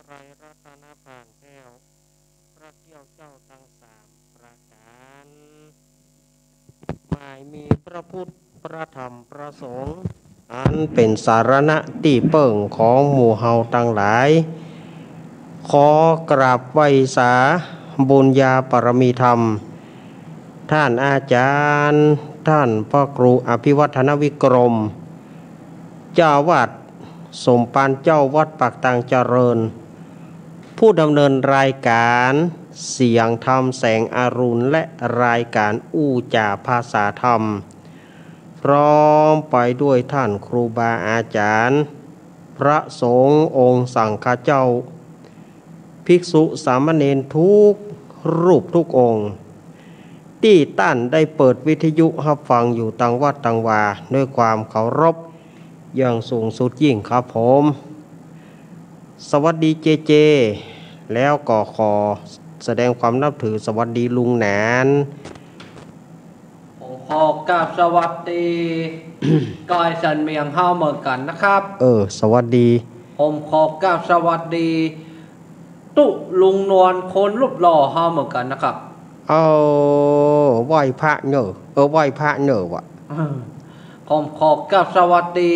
ไรรัตนผ่านแก้วพระเกี้ยวเจ้าทั้งสามประการหมายมีพระพุทธพระธรรมพระสงฆ์อันเป็นสารณะที่เปิ่งของหมู่เฮาทั้งหลายขอกราบไหว้สาบุญญาปรมีธรรมท่านอาจารย์ท่านพ่อครูอภิวัฒนวิกรมเจ้าวาดสมปานเจ้าวัดปากตังเจริญผู้ดำเนินรายการเสียงธรรมแสงอรุณและรายการอู้จ่าภาษาธรรมพร้อมไปด้วยท่านครูบาอาจารย์พระสงฆ์องค์สังฆเจ้าภิกษุสามเณรทุกรูปทุกองค์ที่ท่านได้เปิดวิทยุรับฟังอยู่ต่างวัดต่างวาด้วยความเคารพอย่างสูงสุดยิ่งครับผมสวัสดีเจเจแล้วก็ขอแสดงความนับถือสวัสดีลุงแหนนผมขอกราบสวัสดี กายสันเมียงเฮาเหมือนกันนะครับสวัสดีผมขอกราบสวัสดีตุลุงนวลคนรูปหล่อเฮาเหมือนกันนะครับไหว้พระเนอะไหว้พระเนอะวะผมขอกราบสวัสดี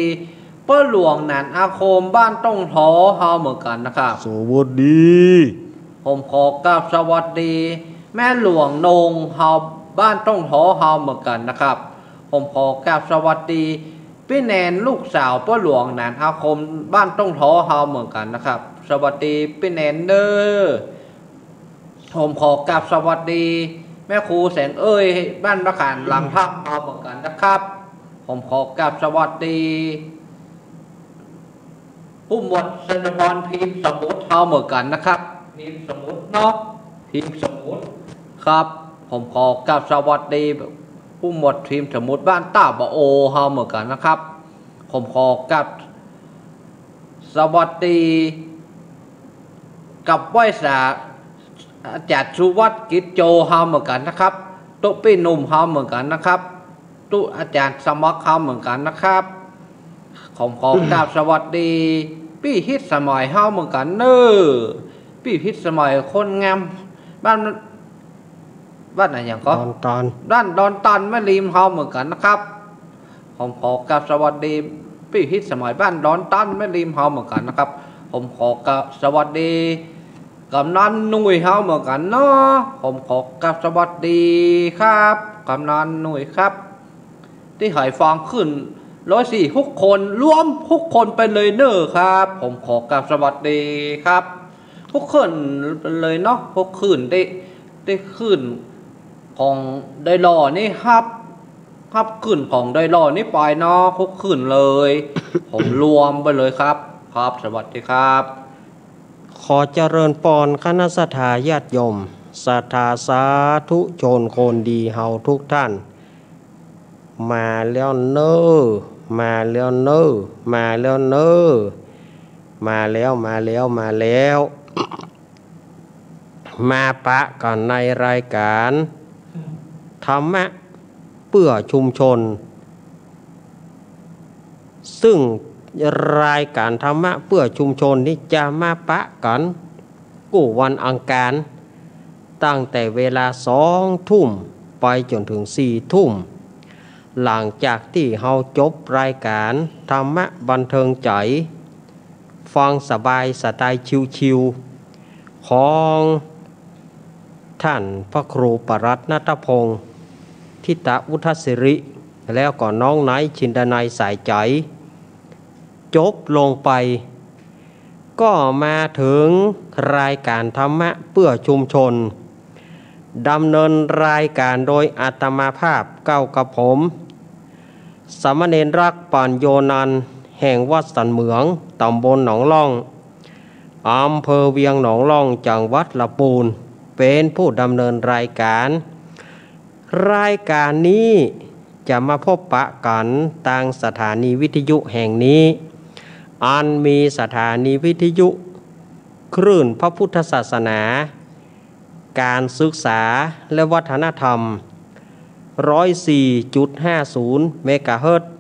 เป้าหลวงนันอาคมบ้านต้องท้อเฮาเหมือนกันนะครับสวัสดีผมขอกราบสวัสดีแม่หลวงนงเฮาบ้านต้องท้อเฮาเหมือนกันนะครับผมขอกราบสวัสดีพี่แนนลูกสาวเป้าหลวงนันอาคมบ้านต้องท้อเฮาเหมือนกันนะครับสวัสดีพี่แนนเด้อผมขอกราบสวัสดีแม่ครูแสงเอ้ยบ้านประขานหลังพักเฮาเหมือนกันนะครับผมขอกราบสวัสดีผู้หมวดสนบรพิมพ์สมุดเฮาเหมือนกันนะครับพิมพ์สมุดเนาะพิมพ์สมุดครับผมขอกราบสวัสดีผู้หมวดพิมพ์สมุดบ้านต้าบะโอเฮาเหมือนกันนะครับผมขอกราบสวัสดีกับไหว้สาอาจารย์สุวัฒน์กิจโจเฮาเหมือนกันนะครับตุปี้หนุ่มเฮาเหมือนกันนะครับตุอาจารย์สมัครเฮาเหมือนกันนะครับผมขอกราบสวัสดีพี่ฮิตสมัยเฮาเหมือนกันเนอพี่ฮิตสมัยคนงามบ้านไหนอย่างก็ด้านดอนตันแม่ริมเฮาเหมือนกันนะครับผมขอกราบสวัสดีพี่ฮิตสมัยบ้านดอนตันแม่ริมเฮาเหมือนกันนะครับผมขอกราบสวัสดีกำนันหนุ่ยเฮาเหมือนกันเนาะผมขอกราบสวัสดีครับกำนันหนุ่ยครับที่หายฟังขึ้น146 คนรวม6 คนไปเลยเนอะครับผมขอกราบสวัสดีครับ6 คนไปเลยเนาะ6 คืนได้ขึ้นของได้หล่อนี่ครับขึ้นของได้หล่อนี่ไปเนาะ6 คืนเลย ผมรวมไปเลยครับครับสวัสดีครับขอเจริญพรคณะสัตยาญาติโยมศรัทธาสาธุชนคนดีเฮาทุกท่านมาแล้วเนอมาแล้วเนอมาแล้วเนอมาแล้วมาปะกันในรายการธรรมะเพื่อชุมชนซึ่งรายการธรรมะเพื่อชุมชนนี้จะมาปะกันกู้วันอังคารตั้งแต่เวลา20 ทุ่มไปจนถึง4 ทุ่มหลังจากที่เฮาจบรายการธรรมะบันเทิงใจฟังสบายสไตล์ชิวๆของท่านพระครูปรัตน์ณัฐพงศ์ทิตะวุฒศิริแล้วก็น้องไนท์ชินดนัยสายใจจบลงไปก็มาถึงรายการธรรมะเพื่อชุมชนดำเนินรายการโดยอาตมาภาพเก้ากับผมสามเณรรักปัญโยนันท์แห่งวัดสันเหมืองตำบลหนองล่องอำเภอเวียงหนองล่องจังหวัดลำพูนเป็นผู้ดำเนินรายการนี้จะมาพบปะกันทางสถานีวิทยุแห่งนี้อันมีสถานีวิทยุคลื่นพระพุทธศาสนาการศึกษาและวัฒนธรรม 104.50 เมกะเฮิรตซ์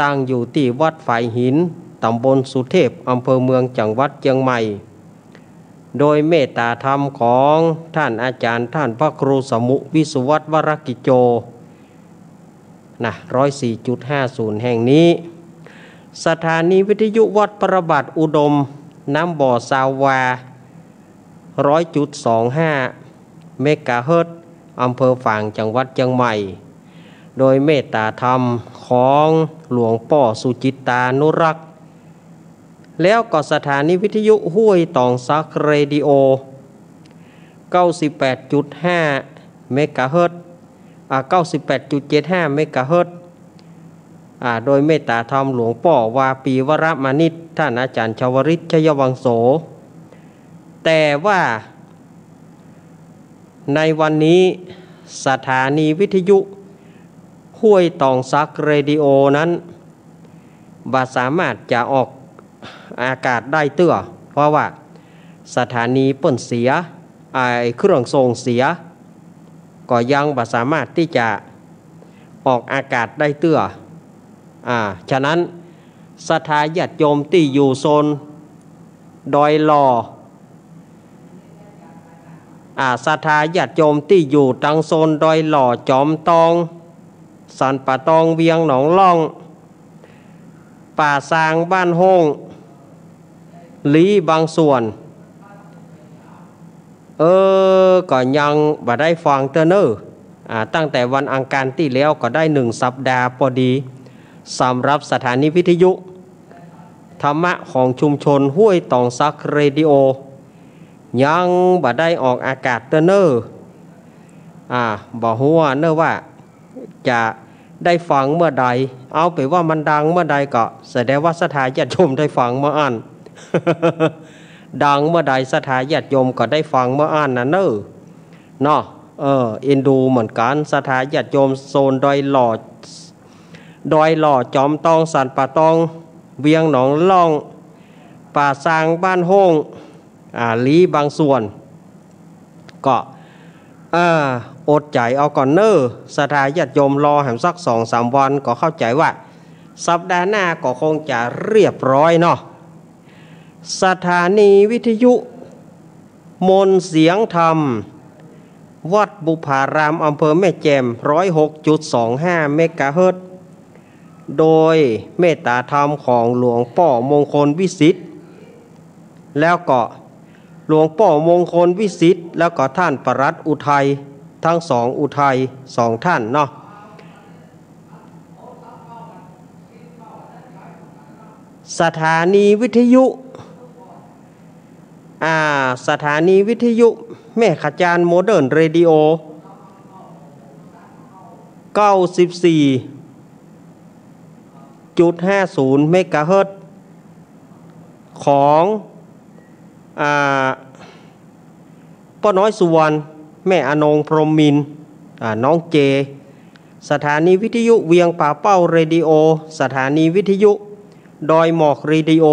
ตั้งอยู่ที่วัดฝายหินตำบลสุเทพอำเภอเมืองจังหวัดเชียงใหม่ โดยเมตตาธรรมของท่านอาจารย์ท่านพระครูสมุวิสุวัตวรกิจโจนะ104.50 แห่งนี้สถานีวิทยุวัดประบาทอุดมน้ำบ่อซาวา 100.25 เมกะเฮิรตซ์อำเภอฝางจังหวัดเชียงใหม่โดยเมตตาธรรมของหลวงป่อสุจิตานุรักษ์แล้วก็สถานีวิทยุห้วยตองซักเรดิโอ 98.5 เมกะเฮิรตซ์ 98.75 เมกะเฮิรตซ์โดยเมตตาธรรมหลวงป่อวาปีวรมานิตท่านอาจารย์ชวริตชยวังโสแต่ว่าในวันนี้สถานีวิทยุห้วยตองซักเรดิโอนั้นบ่สามารถจะออกอากาศได้เตื้อเพราะว่าสถานีเปิ้นเสียเครื่องส่งเสียก็ยังบ่สามารถที่จะออกอากาศได้เตื้อฉะนั้นศรัทธาญาติโยมที่อยู่โซนดอยหล่อศรัทธาญาติโยมที่อยู่ทางโซนดอยหล่อจอมตองสันป่าตองเวียงหนองล่องป่าซางบ้านห้องลีบางส่วนก็ยังบ่ได้ฟังเตอร์เนอร์ตั้งแต่วันอังคารที่แล้วก็ได้1 สัปดาห์พอดีสำหรับสถานีวิทยุธรรมะของชุมชนห้วยตองซักเรดิโอยังบ่ได้ออกอากาศเตอร์เนอร์บ่ฮู้ว่าจะได้ฟังเมื่อใดเอาไปว่ามันดังเมื่อใดก็แสดงว่าศรัทธาญาติโยมได้ฟังเมื่ออ่าน ดังเมื่อใดศรัทธาญาติโยมก็ได้ฟังเมื่ออ่านนะเนาะเอ็นดูเหมือนกันศรัทธาญาติโยมโซนดอยหล่อจอมตองสันป่าตองเวียงหนองล่องป่าซางบ้านห้องลีบางส่วนก็อดใจเอาก่อนศรัทธาญาติโยมรอแหมสัก 2-3 วันก็เข้าใจว่าสัปดาห์หน้าก็คงจะเรียบร้อยเนาะสถานีวิทยุมนต์เสียงธรรมวัดบุพารามอำเภอแม่แจ่ม 106.25 เมกะเฮิรตซ์โดยเมตตาธรรมของหลวงป่อมงคลวิสิทธิ์แล้วก็หลวงป่อมงคลวิสิทธิ์แล้วก็ท่านปรัตอุทัยทั้ง2อุทัย2ท่านเนาะสถานีวิทยุสถานีวิทยุแม่ขจารโมเดิร์นเรดิโอ 94.50 เมกะเฮิรตซ์ของป้าน้อยสุวรรณแม่อนงพรหมมินทร์น้องเจสถานีวิทยุเวียงป่าเป้าเรดิโอสถานีวิทยุดอยหมอกเรดิโอ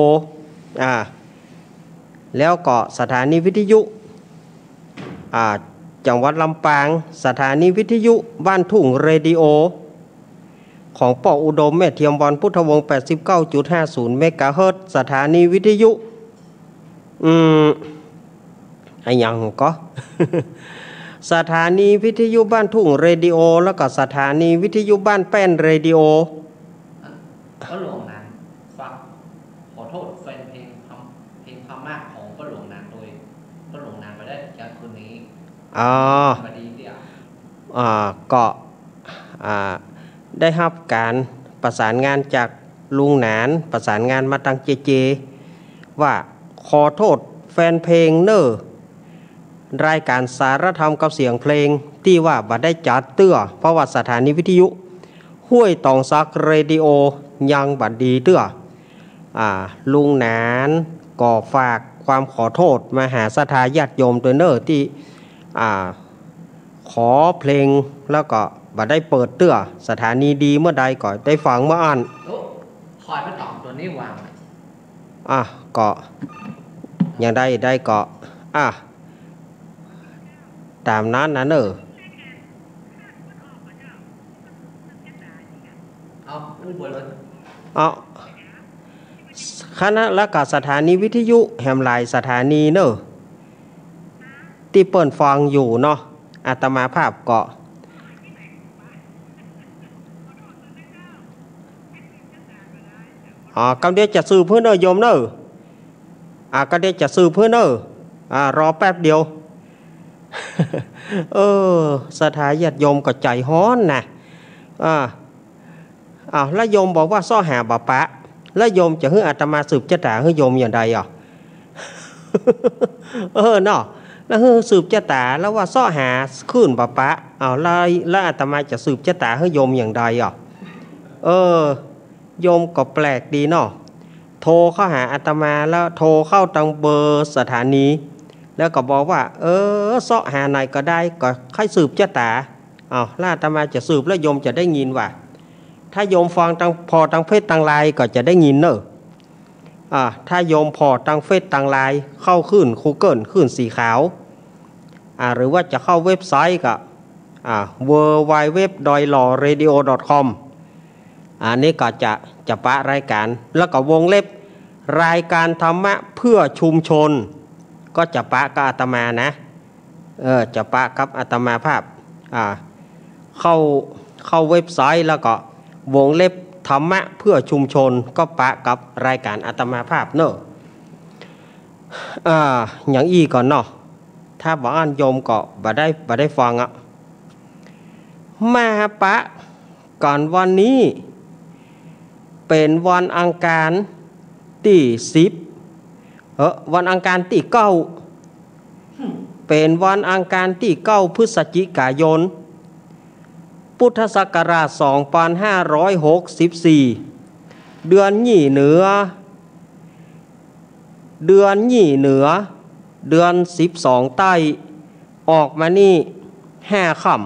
แล้วก็สถานีวิทยุจังหวัดลำปางสถานีวิทยุบ้านทุ่งเรดิโอของป่ออุดมแม่เทียมวันพุทธวงศ์ 89.50 เมกะเฮิรตซ์สถานีวิทยุยังก็ สถานีวิทยุบ้านทุ่งเรดิโอแล้วก็สถานีวิทยุบ้านแป้นเรดิโอก็หลวงนานฟังขอโทษแฟนเพลงพม่าของก็หลวงนานโดยก็หลวงนานไปได้จากคืนนี้มาดีเดียวก็ได้รับการประสานงานจากลุงหนานประสานงานมาทางเจว่าขอโทษแฟนเพลงรายการสารธรรมกับเสียงเพลงที่ว่าบ่ได้จัดเตื้อเพราะว่าสถานีวิทยุห้วยตองซักเรดิโอยังบ่ดีเตื้อลุงหนานก็ฝากความขอโทษมาหาศรัทธาญาติโยมตัวที่ขอเพลงแล้วก็บ่ได้เปิดเตื้อสถานีดีเมื่อใดก็ได้ฟังเมื่ออ่านคอยมาตอบตัวนี้วางก็ยังได้ก็ตามนั้นนะคณะและก็สถานีวิทยุแห่มหลายสถานี ที่เปิ่นฟังอยู่เนาะอาตมาภาพก็กำเดียวจะซื้อเพื่อนเนอโยมเนอกำเดียวจะซื้อเพื่อนเนอรอแป๊บเดียว สถาญาติโยมก็ใจฮ้อนนะแล้วโยมบอกว่าซ้อหาบ่ปะแล้วโยมจะให้อาตมาสืบจะด่าให้โยมอย่างใดเนาะแล้วให้สืบจะด่าแล้วว่าซ้อหาขึ้นบ่ปะแล้วอาตมาจะสืบจะด่าให้โยมอย่างใดโยมก็แปลกดีเนาะโทรเข้าหาอาตมาแล้วโทรเข้าทางเบอร์สถานีแล้วก็บอกว่าซ้อหาไหนก็ได้ก็ใครสืบจะด่าแล้วอาตมาจะสืบแล้วโยมจะได้ยินว่าถ้าโยมฟังพอทางเฟซทางไลน์ก็จะได้ยินเนอะถ้าโยมพอทางเฟซทางไลน์เข้าขึ้น Google ขึ้นสีขาวหรือว่าจะเข้าเว็บไซต์ก็www.doilawradio.com อันนี้ก็จะปะรายการแล้วก็วงเล็บรายการธรรมะเพื่อชุมชนก็จะปะกับอาตมานะจะปะกับอาตมาภาพเข้าเว็บไซต์แล้วก็วงเล็บธรรมะเพื่อชุมชนก็ปะกับรายการอาตมาภาพเนอะอย่างอีก่อนเนาะถ้าบอกอันโยมก็บ่ได้ฟังมาปะก่อนวันนี้เป็นวันอังคารที่10วันอังคารที่9เป็นวันอังคารที่9พฤศจิกายนพุทธศักราช2564เดือนยี่เหนือเดือน12ใต้ออกมานี่5ค่ำ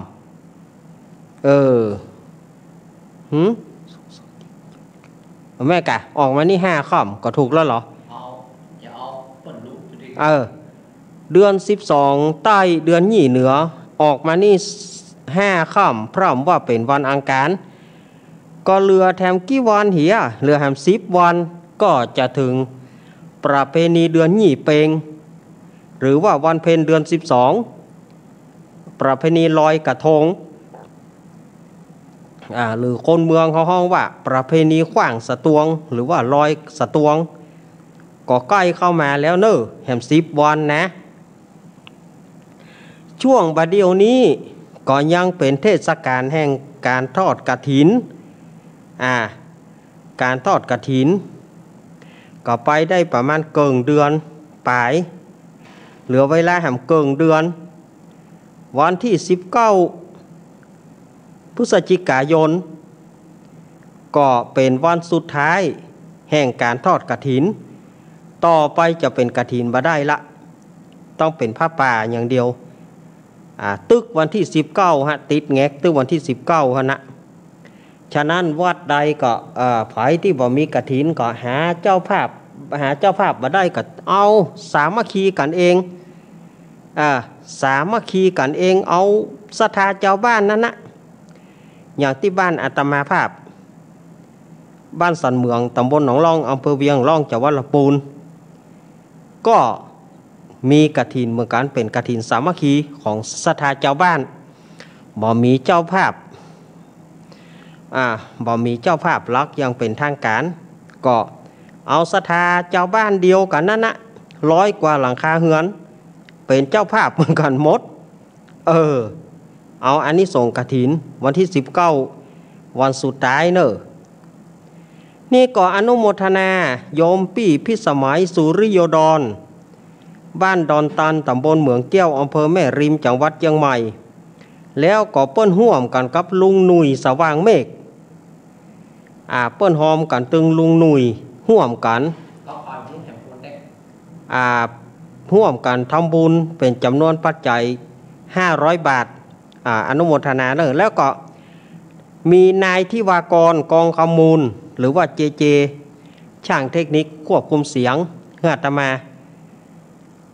แม่กะออกมานี่5ค่ำก็ถูกแล้วเหรออย่าเอาเปิ่นรู้ไปดิเดือน12ใต้เดือนยี่เหนือออกมานี่5ค่ำพร้อมว่าเป็นวันอังคารก็เหลือแถมกี่วันเหียเหลือแถม10วันก็จะถึงประเพณีเดือนยี่เปงหรือว่าวันเพ็ญเดือน12ประเพณีลอยกระทงหรือคนเมืองเขาห้องว่าประเพณีขว้างสตวงหรือว่าลอยสตวงก็ใกล้เข้ามาแล้วเนอะแถม10วันนะช่วงบัดเดียวนี้ก็ยังเป็นเทศกาลแห่งการทอดกฐินการทอดกฐินก็ไปได้ประมาณเกินเดือนปลายเหลือเวลาแหมเกินเดือนวันที่19พฤศจิกายนก็เป็นวันสุดท้ายแห่งการทอดกฐินต่อไปจะเป็นกฐินบ่ได้ละต้องเป็นผ้าป่าอย่างเดียวตึกวันที่19ติดแงกตึกวันที่19นะฉะนั้นวัดใดก็ไผที่บ่มีกฐินก็หาเจ้าภาพบ่ได้ก็เอาสามัคคีกันเองเอาศรัทธาเจ้าบ้านนั่นนะอย่างที่บ้านอาตมาภาพบ้านสันเมืองตำบลหนองรองอำเภอเวียงร่องจังหวัดลำพูนก็มีกฐินเหมือนกันเป็นกฐินสามัคคีของศรัทธาเจ้าบ้านบ่มีเจ้าภาพลักยังเป็นทางการก็เอาศรัทธาเจ้าบ้านเดียวกันนั่นนะ100 กว่าหลังคาเฮือนเป็นเจ้าภาพเหมือนกันหมดเอาอันนี้ส่งกฐินวันที่19วันสุดท้ายเนอะนี่ก็อนุโมทนาโยมปี่พิสมัยสุริโยดรบ้านดอนตันตำบลเหมืองแก้วอำเภอแม่ริมจังหวัดเชียงใหม่แล้วก็เปิ้นร่วมกันกับลุงหนุ่ยสว่างเมฆเปิ้นหอมกันตึงลุงหนุ่ยร่วมกันร่วมกันทำบุญเป็นจำนวนปัจจัย500 บาทอนุโมทนาเนอะแล้วก็มีนายทิวากรกองคำมูลหรือว่าเจช่างเทคนิคควบคุมเสียงอาตมา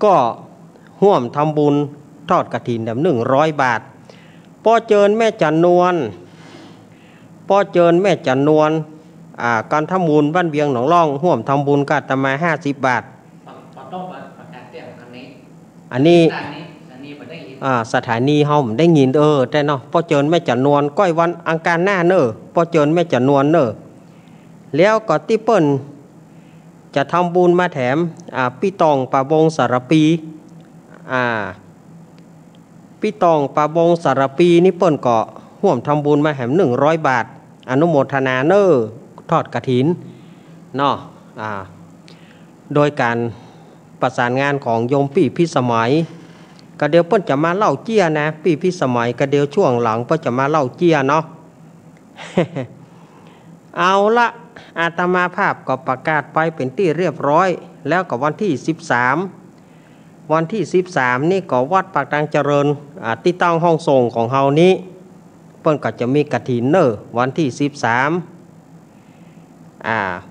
ก็ร่วมทำบุญทอดกฐิน100 บาทพ่อเจิญแม่จันนวลการทำบุญบ้านเวียงหนองร่องร่วมทำบุญกับอาตมา50 บาทต้องประกาศเตี้ยอันนี้อันนี้ สถานีเฮาได้ยินแต่เนาะพอเจิญแม่จะนวลก้อยวันอังคารหน้าเนอพอเจิญแม่จะนวลเนอแล้วก็ที่เปิ้นจะทำบุญมาแถมพี่ตองป่าบงสารปีพี่ตองป่าบงสารปีนี่เปิ้นก็ร่วมทำบุญมาแถม100 บาทอนุโมทนาเนอทอดกฐินเนาะโดยการประสานงานของโยมปี่พิสมัยก็เดี๋ยวเปิ้นจะมาเล่าเจี้ยนะปี่พิสมัยก็เดี๋ยวช่วงหลังเปิ้นจะมาเล่าเจี้ยเนาะ เอาละอาตมาภาพก็ประกาศไปเป็นที่เรียบร้อยแล้วก็วันที่13นี่ก็วัดปากทางเจริญที่ตั้งห้องส่งของเฮานี้เปิ้นก็จะมีกฐินเนอวันที่13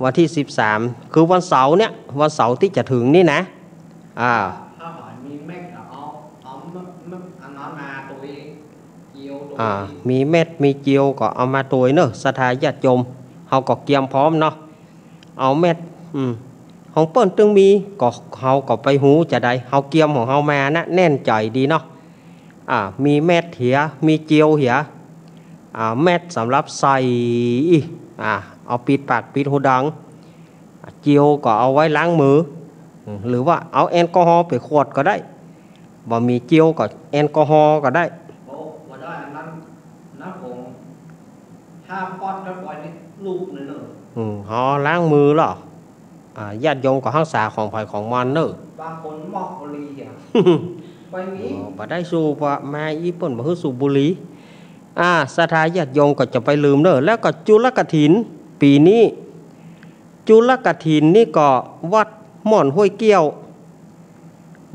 วันที่13คือวันเสาร์เนี่ยวันเสาร์ที่จะถึงนี่นะถ้าหอยมีเม็ดเอาอันนั้นมาตัวเองเจียวตัวมีเม็ดมีเจียวก็เอามาตัวเนอะศรัทธาญาติโยมเฮาก็เตรียมพร้อมเนาะเอาเม็ดของเปิ้นตึงมีก็เฮาก็ไปหูจะได้เฮาเตรียมของเฮามานะแน่นใจดีเนาะมีเม็ดเหียมีเจียวเหียเม็ดสำหรับใส่เอาปิดปากปิดหูดังเจียวก็เอาไว้ล้างมือหรือว่าเอาแอลกอฮอล์ไปขวดก็ได้บ่มีเจียวก็แอลกอฮอล์ก็ได้บ่ได้นั้นผมถ้าปอดก็ปล่อยนี่ลูกนึงฮอล้างมือหรอญาติโยมก็รักษาของไผของมันเนอะบางคนหมอกบุหรี่ไปนี้บ่ได้สูบมาอีเปิ้นบ่ฮู้สูบบุหรี่ศรัทธาญาติโยมก็จะไปลืมเนอะแล้วก็จุลกฐินปีนี้จุลกฐินนี่ก็วัดม่อนห้วยเกี้ยว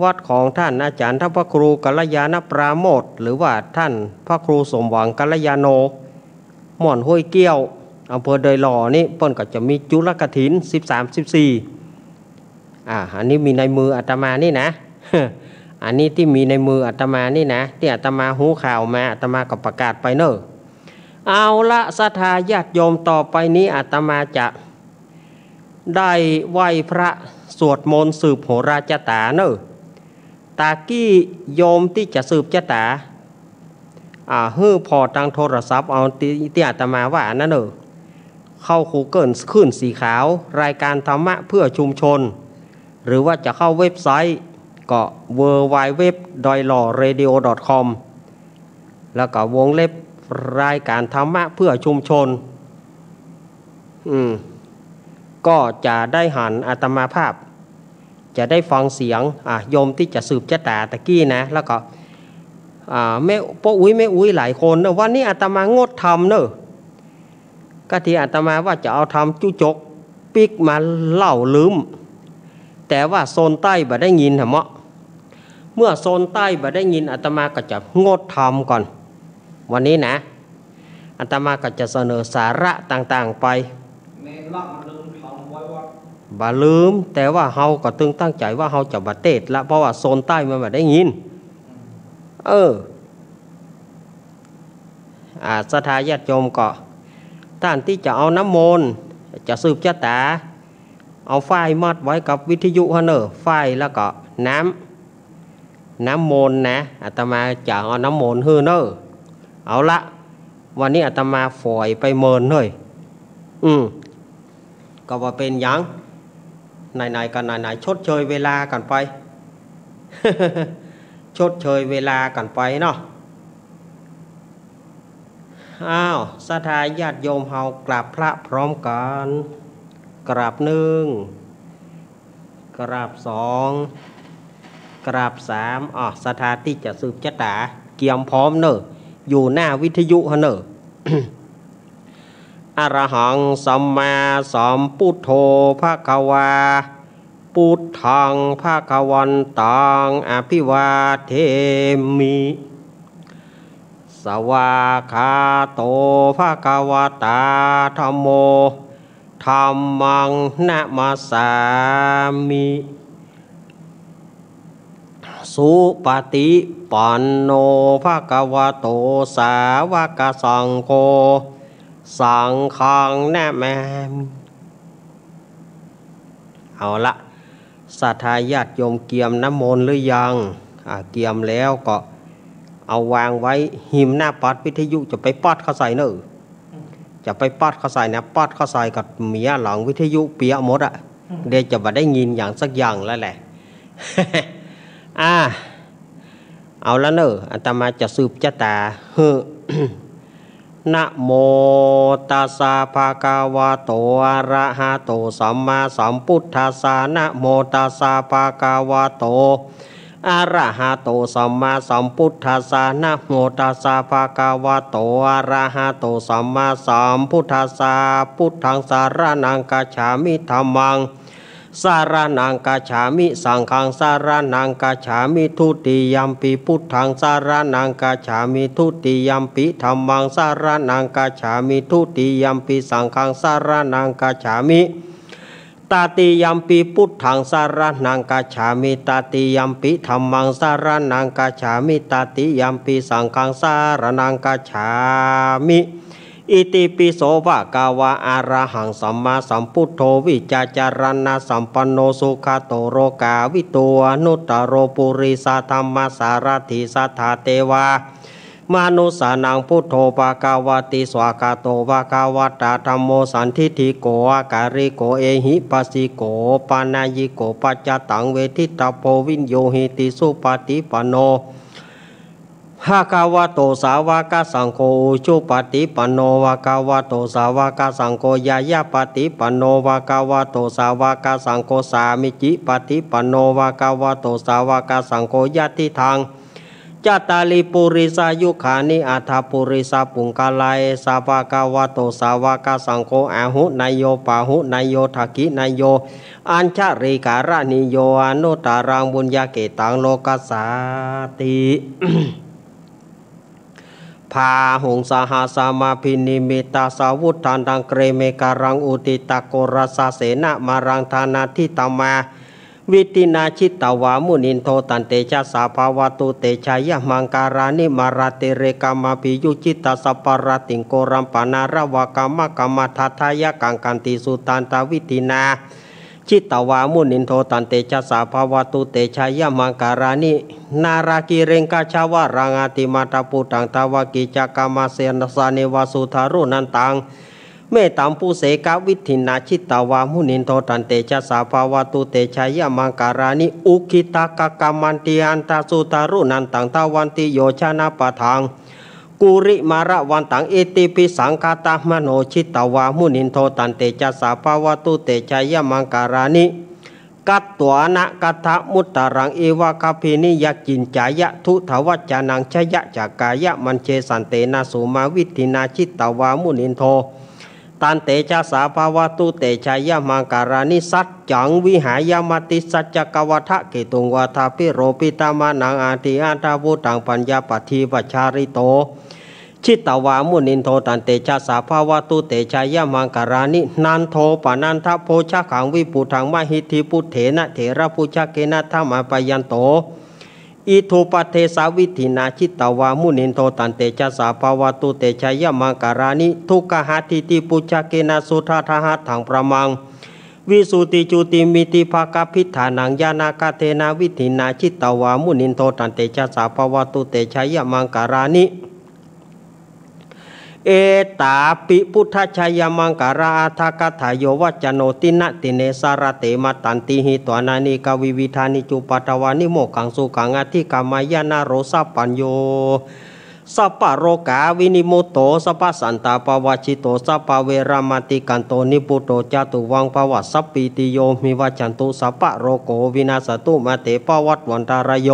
วัดของท่านอาจารย์ท่านพระครูกัลยาณปราโมทย์หรือว่าท่านพระครูสมหวังกัลยาโนม่อนห้วยเกี้ยวอำเภอเดยหล่อนี่เปิ้นก็จะมีจุลกฐิน13-14อันนี้มีในมืออาตมานี่นะ อันนี้ที่มีในมืออาตมานี่นะที่อาตมาหูข่าวมาอาตมาก็ประกาศไปเนอะเอาละศรัทธาญาติโยมต่อไปนี้อาตมาจะได้ไหว้พระสวดมนต์สืบโหราจตาเนอะตากี้โยมที่จะสืบจตาฮื้อพอทางโทรศัพท์เอาที่อาตมาว่านั่นเนอะเข้าคูเกิลขึ้นสีขาวรายการธรรมะเพื่อชุมชนหรือว่าจะเข้าเว็บไซต์ก็ www.doilawradio.com แล้วก็วงเล็บรายการธรรมะเพื่อชุมชนก็จะได้หันอาตมาภาพจะได้ฟังเสียงโยมที่จะสืบชะตาตะกี้นะแล้วก็แม่พ่ออุ้ยแม่อุ้ยหลายคนเนอะวันนี้อาตมางดทำเนอะก็ที่อาตมาว่าจะเอาทำจุจกปิกมาเล่าลืมแต่ว่าโซนใต้บ่ได้ยินเหรอเมาะเมื่อโซนใต้บ่ได้ยินอาตมาก็จะงดทำก่อนวันนี้นะอาตมาก็จะเสนอสาระต่างๆไปบ่ลืมแต่ว่าเฮาก็ตึงตั้งใจว่าเฮาจะบ่เทศละเพราะว่าโซนใต้มันบ่ได้ยินศรัทธาญาติโยมก็ท่านที่จะเอาน้ำมนต์จะสืบชะตาเอาไฟมัดไว้กับวิทยุฮะเนอไฟแล้วก็น้ำมนต์นะอาตมาจะเอาน้ำมนต์ฮือเนอเอาละวันนี้อาตมาฝอยไปเมินเลยก็ว่าเป็นยังไหนๆกันไหนๆชดเชยเวลากันไป ชดเชยเวลากันไปเนาะศรัทธาญาติโยมเฮากราบพระพร้อมกันกราบ1กราบ2กราบ3ศรัทธาที่จะสืบชะตาเกียมพร้อมเนอะอยู่หน้าวิทยุฮะเนอะ อรหังสัมมาสัมพุทโธภควาพุทธังภควันตังอภิวาเทมิสวากขาโตภควตาธัมโมธัมมังนะมัสสามิสุปฏิปันโนภควโตสาวกสังโฆสังฆังนะมามิเอาละศรัทธาญาติโยมเกียมน้ำมนต์หรือยังเกียมแล้วก็ เอาวางไว้หิมหน้าปัดวิทยุจะไปปัดเข้าใส่เนอะจะไปปัดเข้าใส่นะปัดเข้าใส่กับเมียหลังวิทยุเปียหมดอะเดี๋ยวจะมาได้ยินอย่างสักอย่างแล้วแหละ เอาแล้วเนอะอาตมาจะสืบจะตานะโมตัสสะภะคะวะโตอะระหะโตสัมมาสัมพุทธัสสะนะโมตัสสะภะคะวะโตอะระหะโตสัมมาสัมพุทธัสสะนะโมตัสสะภะคะวะโตอะระหะโตสัมมาสัมพุทธัสสะพุทธังสารนังกัจฉามิธัมมังสารนังกัจฉามิสังฆังสารนังกัจฉามิทุติยัมปิพุทธังสารนังกัจฉามิทุติยัมปิธัมมังสารนังกัจฉามิทุติยัมปิสังฆังสารนังกัจฉามิตติยัมปิพุทธังสารนังกัจฉามิตติยัมปิธัมมังสารนังกัจฉามิตติยัมปิสังฆังสารนังกัจฉามิอิติปิโสภะคะวะอะระหังสัมมาสัมพุทโธวิจาจารณะสัมปันโนสุขโตโรกาวิโตอนุตตโรปุริสธรรมสารถิสัทธาเทวามนุสานังพุทโธภะคะวะติสวากาโตภะคะวะตาธัมโมสันทิฏฐิโกอาการิโกเอหิปัสสิโกปานายิโกปัจจตังเวทิตาโพวินโยหิติสุปฏิปันโนภะคะวะโตสาวกสังโฆอุชุปฏิปันโนภะคะวะโตสาวกสังโฆยายาปฏิปันโนภะคะวะโตสาวกสังโฆสามิจิปฏิปันโนภะคะวะโตสาวกสังโฆยะติทังจัตตาลิปุริสายุขานิอัฏฐปุริสาปุงกาลายสัพพะคะวะโตสาวกสังโฆอาหุนายโยปาหุนายโยทักขินายโยอัญชริการะนิโยอนุตตรังบุญญาเกตังโลกัสสาติ พาหุงสหสามาพินิมิตาสาวุธันดังเกรเมการังอุติตะโกรสาเสนะมารังธานาทิตามาวิตินาชิตตวามุนินโทตันเตชะสาภาวตุเตชายะมังการานิมาราเตเรกามาปิยุจิตตสปารติงโกรัมปานารวากามะกามาทัทายะกังกันติสุตันตวิตินาชิตตวามุนินโทตันเตชะสาภาวตุเตชายะมังการานินารากิเรงกาชาวรังอาติมาตาปุตังตาวกิจักามาเสนสาเนวาสุธารุนันตังเมตัมปุเสกวิธินาชิตตวามุนินโทตันเตชะสาภาวตุเตชายะมังการานิอุคิตากกามันติอันตาสุธารุนันตังตาวันติโยชนะปะทังกุริมาระวันตังเอติปิสังคตามโนชิตตวามุนินโทตันเตชะสาภาวตุเตชายะมังการานิกัตตวนะกัตถมุตตรังเอวะคาภินิยกินจายะทุทวัจจานังชยะจักกายะมันเชสันเตนะสุมาวิธินาชิตตวามุนินโทตันเตชะสาภาวตุเตชายะมังการานิสัจจังวิหายามติสัจจกวัฏเกตุงวัฏพิโรปิตามานังอาทิอันทาวุตังปัญญาปัฏฐิวัชาริโตชิตตวามุนินโทตันเตชะสาภาวตุเตชายะมังการานินันโทปานันทโพชะขังวิปุถังมหิทธิพุทเถนะเถระพุชะเกนะธรรมปยันโตอิทุปเทสาวิธินาชิตตวามุนินโทตันเตชะสาภาวตุเตชายะมังการานิทุกขหาทิติปุชะเกนะสุทาทหัตถังประมังวิสุติจุติมิติภากพิธานังญาณากาเทนาวิธินาชิตตวามุนินโทตันเตชะสาภาวตุเตชายะมังการานิเอตาปิพุทธชัยมังการาอาทากถาโยวัจโนตินะติเนสารเตมตันติหิตวานานิกาวิวิธานิจุปัตวานิโมขังสุขังอธิกามายานาโรสัพปัญโยสัพพะโรกาวินิโมโตสัพพะสันตาปวชิโตสัพพะเวรามติกันโตนิปุโตจตุวังภวัสสัพปิติโยมิวัจันตุสัพพะโรโกวินาสตุมาเตปวัตวันตารโย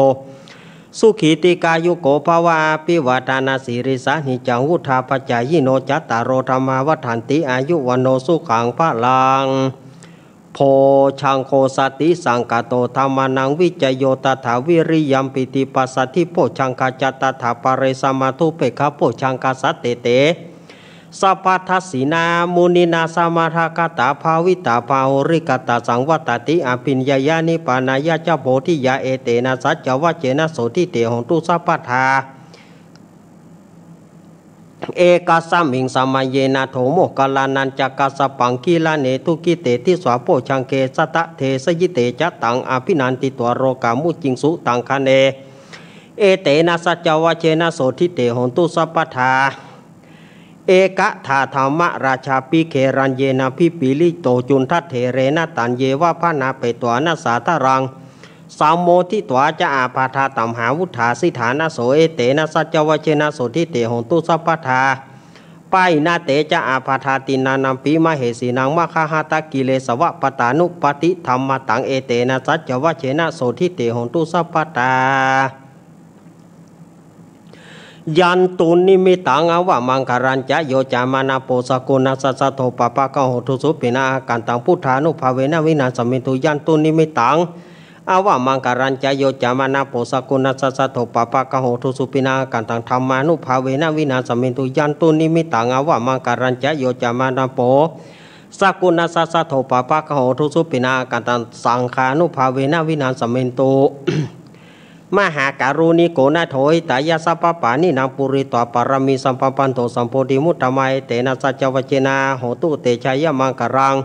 สุขีติกายุโกภาวะปิวัตานาสิริสานิจังวุธาปัจจายิโนจัตตารโรธรรมาวัฏันติอายุวันโนสุขังพระลังโพชังโคสติสังกโตธรรมานังวิจโยตถาวิริยัมปิติปัสสติโพชังคาจัตถาปเรสมาทุเปขะโพชังคาสัตเตเตสัพพัทธสีนามุนินาสมาทากตาภาวิตาภาหุริกตาสังวัตติอภิญญายานิปานายาเจ้าโพธิยาเอเตนะสัจจวัจเจนะโสติเตหงตุสัพพทาเอกาสัมมิงสมัยเยนะโถโมกลานันจักกัสปังกีลาเนตุกิเตทิสวาโพชังเกสตะเทสยิเตจัตตังอภินันติตัวโรกามุจิงสุตังคเน เอเตนะสัจจวเชนะโสทิเตหนตุสัพพทาเอกะธาธรรมราชาปิเครันเยนะพิปิลิโตจุนทัตเถเรนะตันเยวะพะนาเปตัวนาสาทรังสามโมทิตวาจะอาปาทาตัมหาวุธาสิฐานะโสเอเตนะสัจจวเชนะโสทิเตหนตุสัพพทาปายนาเตจะอาปาทาตินานัมปีมะเหสีนังมะคาหาตะกิเลสวะปตานุปติธรรมตังเอเตนะสัจจวเชนะโสทิเตหนตุสัพพทายันตุนิมิตังอวะมังคารัญจะโยจามานาโปสกุณัสสะโทปะปะกะโหทุสุปินากันตังพุทธานุภาเวนะวินาศมิตุยันตุนิมิตังอวะมังคารัญจะโยจามานาโปสกุณัสสะโทปะปะกะโหทุสุปินากันตังธรรมานุภาเวนะวินาศมิตุยันตุนิมิตังอวะมังคารัญจะโยจามานาโปสกุณัสสะโทปะปะกะโหทุสุปินากันตังสังฆานุภาเวนะวินาศมิตุมหาการุณิโกนาโถยตายาสัพพปานินางปุริตวปารมีสัมปปันโตสัมโพธิมุตตมัยเตนะสัจจวเจนาโหตุเตชายมังกรัง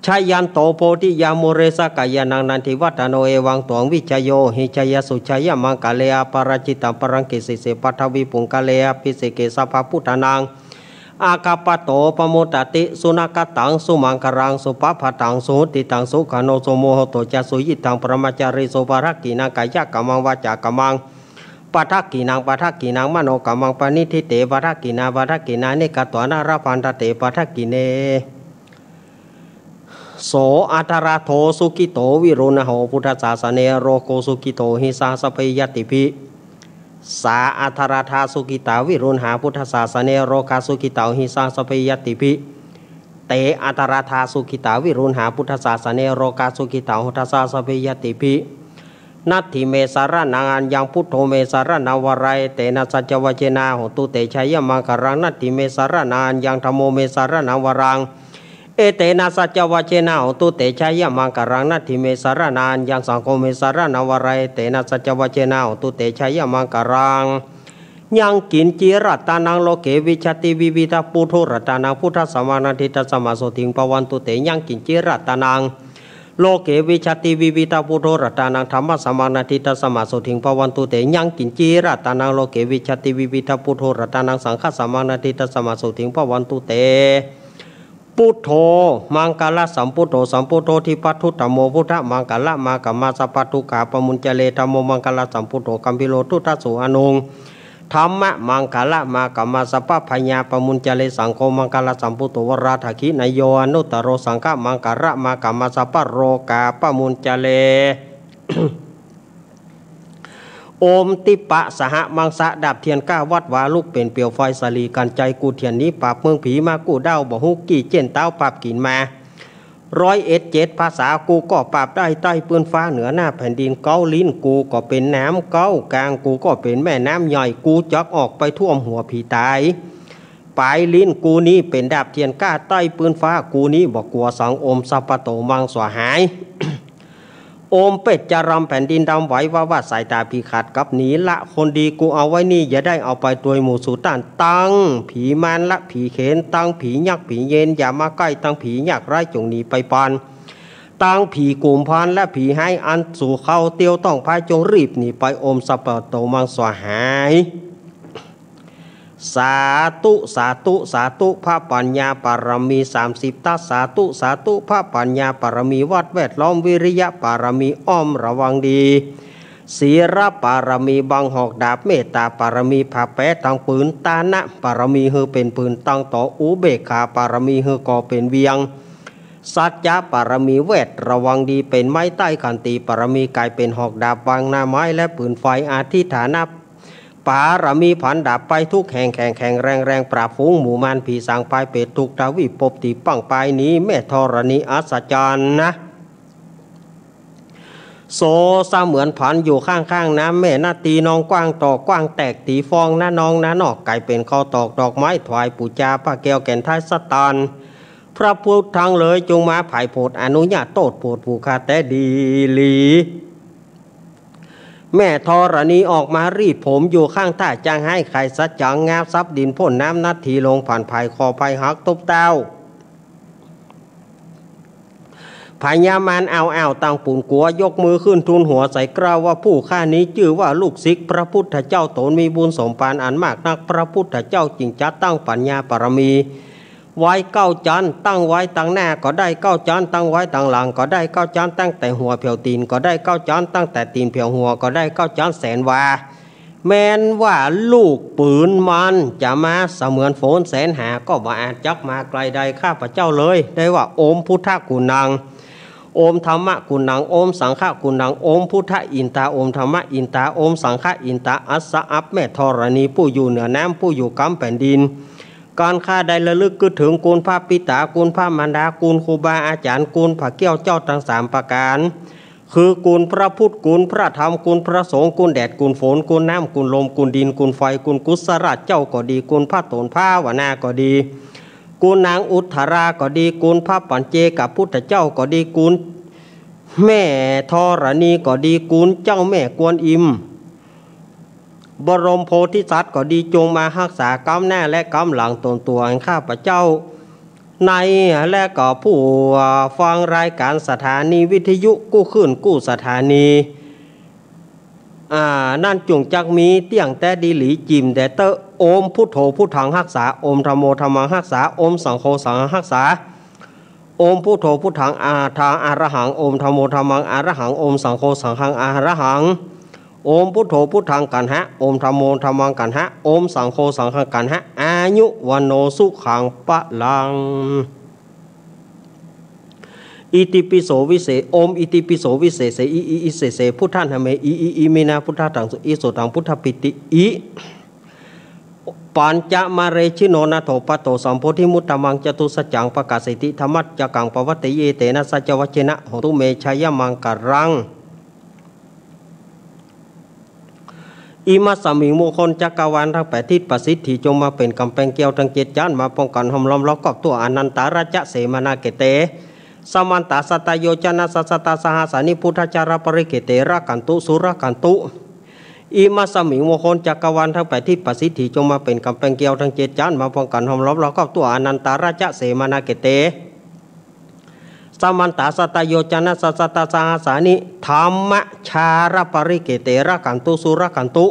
ชัยยันโตโพธิยามุเรสกายานังนันทิวัฒโนเอวังตวงวิชโยหิชยสุชัยมังกะเลอปราจิตังปรังกิสิเสปัทวิปุงกะเลอภิเสเกสัพพพุทธานังอาคาปโตปโมตติสุนักตังสุมังครังสุปปะตังสุติตังสุขโนโสโมหโตจัสุยิตังปรมาจาริโสภารกินังกายกัมมังวาจากัมมังปัทกินังปัทกินังมโนกัมมังปณิทิเตปัทกินาปัทกินานิกัตวนาราพันตเตปัทกิเนโสอัตราโทสุกิโตวิรุณโหพุทธศาสเนโรโกสุกิโตหิสาสเปยติภิสาอัทราธาสุกิตาวิรุณหาพุทธศาสเนโรคาสุกิตาหิสาสเปยติภิเตอัทราธาสุกิตาวิรุณหาพุทธศาสเนโรคาสุกิตาหุทสาสเปยติภินัตถิเมสารนังอัญญังพุทโธเมสารนาวไรเตนะสัจจวเจนาโหตุเตชัยมังคารังนัตถิเมสารนังอัญญังธรรมโมเมสารนังวรังเอเตนะสัจจวเจนะโหตุเตชัยมังคารังนัตถิเมสารนังอัญญังสังโฆเมสารนาวไรเตนะสัจจวเจนะโหตุเตชัยมังคารังยังกินจิรัตานังโลเกวิชติวิวิตาปุถุรัตานังพุทธสมานาทิตสมาโสติงปวันตุเตยังกินจิรัตานังโลเกวิชติวิวิตาปุถุรัตานังธรรมสมานาทิตสมาโสติงปวันตุเตยังกินจิรัตานังโลเกวิชติวิวิตาปุถุรัตานังสังฆสมานาทิตสมาโสติงปวันตุเตพุทโธมังกลสัมพุทโธสัมพุทโธทิปัทุตโมพุทธมังกลมากัมมาสัพพทุขาปมุญเจเลธรรมโมมังกลสัมพุทโธกัมพิโลทุตสุอนุงธรรมะมังคละมากัมมาสัพพพญาปมุญเจเลสังโฆมังคละสัมพุทโธวราทขินโยอนุตตโรสังฆมังคละมากัมมาสัพพโรกาปมุญเจเล โอมติปะสหมังสะดับเทียนก้าวัดวาลูกเป็นเปียวไฟสลีกันใจกูเทียนนี้ปราบเมืองผีมากูเด้าบ่ฮุกกี่เจนเต้าปราบกินมา101ภาษากูก็ปราบได้ใต้ปืนฟ้าเหนือหน้าแผ่นดินเกาลิ้นกูก็เป็นน้ำเก้ากลางกูก็เป็นแม่น้ำย่อยกูจักออกไปท่วมหัวผีตายปลายลิ้นกูนี้เป็นดาบเทียนก้าใต้ปืนฟ้ากูนี้บอกกลัวสังอมสัพพโตมังสวหาย โอมเป็ดจะรำแผ่นดินดำไหวว่าสายตาผีขาดกับหนีละคนดีกูเอาไว้นี่อย่าได้เอาไปตัวหมู่สูต้านตั้งผีมารละผีเขนตั้งผียักษ์ผีเย็นอย่ามาใกล้ตั้งผียักษ์ไร้จงหนีไปปานตั้งผีกลุ่มพันและผีให้อันสู่เข้าเตียวต้องพายจงรีบหนีไปโอมสัพพโตมังสวหายสาธุสาธุสาธุพระปัญญาปารมี30ทัสสาธุสาธุพระปัญญาปารมีวัดแวดล้อมวิริยะปารมีอ้อมระวังดีศีลปารมีบังหอกดาบเมตตาปารมีผ่าแปะทางปืนตานะปารมีเฮอเป็นปืนตั้งต่ออุเบกขาปารมีเฮอก่อเป็นเวียงสัจจะปารมีเวทระวังดีเป็นไม้ใต้ขันติปารมีกลายเป็นหอกดาบวางหน้าไม้และปืนไฟอาทิฐานะปารมีผันดับไปทุกแห่งแข่งแรงปราบฝูงหมู่มารผีสางปลายเป็ดทุกดาวิปบตีปังปลายนี้แม่ธรณีอัศจรรย์นะโซเสมือนผันอยู่ข้างๆน้ำแม่นาตีนองกว้างตอกกว้างแตกตีฟองน้านองน้านอกไก่เป็นข้าวตอกดอกไม้ถวายปูจาพระแก้วแก่นท้ายสตานพระพุทธทางเลยจงมาไผ่โพดอนุญาตโตดโพดผูคาแต่ดีลีแม่ธรณีออกมารีดผมอยู่ข้างท่าจางให้ไข่สัจจังงาบซับดินพ่นน้ำนัดทีลงผ่านภายคอภายหักตบเต้า พญามารเอาตั้งปุ่นกัวยกมือขึ้นทูลหัวใส่กล้าวว่าผู้ข้านี้ชื่อว่าลูกศิษย์พระพุทธเจ้าตนมีบุญสมปานอันมากนักพระพุทธเจ้าจึงจัดตั้งปัญญาปรมีไว้เก้าจันตั้งไว้ตั้งหน้าก็ได้เก้าจันตั้งไว้ตั้งหลังก็ได้เก้าจันตั้งแต่หัวเพียวตีนก็ได้เก้าจันตั้งแต่ตีนเพียวหัวก็ได้เก้าจันแสนวาแม้นว่าลูกปืนมันจะมาเสมือนโฝนแสนหาก็บ่อาจจักมาไกลใดข้าพเจ้าเลยได้ว่าโอมพุทธกุณังโอมธรรมะกุณังโอมสังฆกุณังโอมพุทธอินตาโอมธรรมะอินตาโอมสังฆอินตาอัสสะอัปแม่ธรณีผู้อยู่เหนือน้ำผู้อยู่กำแผ่นดินการข้าได้ระลึกกึศถึงกุลพระปิตากุลพระมารดากุลครูบาอาจารย์กุลพระเกี้ยวเจ้าทั้งสามประการคือกุลพระพุทธกุลพระธรรมกุลพระสงฆ์กุลแดดกุลฝนกุลน้ำกุลลมกุลดินกุลไฟกุลกุศลเจ้าก็ดีกุลพระตนพระวนาก็ดีกุลนางอุทธราก็ดีกุลพระปัญเจกับพุทธเจ้าก็ดีกุลแม่ธรณีก็ดีกุลเจ้าแม่กวนอิมบรมโพธิสัตว์ก็ดีจงมารักษากำหน้าและกำหลังตนตัวแห่งข้าพเจ้าในและก็ผู้ฟังรายการสถานีวิทยุกู้ขึ้นกู้สถานีนั่นจุงจักมีเตียงแต่ดีหลีจิมแต่เตอโอมพุทโธพุทธังรักษาโอมธรรมโมธรรมังรักษาโอมสังโฆสังฆังรักษาโอมพุทโธพุทธังทางอรหังโอมธรรมโมธรรมังอรหังโอมสังโฆสังฆังอรหังโอมพุทโธพุทธังกันหะโอมธรรมโมธรรมังกันหะโอมสังโฆสังฆังกันหะอายุวันโนสุขังปะลังอิติปิโสวิเศษโอมอิติปิโสวิเศษอิเสเสพุทธันหเมอิเมนะพุทธตังสุอิโสตังพุทธปิติอิปัญจมาเรชิโนนาโถปโตสัมโพธิมุตตมังจตุสัจจังปะกาสิติธรรมัจจกังปวัตติเยเตนะสัจวัชนะโหตุเมชัยมังกรังอิมัสสมิงมงคลจักรวาลทั้ง8ทิศประสิทธิจงมาเป็นกำแพงเกี่ยวทั้ง7ชั้นมาป้องกันห้อมล้อมรอบกับตัวอนันตาราชเสมานาเกเตสมันตาสัตโยจนะสัสตาสหสานิพุทธจารปริเกเตระกันตุสุรกันตุอิมัสสมิงมงคลจักรวาลทั้ง8ทิศประสิทธิจงมาเป็นกำแพงเกี่ยวทั้ง7ชั้นมาป้องกันห้อมล้อมรอบกับตัวอนันตาราชเสมานาเกเตสมันตาสัตโยจนะสัสตาสหสานิธรรมชารปริเกเตระกันตุสุรกันตุ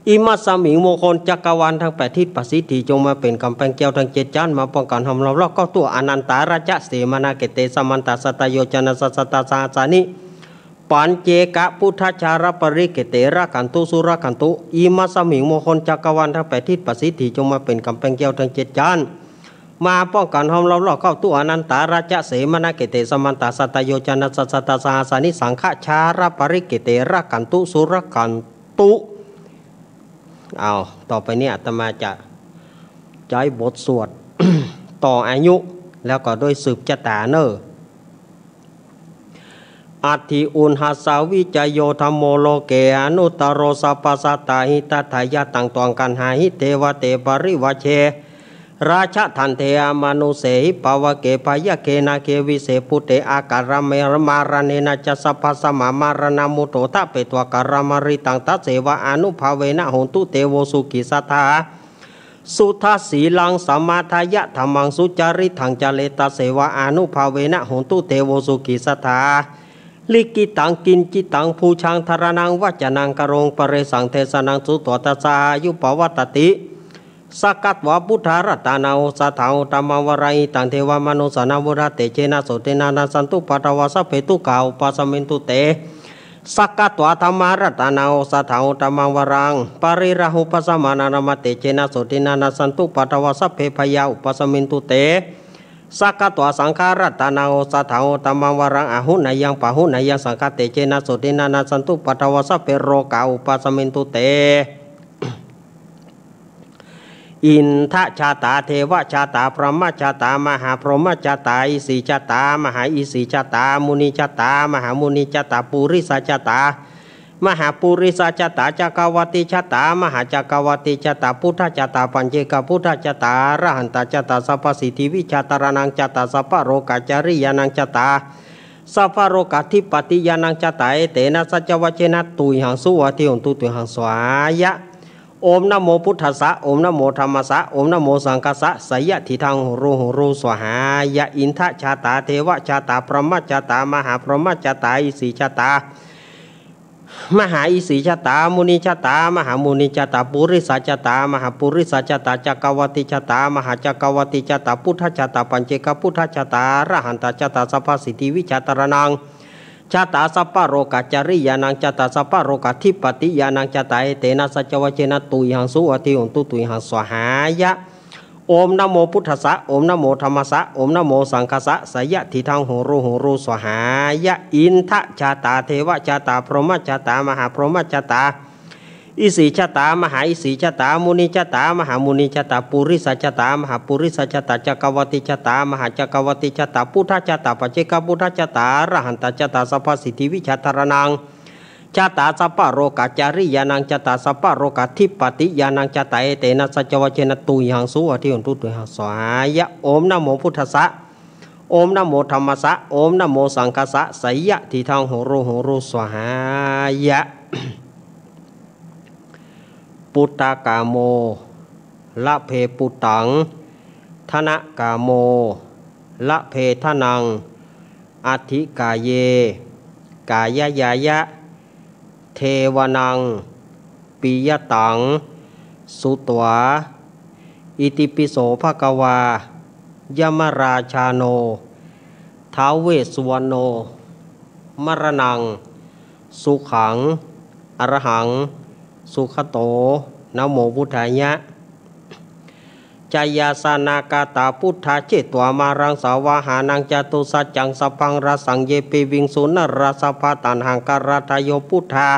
อิมัสสมิงมงคลจักรวาลทั้ง8ทิศประสิทธิจงมาเป็นกำแพงเกี่ยวทั้ง7ชั้นมาป้องกันห้อมล้อมรอบก็ตัวอนันตาราชเสมานาเกเตสมันตาสัตโยจนะสัสตาสหสานิปัญเจกะพุทธชารปริเกเตระกันตุสุรกันตุอิมัสสมิงมงคลจักรวาลทั้ง8ทิศประสิทธิจงมาเป็นกำแพงเกี่ยวทั้ง7ชั้นมาป้องกันห้อมล้อมรอบเข้าตัวอนันตาราชเสมานาเกเตสมันตาสัตโยจนะสัสตาสหสานิสังฆชารปริเกเตระกันตุสุรกันตุเอาต่อไปนี้อาตมาจะใช้บทสวด ต่ออายุแล้วก็โดยสืบชะตาเนออัตถิอุณหัสสาวิจโยธรรมโมโลเกอนุตตโรสัพพสัตตาหิตัทธายะตังตวงกันหาหิเทวเตปริวเชราชทันเทอมนุเสหิปวเกปายะเกนาเกวิเศปุเตอาการเมรมารเนนะจะสัพพสมามารณมุโตทะเปตวการมริตังตัสเสวะอนุภาเวนะโหตุเตโวสุกิสัทธาสุทัสสีลังสัมมาทายะธรรมังสุจาริทังจเลตัสเสวะอนุภาเวนะโหตุเตโวสุกิสัทธาลิกิตังกินจิตังภูชังธารนังวัจนังกโรงปเรสังเทสนังสุตตสายุปวัตติสกัดวะพุทธารัตนาสัทธาธรรมวรัยตังเทวมนุสนาวุระเตเจนะโสเตนานัสันตุปัตวะสัพเพตุกาอุปสัมมินตุเตสกัดวะธรรมรัตนาสัทธาธรรมวรังปริราหุปสัมมานามาเตเจนะโสเตนานัสันตุปัตวะสัพเพพยาอุปสัมมินตุเตสักกัตวะสังขารัตนาสัทธาธรรมวรังอาหุนายังปะหุนายังสังฆเตเจนะโสเตนานัสันตุปัตวะสัพเพโรกาอุปสัมมินตุเตอินทชาตาเทวชาตาพรหมชาตามหาพรหมชาตาอิสีชาตามหาอิสีชาตามุนีชาตามหามุนีชาตาปุริสชาตามหาปุริสชาตาจักรวัติชาตามหาจักรวัติชาตาพุทธชาตาปัญเจกพุทธชาตาระหันตชาตาสัพพสิทธิวิชาตานังชาตาสัพพโรกาจาริยานังชาตาสัพพโรกาทิปติยานังชาตาเตนะสัจวัชนะตุยหังสุวัติหนตุตุยหังสวายะ โอมนะโมพุทธัสสะโอมนะโมธัมมัสสะโอมนะโมสังฆัสสะสยะทิทังโหรูสวหายะอินทะชาตาเทวชาตาพรหมชาตามหาพรหมชาตาอิสีชาตามหาอิสีชาตามุนิชาตามหามุนิชาตาปุริสัจตามหาปุริสัจตาจักรวัติชาตามหาจักรวัติชาตาพุทธชาตาปัญเจกพุทธชาตาระหันตชาตาสัพพสิทธิวิชาตรนังชาตาสัพพโรกาจาริยานังชาตาสัพพโรกาทิปติยานังชาตาเอเตนะสัจวเจนะตุยหังสุอติหุนตุตุยหังสวหายะโอมนะโมพุทธัสสะโอมนะโมธัมมัสสะโอมนะโมสังฆัสสะสยะทิทังโหรูสวหายะอินทะชาตาเทวชาตาพรหมชาตามหาพรหมชาตาอิสีชาตามหาอิสีชาตามุนิชาตามหามุนิชาตาปุริสัจตามหาปุริสัจตาจักรวัติชาตามหาจักรวัติชาตาพุทธชาตาปัจเจกพุทธชาตาระหันตชาตาสัพพสิทธิวิชาตรนังชาตาสัพพโรกาจาริยานังชาตาสัพพโรกาทิปติยานังชาตาเอเตนะสัจวเจนะตุยหังสุอธิหุนตุตุยหังสวหายะโอมนะโมพุทธัสสะโอมนะโมธัมมัสสะโอมนะโมสังฆัสสะสยะทิทังโหรูสวหายะปุตตากาโมละเพปุตตังธนะกาโมละเพทนังอธิกาเยกายยายะเทวนังปิยตังสุตวาอิติปิโสภควายมราชาโนท้าวเวสสุวรรณโนมรณังสุขังอรหังสุขโตนะโมพุทธายะจายาสานากาตาพุทธาเจตวามารังสาวาหานังจตุสัจจังสัพพังรสังเยปิวิงสุนรสภาตันหังการทายโยพุทธา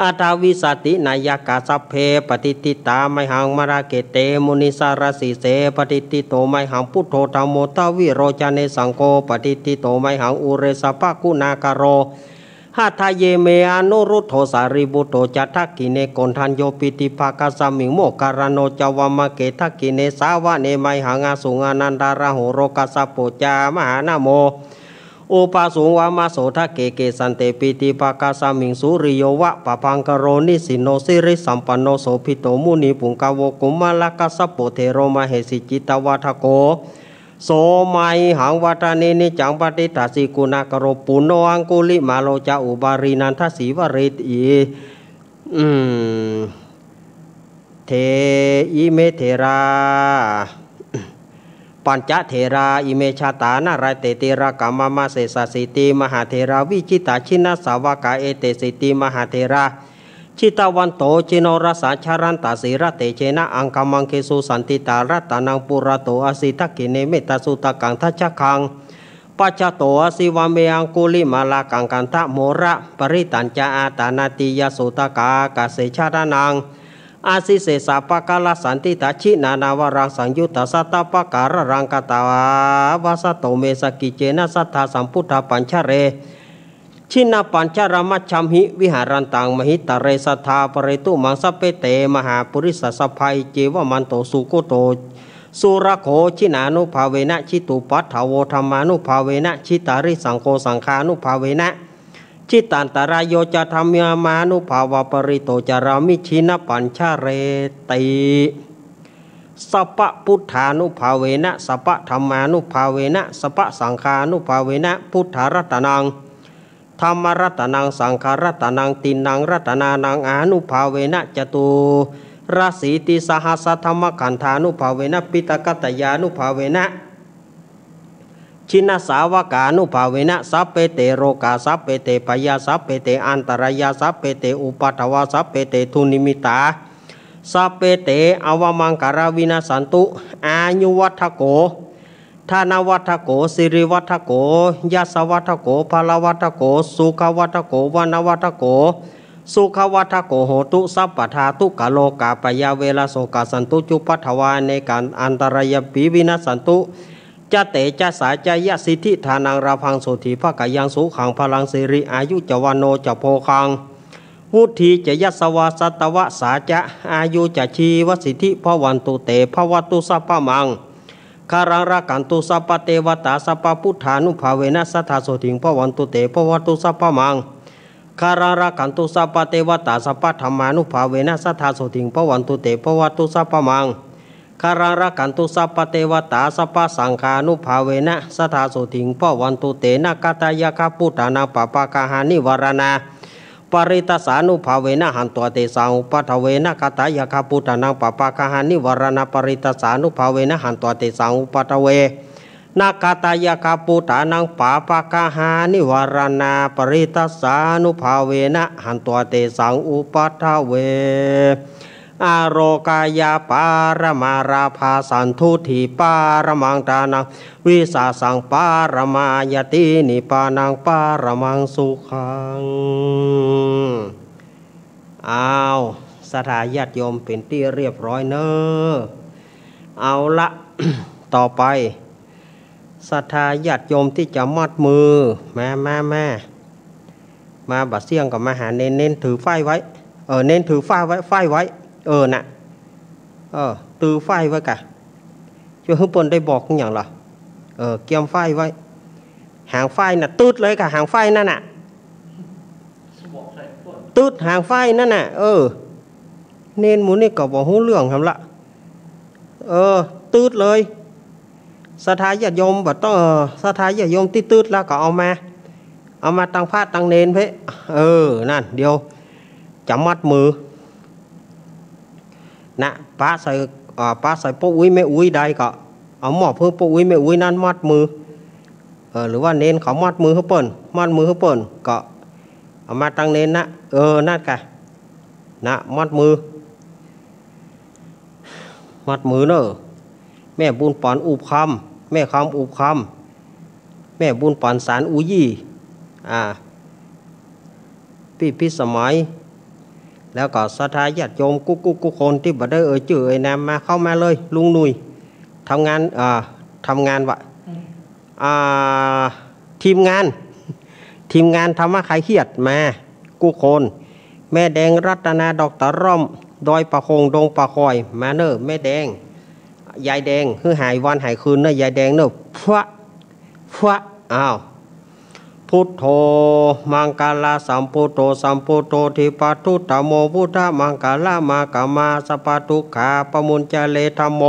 อาทาวิสตินายกาสัพเพปฏิติตาไมหังมราเกเตมุนิสารสีเสปฏิติโตไมหังพุทโธธรรมโมทวิโรจเนสังโฆปฏิติโตไมหังอุเรสภกุณาคโรหัทเยเมอนุรุโธสาริบุโตจัตถกิเนโกนทันโยปิติภาคสมิงโมการโนจวามเกทกิเนสาวะเนไมหังอาสุงานันดาระโหโรกัสสะโปจามหานาโมอุปาสุงวามาโสทะเกเกสันเตปิติภาคสมิงสุริโยวะปะพังกโรนิสิโนสิริสัมปันโนโสภิโตมุนีปุงกาวกุมลกัสสะโปเทโรมเหสิจิตวัฏโกโสมัยหังวัตานินิจังปฏิทัสสิกุณากโรปุโนอังกุลิมาโลจาอุบารินันทสีวริตีเทอิเมเทราปัญจเทราอิเมชาตานาไรเตติรากามามาเสสสิติมหาเทราวิจิตาชินาสาวกาเอเตสิติมหาเทราชิตาวันโตจิโนรสาชารันตาสีระเตเจนะอังคมังเคสุสันติตารัตนังปุระโตอสิทักกิเนเมตสุตกังทัชคังปัจจโตอสิวาเมอังกุลิมาลากังกันทะโมระปริตัญจาอาตานาติยสุตกากาเสชาดานังอาสิเสสาปะกาลสันติตาชินานาวรังสังยุตตสัตตปะการรังกตาวาสโตเมสกิเจนะสัทธาสัมพุทธปัญชเรชินาปัญจรามัชชัมหิวิหารันตังมหิตเรสัทธาปริตุมังสเปเตมหาปุริสสะภัยเจวมันโตสุโกโตสุรโขชินานุภาเวนะชิตุปัฏฐาวธรรมานุภาเวนะชิตาริสังโฆสังฆานุภาเวนะชิตันตรายโยจะธรรมยามานุภาวะปริโตจารามิชินปัญชเรติสัพพะพุทธานุภาเวนะสัพพะธรรมานุภาเวนะสัพพะสังฆานุภาเวนะพุทธรัตนังธรรมรัตนังสังฆรัตนังตินังรัตนานังอนุภาเวนะจตุราศีติสหัสธรรมขันธานุภาเวนะปิตกัตยานุภาเวนะชินสาวกานุภาเวนะสัพเพเตโรกาสัพเพเตปยาสัพเพเตอันตรายาสัพเพเตอุปัฏฐวาสัพเพเตทุนิมิตาสัพเพเตอวมังการวินาสันตุอายุวัฏโกธานวัฏโกสิริวัฏโกยัสวัฏโกพลวัฏโกสุขวัฏโกวนวัฏโกสุขวัฏโกโหตุสัพพทาตุกะโลกาปยาเวลาโสกาสันตุจุปัฏฐวาในการอันตรายปีวินาสันตุจะเตจะสาจายสิทธิทานังราพังโสถีภกยังสุขังพลังสิริอายุจวันโนจะโพคังวุธีจะยัสวาสัตวะสาจะอายุจะชีวสิทธิภวันตุเตภวตุสัพพมังคารังรักันตุสัพพเทวตาสัพพพุทธานุภาเวนะสัทธาโสถิงภวันตุเตภวตุสัพพมัง คาราระกันตุสัพพเทวตาสัพพธรรมานุภาเวนะสัทธาโสติงภวันตุเตภวตุสัพพมังคาราระกันตุสัพพเทวตาสัพพสังฆานุภาเวนะสัทธาโสติงภวันตุเตนะกตายะคพุทธานาปปะกาหานิวรณาปริตสานุภาเวนะหันตัวเตสังอุปัฏเวนะกตายะคพุทธานาปปะกาหานิวรณาปริตสานุภาเวนะหันตัวเตสังอุปัฏเวนาคาตายาคาปุตานังปาปะกาหานิวารณาปริตัสสานุภาเวนะหันตัวเตสังอุปัฏฐเวอโรกายาปารมาราภาสันทุถีปารมังตานังวิสาสังปารมายตินิปานังปารมังสุขังเอาสถาญาติโยมเป็นที่เรียบร้อยเนอะเอาละ ต่อไปศรัทธาญาติโยมที่จะมัดมือมาบัดเสี่ยงกับมาหาเน้นถือไฟไว้เน้นถือไฟไว้น่ะตือไฟไว้กะช่วยให้ปนได้บอกอย่างหรอเกี่ยมไฟไว้หางไฟน่ะตืดเลยกะหางไฟนั่นน่ะตืดหางไฟนั่นน่ะเน้นหมูนี่ก็บอกหูเรื่องทำละตืดเลยศรัทธาญาติโยมแบบต้องศรัทธาญาติโยมที่ตืดแล้วก็เอามาตั้งพาดตั้งเนนเพ่นั่นเดียวจะมัดมือนะป้าใส่ปุ๊อุ้ยไม่อุ้ยใดก็เอาหมอบเพื่อปุ๊อุ้ยไม่อุ้ยนั่นมัดมือหรือว่าเนนเขามัดมือเขาเปิ่นก็เอามาตั้งเนนนะนั่นกะนะมัดมือเนอะแม่บุญปอนอุบคำแม่คำอุบคำแม่บุญปอนสารอุยี่พี่สมัยแล้วก็ศรัทธาญาติโยมกุ๊กคนที่บัดได้ชื่อนามมาเข้ามาเลยลุงหนุ่ยทำงานวะทีมงานธรรมะใครเครียดมากุ๊กคนแม่แดงรัตนาดอกตะร่อมดอยประคงดงประคอยมาเนอแม่แดงยายแดงคือหายวันหายคืนเนอะยายแดงเนอะฟะพุทโธมังกาลาสัมพุทโธทิปัตุตโมพุทธมังกาลามากามาสปาตุขาปมุญจเลธรรมโม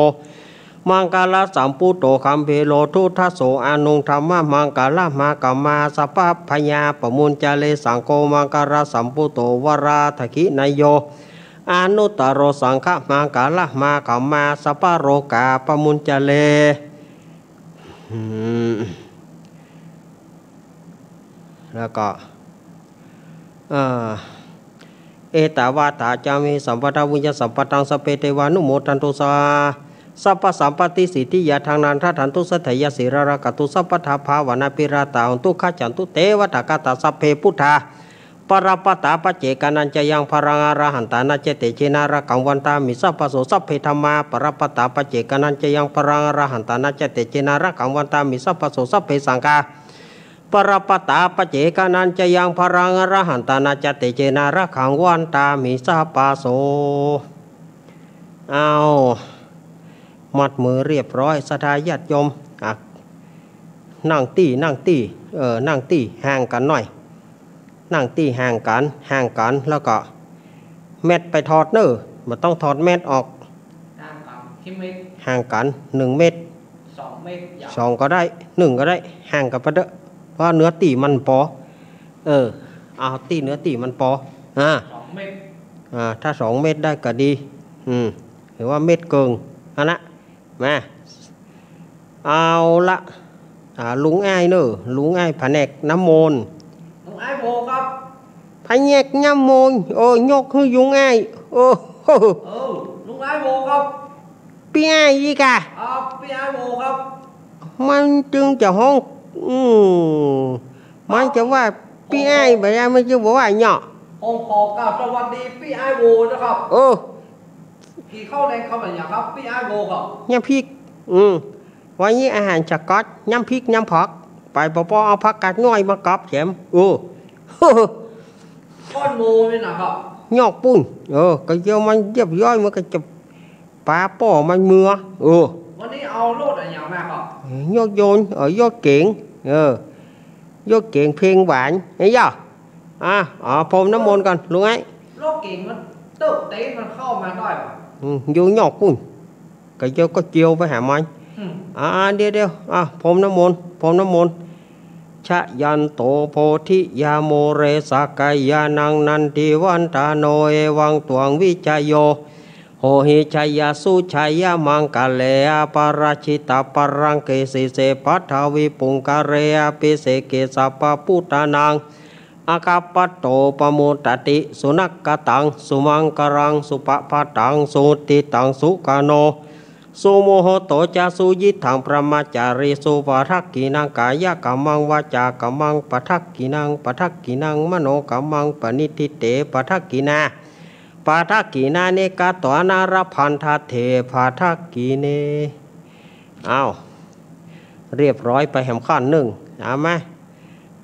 มังกาลาสัมพุทโธคัมเพโลทุทัสโสอานุงธรรมะมังกาลามากามาสปาพญาปมุญจเลสังโฆมังกาลาสัมพุทโธวราทกินายโยอนุตตรสังฆมังกาลามากามาสปาโรกาปมุญจเลแล้วก็เอตาวาตาจามิสัมปทาวิญญาสัมปตังสเปเทวานุโมทันตุสาสัพพสัมปติสิทธิยาทางนันททันตุสัทธยศิรากตุสัพพทาภาวนาปิราตาหุตุขจันตุเตวตากาตาสัพเพพุทธาปรปตาปเจกานันจยังพรังอรหันตานาเจเตเจนาระกังวันตามิสัพพโสสัพเพธรรมาปรปตาปเจกานันจยังพรังอรหันตานาเจเตเจนาระกังวันตามิสัพพโสสัพเพสังฆาปรปตาปเจกานันจยังพรังอรหันตานาเจเตเจนาระกังวันตามิสัพพโสเอามัดมือเรียบร้อยศรัทธาญาติโยมนั่งตี้ห่างกันหน่อยนั่งตี้ห่างกันแล้วก็เม็ดไปทอดเนอะมันต้องถอดเม็ดออกห่างกัน1 เม็ด2ก็ได้1ก็ได้ห่างกันไปเด้อเพราะเนื้อตีมันปอเอาตีเนื้อตีมันปอ2 เม็ดถ้า2 เม็ดได้ก็ดีหรือว่าเม็ดเกิงนะมาเอาละลุงไอ้เนอะลุงไอ้แผนกน้ำมนต์ลุงไอ้โบครับแผนกน้ำมนต์ยกให้ลุงไอ้ลุงไอ้โบครับพี่ไอ้ยี่กะพี่ไอ้โบครับมันจึงจะห้องมันจะว่าพี่ไอ้แบบนี้มันจะบอกว่าเนาะห้องขอกราบสวัสดีพี่ไอ้โบนะครับกี่ข้าวแดงข้าวแบบนี้ครับพี่ไอ้โบครับย่ำพริกวันนี้อาหารจะก๊อดย่ำพริกย่ำผักไปปอเอาผักกาดง่อยมากรอบแฉมก้อนโมนี่นะครับยอกปุ้นก็เยอะมันเรียบร้อยมันก็จะปลาป่อมันเมื่อวันนี้เอาโลดอะไรอย่างแม่ครับยกโยนยกเก่งยกเก่งเพลงหวานไอ้ย่า พรมน้ำมนต์กันลุงไอ้ โรคกิ่งมันตึกเต้มันเข้ามาได้ป่ะ อยู่หยอกคุณก็เจียวก็เจียวไปหามันเดี๋ยวพรมน้ำมนต์พรมน้ำมนต์ชะยันโตโพธิยาโมเรสกายานังนันทิวันตาโนเอวังตวงวิจโยโหหิชัยยาสุชัยยามังกะเลอปาราชิตาปรังเกสิเสปัทาวิปุงกะเรอปิเสเกสัปปุตานังอากาปโตปโมตติสุนักกตังสุมังกรังสุปปะตังสุติตังสุกาโนสุโมโหโตจาสุยิทังพระมาจาริสุปะทักกินังกายกัมมังวาจากัมมังปะทักกินังมโนกัมมังปณิทิเตปะทักกินาปะทักกินาเนกาตวนารพันธเถปะทักกิเนเรียบร้อยไปแหมขั้นหนึ่งไหม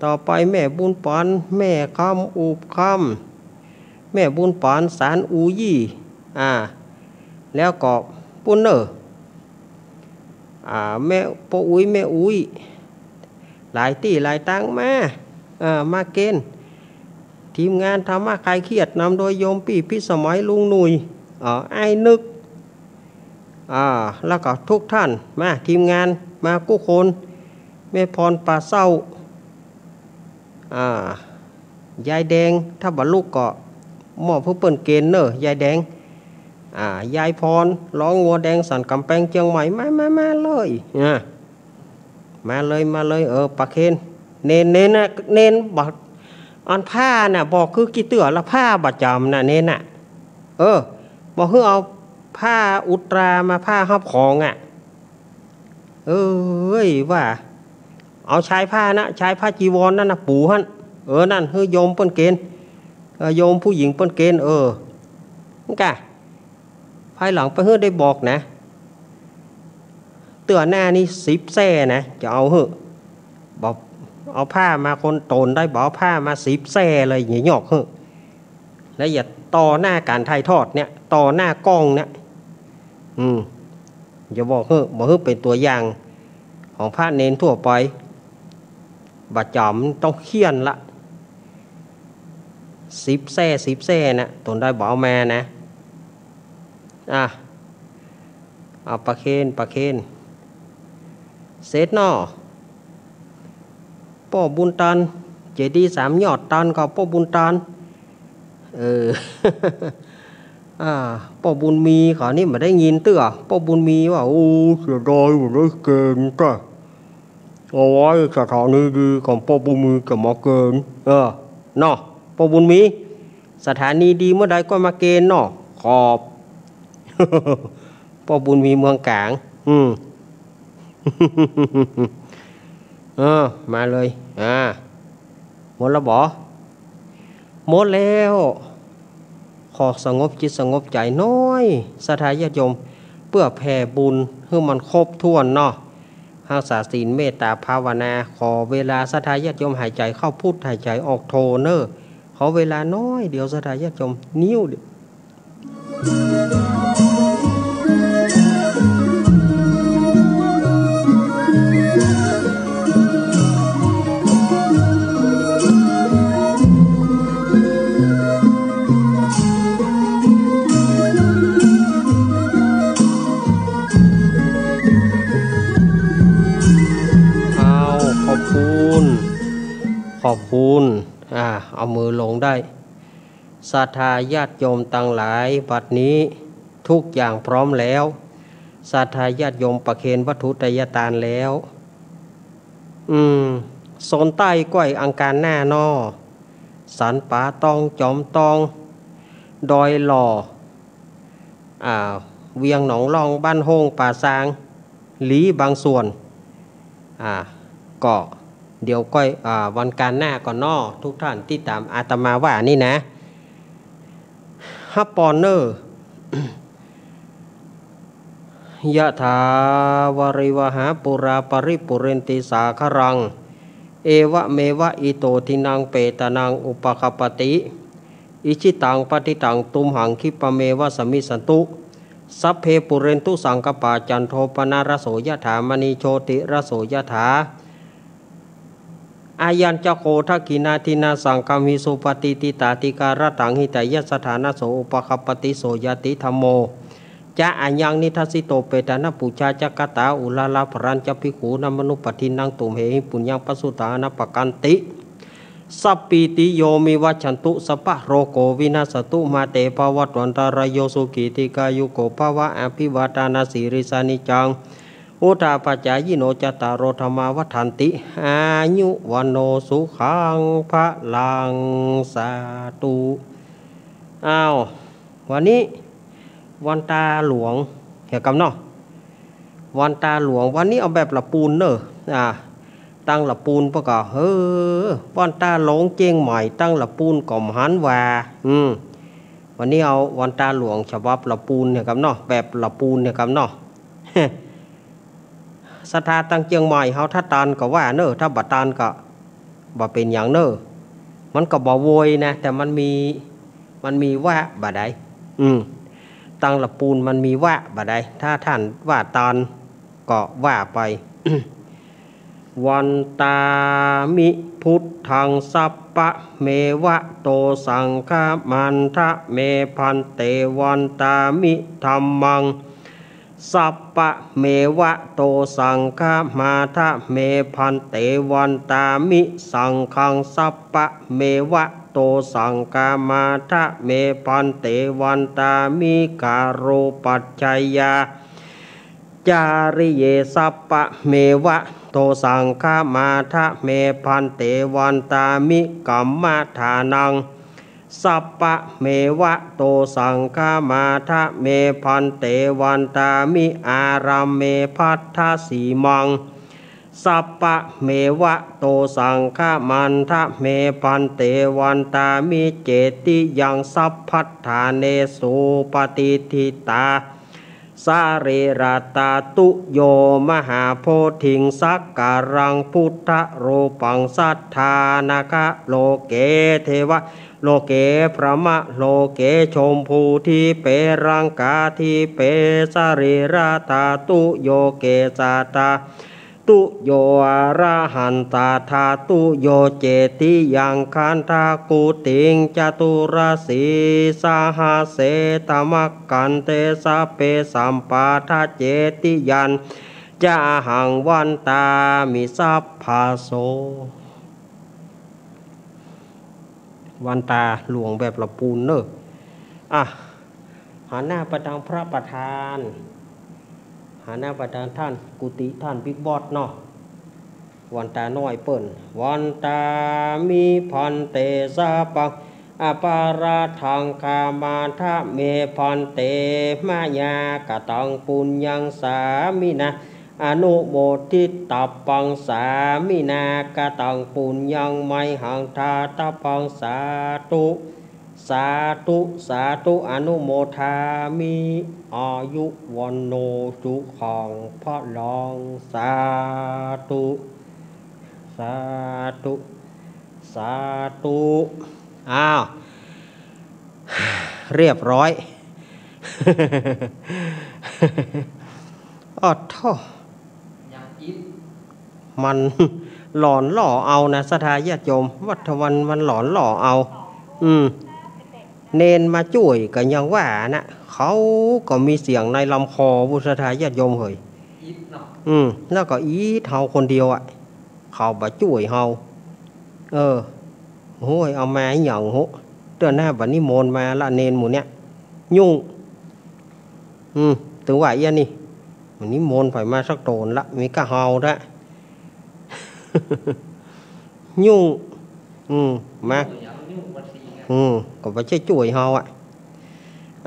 ต่อไปแม่บุญปานแม่คำอุบคำแม่บุญปานสารอูยี่แล้วก็ปุ้นเนอแม่ปอุ้ยแม่อุ้ยหลายตีหลายตังมาเกณฑ์ทีมงานธรรมะคลายเครียดนำโดยโยมปี่พิสมัยลุงหนุ่ยไอ้นึกแล้วก็ทุกท่านมาทีมงานมากู้คนแม่พรป่าเศร้ายายแดงถ้าบรรลุก็หม้อผู้เปิ่นเกณฑ์เนอะยายแดงยายพรร้องงัวแดงสันกำแพงเชียงใหม่มาเลยมาเลยปะเคนเน้นบอกอันผ้าน่ะบอกคือกี่เตือละผ้าบาดจำน่ะเน้นบอกคือเอาผ้าอุตรามาผ้าห้อบของว่าเอาชายผ้านะชายผ้าจีวรนั่นนะปู่ฮั่นนั่นโยมเปิ้นเกณฑ์โยมผู้หญิงเปิ้นเกณฑ์นั่นกะภายหลังไปได้บอกนะเตือหน้านี่10 แส่นะจะเอาบอกเอาผ้ามาคนโตนได้บอกผ้ามา10 แส่เลยหยอกแล้วอย่าต่อหน้าการถ่ายทอดเนี่ยต่อหน้ากล้องเนี่ยอย่าบอกเป็นตัวอย่างของพระเนนทั่วไปบาดจอมต้องเขียนละ10 แส่นะตนได้บอกมานะปะเคนเสร็จนอป้อบุญตันเจดีย์3 ยอดตันก็ป้อบุญตันป้อบุญมีขอนี่มาได้ยินเตื้อป้อบุญมีว่าเสียดายว่าได้เกินก็เอาไว้สถานีดีของป้อบุญมีกับมาเกินนอป้อบุญมีสถานีดีเมื่อใดก็มาเกณฑ์นอขอบป้อบุญมีเมืองกลางมาเลยหมดแล้วบ่หมดแล้วขอสงบจิตสงบใจน้อยศรัทธาญาติโยมเพื่อแผ่บุญให้มันครบถ้วนเนาะรักษาศีลเมตตาภาวนาขอเวลาศรัทธาญาติโยมหายใจเข้าพุทหายใจออกโทเนอขอเวลาน้อยเดี๋ยวศรัทธาญาติโยมนิ้วขอบคุณเอามือลงได้ศรัทธาญาติโยมตั้งหลายบัดนี้ทุกอย่างพร้อมแล้วศรัทธาญาติโยมประเคนวัตถุไตรยทานแล้วโซนใต้ก้อยอังการหน้านอสันป่าตองจอมตองดอยหล่อเวียงหนองลองบ้านโฮงป่าซางหลีบางส่วนก็เดี๋ยวก้อยวันการหน้าก่อนนอทุกท่านที่ตามอาตมาว่านี่นะฮับปอนเนอร์ยะถาวริวหาปุราปริปุเรนติสาครังเอวะเมวะอิโตทินังเปตานังอุปคปติอิชิตังปฏิตังตุมหังคิปะเมวะสมิสันตุสัพเพปุเรนตุสังกปาจันโทปนารโสยะถามณีโชติรโสยะถา อายัญจโคทักขินาทินาสังคามิสุปฏิติตาติการตังหิตายสถานะโสอุปคัปปติโสยติธรรมโมจะอัญญังนิทัสสิโตเปตานะปุชาจักตาอุลาลาภรัญจภิกขุนามนุปทินังตุมเหหิปุญญังปสุตานะปกันติสัพปิติโยมิวัชันตุสัพพะโรโกวินาสตุมาเตภวัตวันตารโยสุขีติกายุโกภวะอภิวาทานาสิริสานิจังอุทาปัจจายิโนจตารโรธรรมาวัฏันติอายุวันโนสุขังพระลังสาธุอ้าววันนี้วันตาหลวงเห็นกันเนาะวันตาหลวงวันนี้เอาแบบละปูนเนอะตั้งละปูนประกอบวันตาหลงเจียงใหม่ตั้งละปูนก่อมหันวาวันนี้เอาวันตาหลวงฉบับละปูนเห็นกันเนาะแบบละปูนเห็นกันเนาะศรัทธาตั้งเจียงใหม่เฮาถ้าตานก็ว่าเนอะถ้าบัตานก็บ่เป็นอย่างเนอะมันก็บ่โวยนะแต่มันมีว่าบ่ได้ตั้งละปูนมันมีว่าบ่ได้ถ้าท่านว่าตานก็ว่าไป วันตามิพุทธังสัพปะเมวะโตสังฆมันทะเมพันเตวันตามิธัมมังสัพปะเมวะโตสังฆมาทะเมพันเตวันตามิสังฆังสัพปะเมวะโตสังฆมาทะเมพันเตวันตามิการโรปัจจยาจาริเยสัพปะเมวะโตสังฆมาทะเมพันเตวันตามิกัมมาฐานังสัพปะเมวะโตสังฆมาทะเมพันเตวันตามิอารัมเมพัทธสีมังสัพปะเมวะโตสังฆมันทะเมพันเตวันตามิเจติยังสัพพัทธาเนสุปฏิทิตาสาเรราตาตุโยมหาโพธิงสักการังพุทธโรปังสัทธานาคะโลเกเทวะโลเกพระมะโลเกชมพูทีเปรังกาทีเปสาเรราตาตุโยเกสาตาตุโยอระหันตาธาตุโยเจติยังคันธากุติงจตุรสีสหเสตมักกันเตสะเปสัมปาทาเจติยันจะหังวันตามิสัพพาโสวันตาหลวงแบบละปูนเนอะหันหน้าไปทางพระประธานหันหน้าไปทางท่านกุฏิท่านบิ๊กบอสเนาะวันตาน้อยเปิ้นวันตามีพันเตสาปังอปาราทังคามาทะเมพันเตมายากะตังปุญญังสามินะอนุโมทิตัปปังสามินากะตังปุญญังไมหังทาตปังสาธุสาธุสาธุอนุโมทามิอายุวันโนสุขังพระลังสาธุสาธุสาธุอ้าวเรียบร้อยอ้อท่อมันหลอนหล่อเอานะศรัทธาญาติโยมวัฏวันมันหลอนหล่อเอาเนนมาช่วยกันยังว่านะเขาก็มีเสียงในลำคอบุษทายาติโยมเฮยแล้วก็อีเฮาคนเดียวอ่ะเขาบ่ช่วยเฮาโห้ยเอามาหยังโหเตือนหน้าบัดนี้โมนมาละเนนหมู่เนี้ยยุ่งถึงว่าอีนี่วันนี้โมนไปมาสักโตนละมีกะเฮาละยุ่งมาก็ไปช่วยเฮาอ่ะ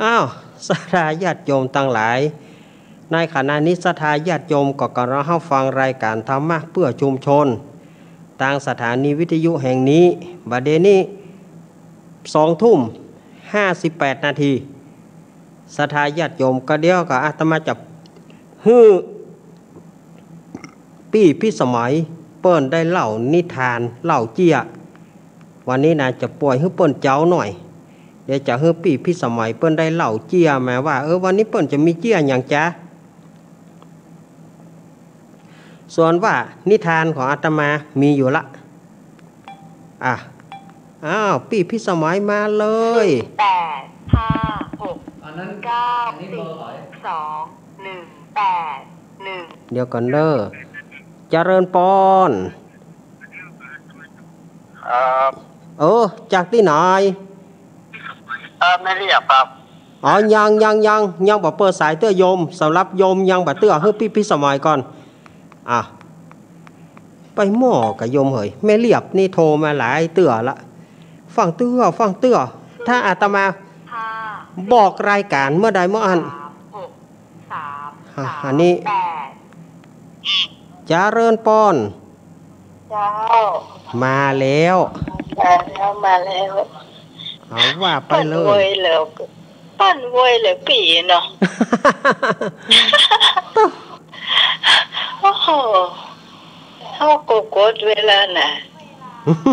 อ้าวศรัทธาญาติโยมทั้งหลายในขณะนี้ศรัทธาญาติโยมก็กำลังรับฟังรายการธรรมะเพื่อชุมชนทางสถานีวิทยุแห่งนี้บัดเดี๋ยวนี้ 20:58 นาทีศรัทธาญาติโยมก็เดี๋ยวก็อาตมาจะฮื้อปี้พิสมัยเปิ้นได้เล่านิทานเล่าเจี้ยวันนี้นะจะป่วยให้เปิ้นเจ้าหน่อยเดี๋ยวจะให้ปีพิสมัยเปิ้นได้เล่าเจี้ยมาว่าวันนี้เปิ้นจะมีเจี้ยอย่างจ๊ะส่วนว่านิทานของอาตมามีอยู่ละ อ่ะอ้าวพี่พิสมัยมาเลย8 5 6 อันนั้น 9 อันนี้เบอร์หอย 2 1 8 1เดี๋ยวก่อนเด้อเจริญปอน ครับ จากที่ไหน ไม่เรียบครับ อ๋อยังบ่เปิดสายเตื้อโยมสำหรับโยมยังบ่เตื้อให้พี่พิสมัยก่อนอ่ะไปหม้อกับโยมเหยแม่เรียบนี่โทรมาหลายเตื้อละฟังเตื้อถ้าอาตมา5บอกรายการเมื่อใดเมื่ออัน 6 3 อันนี้ 8 เจริญปอน เจ้า มาแล้ว มาแล้ว เอาว่าไปเล ปั้นโวย ยแล้วปั้นโวยเลยปีเนาะ โอ้โหเขากดเวลาน่ะ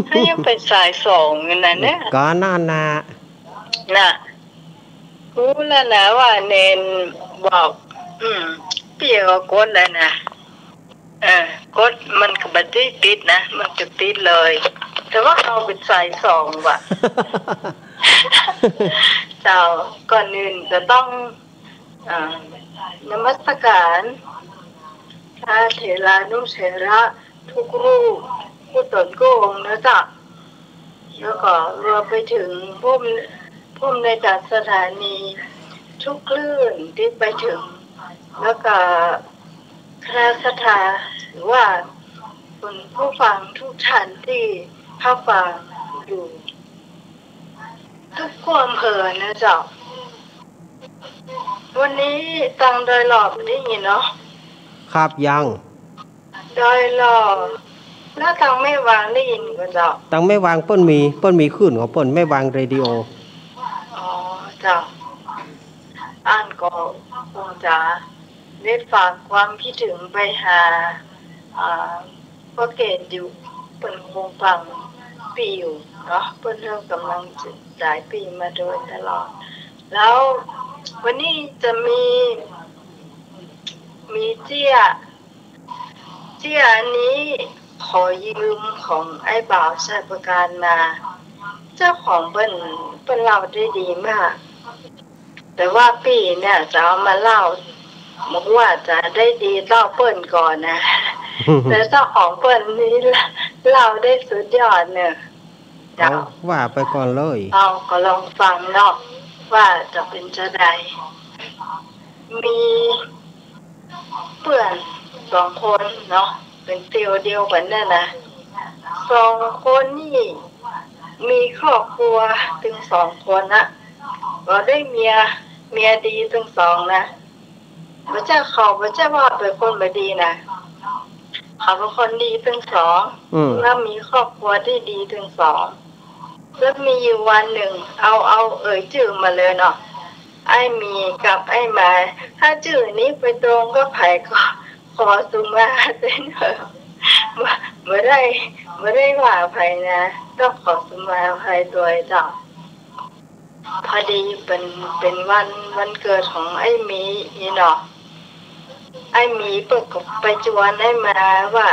เขายังเป็นสายสองอยู่นะเนี่ย ก็น่านา น่ะรู้แล้วนะว่าเนนบอกเปี่ยวกดเลยนะกดมันก็บัดนี้ติดนะมันจะติดเลย แต่ว่าเขาเป็นสายสองว่ะ เจ้าก่อนอื่นก็ต้องนมัสการพระเถรานุเถระทุกรูปผู้ตนโกงนะจ๊ะแล้วก็รวมไปถึงผู้ในจัดสถานีทุกคลื่นที่ไปถึงแล้วก็คณะสถาหรือว่าคนผู้ฟังทุกท่านที่เข้าฟังอยู่ทุกอำเภอนะจ๊ะวันนี้ตังโดยหลอบได้ยินเนาะครับยังโดยหลอบแล้วตังไม่วางได้ยินก็จ๊ะตังไม่วางเปิ้นมีขึ้นของเปิ้นไม่วางเรดิโออ๋อจ้ะอ่านก็คงจะได้ฝากความคิดถึงไปหาพ่อเกศอยู่เปิ้นคงฟังปีอยู่เนาะเปิ้นเริ่มกำลังหลายปีมาโดยตลอดแล้ววันนี้จะมีเจี้ยอันนี้ขอยืมของไอ้บ่าวชายประการมาเจ้าของเปิ้นเล่าได้ดีมากแต่ว่าปีเนี่ยจะเอามาเล่าบอกว่าจะได้ดีเล่าเปิ้นก่อนนะแต่เจ้าของเปิ้นนี้เล่าได้สุดยอดเนี่ยว่าไปก่อนเลยเอาก็ลองฟังเนาะว่าจะเป็นจะใดมีเพื่อน2 คนเนาะเป็นเตียวเดียวกันนั่นนะ2 คนนี่มีครอบครัวถึง2 คนนะก็ได้เมียดีถึง2นะพระเจ้าว่าเป็นคนไม่ดีนะเขาเป็นคนดีถึง2แล้วมีครอบครัวที่ดีถึง2แล้วมีอยู่วันหนึ่งเอาชื่อมาเลยเนาะไอ้มีกับไอ้มาถ้าชื่อนี้ไปตรงก็ไผก็ขอสุมาเต้นเถอะไม่ได้ว่าไผนะต้องขอสุมาไผด้วยจ้ะพอดีเป็นวันเกิดของไอ้มีนี่เนาะไอ้มีเปิดกับไปจวนได้มาว่า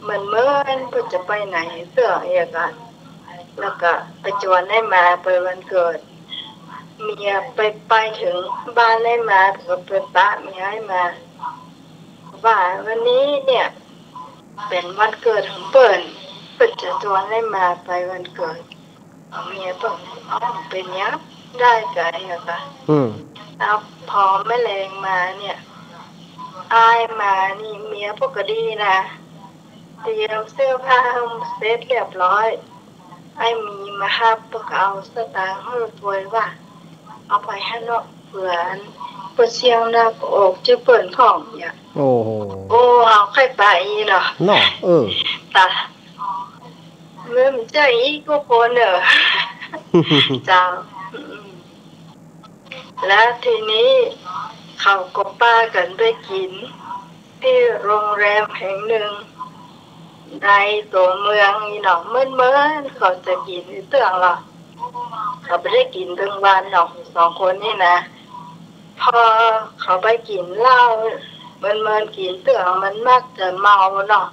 มันเมื่อเปิดจะไปไหนเสื้ออย่างกันแล้วก็ไปจวนได้มาไปวันเกิดเมียไปถึงบ้านได้มาก็ไปปะเมียให้มาว่าวันนี้เนี่ยเป็นวันเกิดของเปิดจะจวนได้มาไปวันเกิดเมียบอกเป็นยักษ์ได้ไกลอะค่ะเอาพอแม่แรงมาเนี่ยอายมานี่เมียปกตินะเตรียมเสื้อผ้าเสร็จเรียบร้อยไอ้มีมาฮับพวกเอาสตางค์ให้ป่วยว่าเอาไปให้เนาะเผื่อเชียงนาก็ออกจะเปิดของเนี่ยโอ้เอาใครไปเนาะเนาะตาเมื่อมันใจอีกก็คนเนอะจ้าแล้วทีนี้เขาก็ป้ากันไปกินที่โรงแรมแห่งหนึ่งในตัวเมืองนี่เนาะเมื่อเขาจะกินเตื้องหรอเขาไม่ได้กินทั้งวันหรอก2 คนนี่นะพอเขาไปกินเหล้าเมินกินเตื้องมันมักจะเมาเนาะ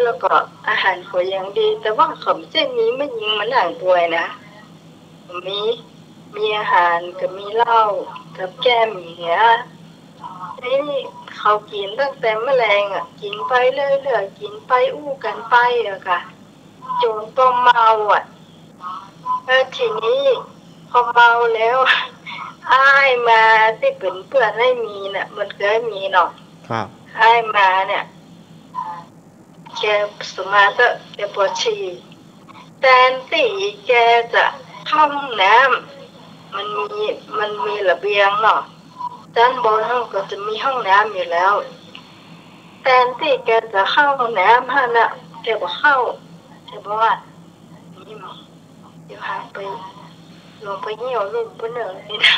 แล้วก็อาหารก็ยังดีแต่ว่าเขาไม่ใช่มีไม่ยิงมันหนังป่วยนะมีมีอาหารกับมีเหล้ากับแก้มอย่างเงี้ยนี่เขากินตั้งแต่แมลงอ่ะกินไปเรื่อยๆกินไปอู้กันไปอะค่ะจนก็เมาอ่ะทีนี้พอเมาแล้วอ้ายมาที่เป็นเพื่อนให้มีน่ะมันเคยมีเนาะครับอ้ายมาเนี่ยแกสมาธิแกปวดฉี่แทนที่แกจะเข้าห้องน้ำมันมีระเบียงเนาะด้านบนห้องก็จะมีห้องน้ำอยู่แล้วแทนที่แกจะเข้าห้องน้ำฮะน่ะแกบอกเข้าแกบอกว่านี่มั้งเดี๋ยวหาไปลงไปเหี่ยวลูกเพื่อนนี่นะ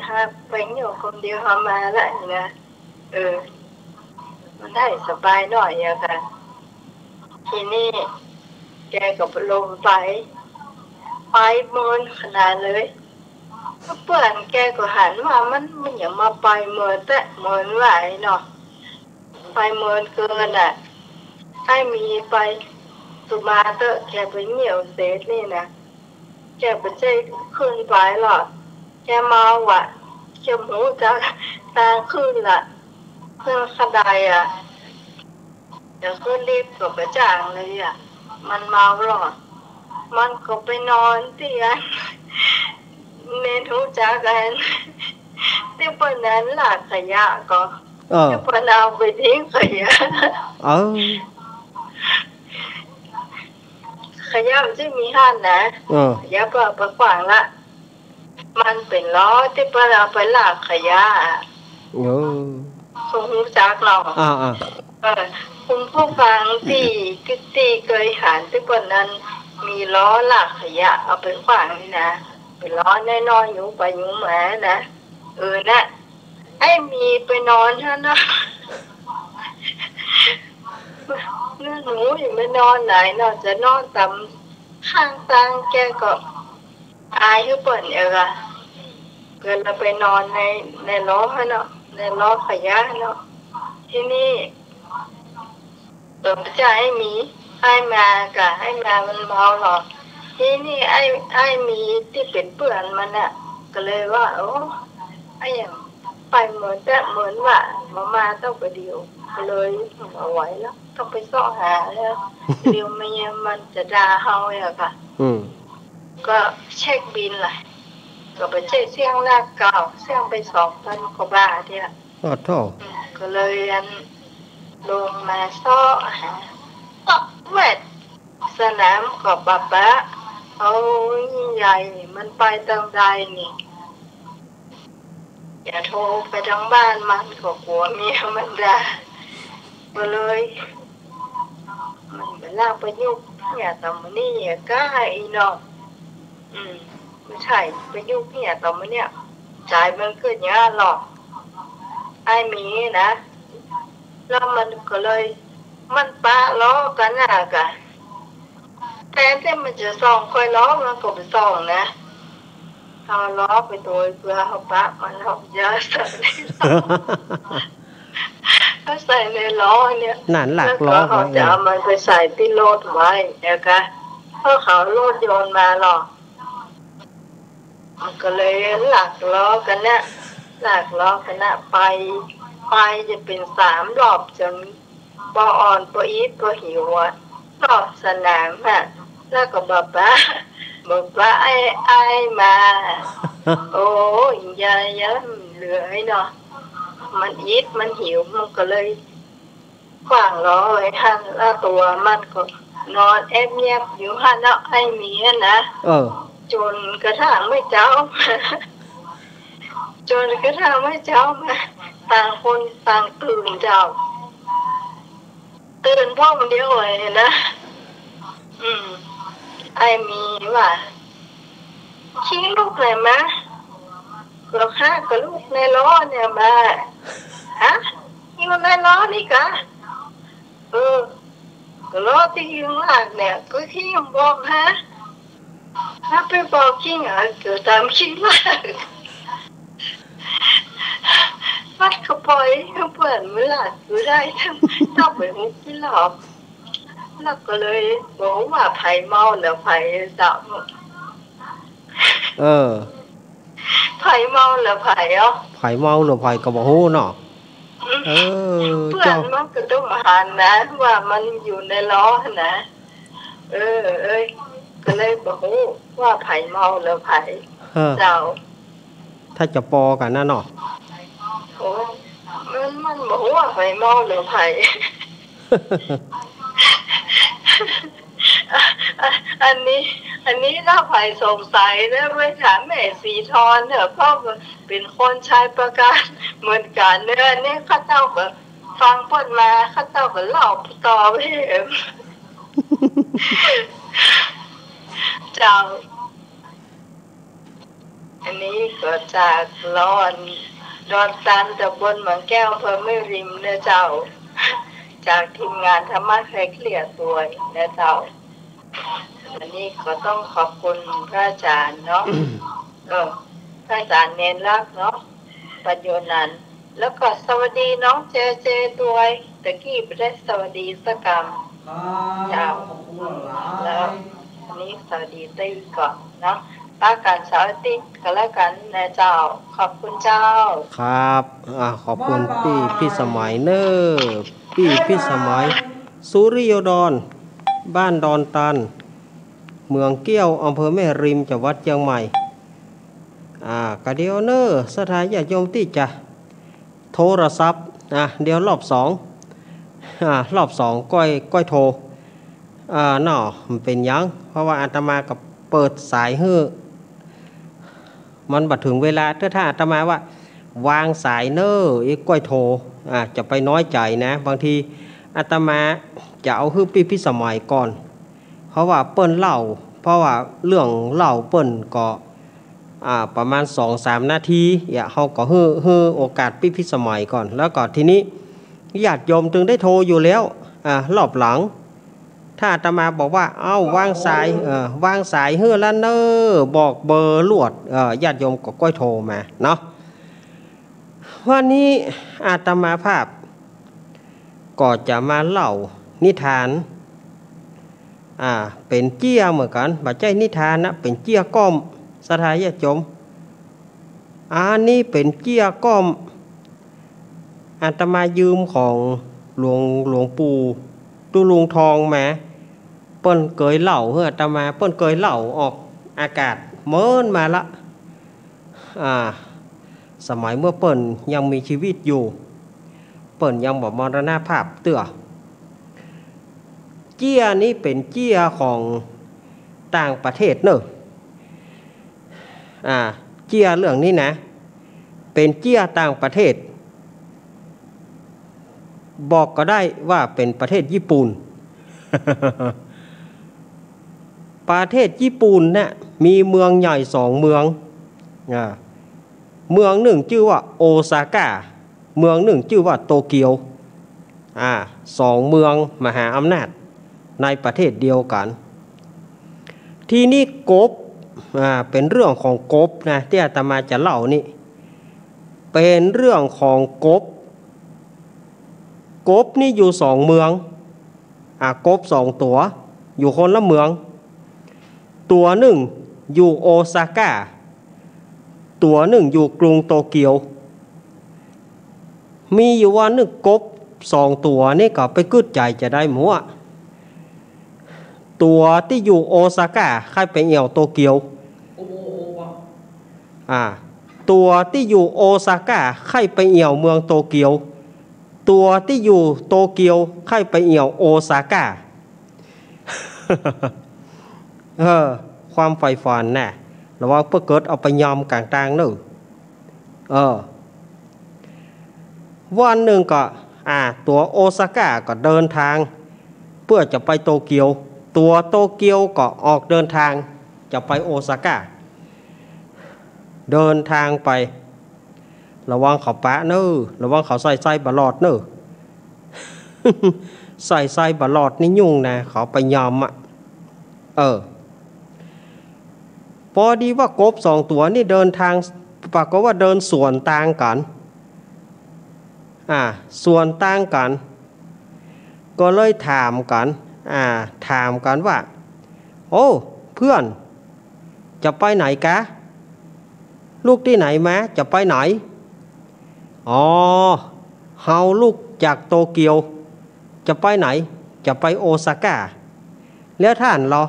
ฮะไปเหี่ยวคนเดียวหามาแล้วนะมันได้สบายหน่อยอะค่ะทีนี้แกก็ลงไปเมินขนาดเลยเพื่อนแกก็หันมามันอย่ามาไปเมินแต่เมินไหวเนาะไปเมินเกินอ่ะให้มีไปสุมาเตอร์แกไปเหนียวเซตนี่นะแกไปเจ๊ขึ้นไปหรอแกเมาอ่ะแกหมูจะตาขึ้นล่ะเพื่อขดายอ่ะเดี๋ยวขึ้นรีบกับกระจ่างเลยอ่ะมันเมาหรอมันก็ไปนอนเตียงเมนูจากกันที่ปนนั้นหลักขยะก็ที่ปนเอาไปทิ้งขยะขยะมันจะมีห้านนะขยะประขวางละมันเป็นล้อที่ปนเอาไปหลักขยะคงรู้จักเราคุณผู้ฟังที่เคยหานที่ปนนั้นมีล้อหลักขยะเอาไปขวางนี่นะเป็นล้อน้อยๆอยู่ไปอยู่มานะนะไอ้มีไปนอนท่านนะหนูอยู่ไม่นอนไหนนอนจะนอนตำข้างตังแกก็อายให้เปิดเกิดเราไปนอนในล้อเนาะในล้อขยะเนาะที่นี่จะให้มีให้มากะให้มามันเมาหรอกที่นี่ไอ้มีที่เป็นเปื่อนมันอ่ะก็เลยว่าไอ้อย่างไปเหมือนว่ามาต้องไปเดียวก็เลยเอาไว้แล้วต้องไปซ่อหาแล้วเดียวไม่มันจะด่าเฮาอะค่ะก็เช็คบินเลยก็ไปเช็คเสียงแรกเก่าเสียงไป2,000 กว่าบาทเนี่ยก็เลยลงมาซ่อหาเวทสนามกับปะเอาใหญ่มันไปทางใดนี่อย่าโทรไปทางบ้านมันก็กลัวเมียมันด่าก็เลยมันเป็นลากไปยุกเนี่ยตอนนี้ก็อีเนาะไม่ใช่ไปยุกเนี่ยตอนนี้ใจมันเกิดอย่างหรอกไอ้มีนะแล้วมันก็เลยมันปะล้อกันน่ะกะแต่ที่มันจะส่องคอยล้อมันก็ไปส่องนะเอาล้อไปตัวเพื่อเอาปะมันเอาเยอะใส่ถ้าใส่ในล้อเนี่ยนั่นหลักล้อเขาจะเอามันไปใส่ที่รถไว้นะคะเพราะเขารถโยนมาหรอกมันก็เลยหลักล้อกันนะหลักล้อกันนะไปจะเป็น3 รอบจนปออ่อนปออีทปอหิวรอบสนามอ่ะแล้วก็บอกว่าไอ้มาโอ้ยยายเหลือไอ้เนาะมันอีทมันหิวมันก็เลยขวางล้อไว้หันแล้วตัวมันก็นอนแอบเงียบอยู่หันแล้วไอ้เมียนะจนกระทั่งไม่เจ้ามาต่างคนต่างตื่นเจ้าตื่นพ่อมันเดียวเลยนะไอ้มีว่าชี้ลูกเลยมะเราฆ่ากับลูกในล้อเนี่ยมาฮะนี่มันในล้อนี่กะล้อที่ยืนหลังเนี่ยก็ขี้บอกฮะถ้าไปบอกขี้เกิดตามขี้มาก วัดเขาปล่อยเขาเปิดเมื่อไหร่ดูได้ต้องไปหุบที่หลอกแล้วก็เลยบอกว่าไผ่เมาแล้วไผ่จับไผ่เมาแล้วไผ่ไผ่เมาหรือไผ่กระบอกหูเนาะเพื่อนมันก็ต้องหันนะว่ามันอยู่ในล้อนะก็เลยบอกว่าไผ่เมาแล้วไผ่เจ้าถ้าจะปอกันนะเนาะโอ้มันบอกว่าไผ่เมาแล้วไผ่อันนี้ถ้าไผ่สงสัยนะไปถามแม่สีทอนเถอะเพราะเป็นคนใช้ประกันเหมือนกันเนื้อเนี่ยข้าเจ้าแบบฟังพูดมาข้าเจ้าก็เล่าต่อไปเองเจ้าอันนี้ก็จากร้อนตันตะบนเหมืองแก้วอำเภอแม่ริมเนี่ยเจ้าจากทีมงานธรรมะใครเคลียร์ตัวเนี่ยเจ้าอันนี้ก็ต้องขอบคุณพระอาจารย์เนาะพระอาจารย์เน้นรักเนาะปัญโยนันแล้วก็สวัสดีน้องเจตัวตะกี้ไปได้สวัสดีสักกรรมเจ้าแล้วอันนี้สวัสดีตีก่อนเนาะป้ากันสวัสดีกันแล้วกันนะเจ้าขอบคุณเจ้าครับขอบคุณพี่สมัยเนอพี่สมัยสุริโยดรบ้านดอนตันเมืองเกี้ยวอำเภอแม่ริมจังหวัดเชียงใหม่กะเดียวเนอสถานญาติโยมที่จะโทรศัพท์เดี๋ยวรอบสองก้อยโทรเนาะมันเป็นยังเพราะว่าอาตมากับเปิดสายฮื้อมันบัดถึงเวลาถ้าอาตมาว่าวางสายเนออีกก้อยโทรจะไปน้อยใจนะบางทีอาตมาจะเอาฮื้อพี่สมัยก่อนเพราะว่าเปิ้นเล่าเพราะว่าเรื่องเล่าเปิ้นก็ประมาณ 2-3 นาทีเขาก็ฮื้อโอกาสพี่สมัยก่อนแล้วก็ทีนี้ญาติโยมถึงได้โทรอยู่แล้วรอบหลังถ้าอาตมาบอกว่าวางสายฮื้อแล้วเนอบอกเบอร์ลวดญาติโยมก็ก้อยโทรมาเนาะวันนี้อาตมาภาพก็จะมาเล่านิทานเป็นเจี้ยเหมือนกันบัดใจนิทานนะเป็นเจี้ยก้อมสถานญาติโยมนี่เป็นเจี้ยก้อมอาตมายืมของหลวงปู่ตุลุงทองมาเปิ้นเกยเหล่าอาตมาเปิ้นเกยเหล่าออกอากาศเมินมาละสมัยเมื่อเปิ้นยังมีชีวิตอยู่เปิ้นยังบ่มรณภาพเตื้อเจี้ยนี้เป็นเจี้ยของต่างประเทศเนอะเจี้ยเรื่องนี้นะเป็นเจี้ยต่างประเทศบอกก็ได้ว่าเป็นประเทศญี่ปุ่น ประเทศญี่ปุ่นเนี่ยมีเมืองใหญ่2เมืองเมืองหนึ่งชื่อว่าโอซาก้าเมืองหนึ่งชื่อว่าโตเกียว2เมืองมหาอำนาจในประเทศเดียวกันที่นี่กบเป็นเรื่องของกบนะที่อาตมาจะเล่านี่เป็นเรื่องของกบนี่อยู่2เมืองกบ2ตัวอยู่คนละเมืองตัวหนึ่งอยู่โอซาก้าตัวหนึ่งอยู่กรุงโตเกียวมีอยู่ว่านึกกบ2ตัวนี่ก็ไปกึดใจจะได้หมัวตัวที่อยู่โอซาก้าใครไปเอี่ยวโตเกียวตัวที่อยู่โอซาก้าใครไปเอี่ยวเมืองโตเกียวตัวที่อยู่โตเกียวใครไปเอี่ยวโอซาก้า ความไฟฝันน่ะระวังเพื่อเกิดเอาไปยอมกลางต่างนึวันหนึ่งก็ตัวโอซาก้าก็เดินทางเพื่อจะไปโตเกียวตัวโตเกียวก็ออกเดินทางจะไปโอซาก้าเดินทางไประวังเขาปะเนอระวังเขาใส่บาลอดเนอ ใส่บาลอดนี่ยุ่งนะเขาไปยอมพอดีว่ากบ2ตัวนี่เดินทางปรากฏว่าเดินสวนทางกัน ส่วนต่างกันก็เลยถามกันว่าโอ้เพื่อนจะไปไหนกะลูกที่ไหนมาจะไปไหนอ๋อเฮาลูกจากโตเกียวจะไปไหนจะไปโอซาก้าแล้วท่านเหรอ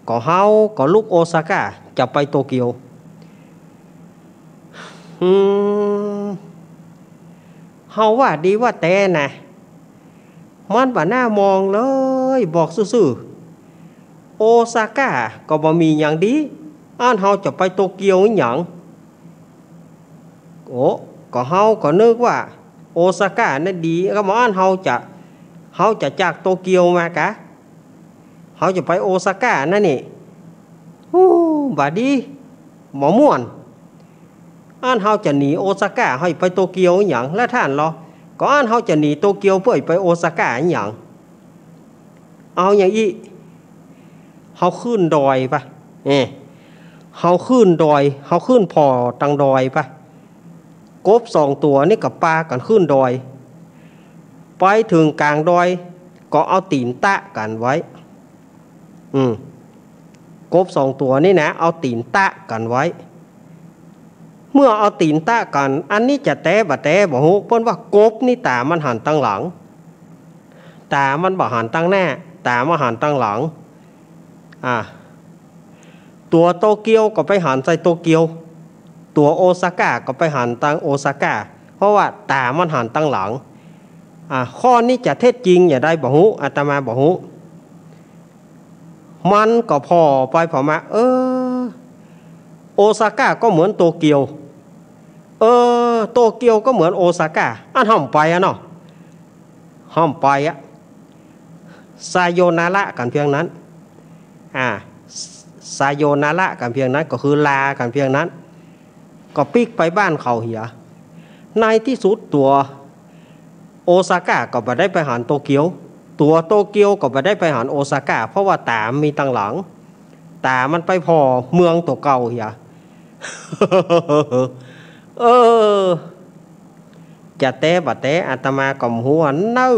ก็เฮาก็ลูกโอซาก้าจะไปโตเกียวเฮาว่าดีว่าแต่นะมันบ่น่ามองเลยบอกซื่อๆโอซาก้าก็บ่มีอย่างดีอันเฮาจะไปโตเกียวอีหยังโอ้ก็เฮาก็นึกว่าโอซาก้านั่นดีก็บ่อันเฮาจะจากโตเกียวมากะเฮาจะไปโอซาก้านั่นนี่บ่ดีบ่ม่วนอันเฮาจะหนีโอซาก้าให้ไปโตเกียวอีหยังแล้วท่านเหรอก็อันเฮาจะหนีโตเกียวเพื่อไปโอซาก้าอีหยังเอาอย่างอีเฮาขึ้นดอยปะเฮาขึ้นดอยเฮาขึ้นพอตังดอยปะกบ2 ตัวนี่กับปลากันขึ้นดอยไปถึงกลางดอยก็เอาตีนตะกันไว้กบ2 ตัวนี่นะเอาตีนตะกันไว้เมื่อเอาตีนตะกันอันนี้จะแต้บ่แต้บ่ฮู้เพิ่นว่ากบนี่ตามันหันตั้งหลังตามันบ่หันตั้งหน้าตามันหันตั้งหลังตัวโตเกียวก็ไปหันใส่โตเกียวตัวโอซาก้าก็ไปหันตั้งโอซาก้าเพราะว่าตามันหันตั้งหลังข้อนี้จะเท็จจริงอย่าได้บ่ฮู้อาตมาบ่ฮู้มันก็พอไปพอมาโอซาก้าก็เหมือนโตเกียวโตเกียวก็เหมือนโอซาก้าอันห้อมไปเนาะห้อมไปซาโยนาระกันเพียงนั้นซาโยนาระกันเพียงนั้นก็คือลากันเพียงนั้นก็ปิกไปบ้านเขาเหียในที่สุดตัวโอซาก้าก็บ่ได้ไปหาโตเกียวตัวโตเกียวก็บ่ได้ไปหาโอซาก้าเพราะว่าตามีตั้งหลังตามันไปพอเมืองตัวเก่าเหียจะแต้บ่แต้อาตมาก็หัวเน้อ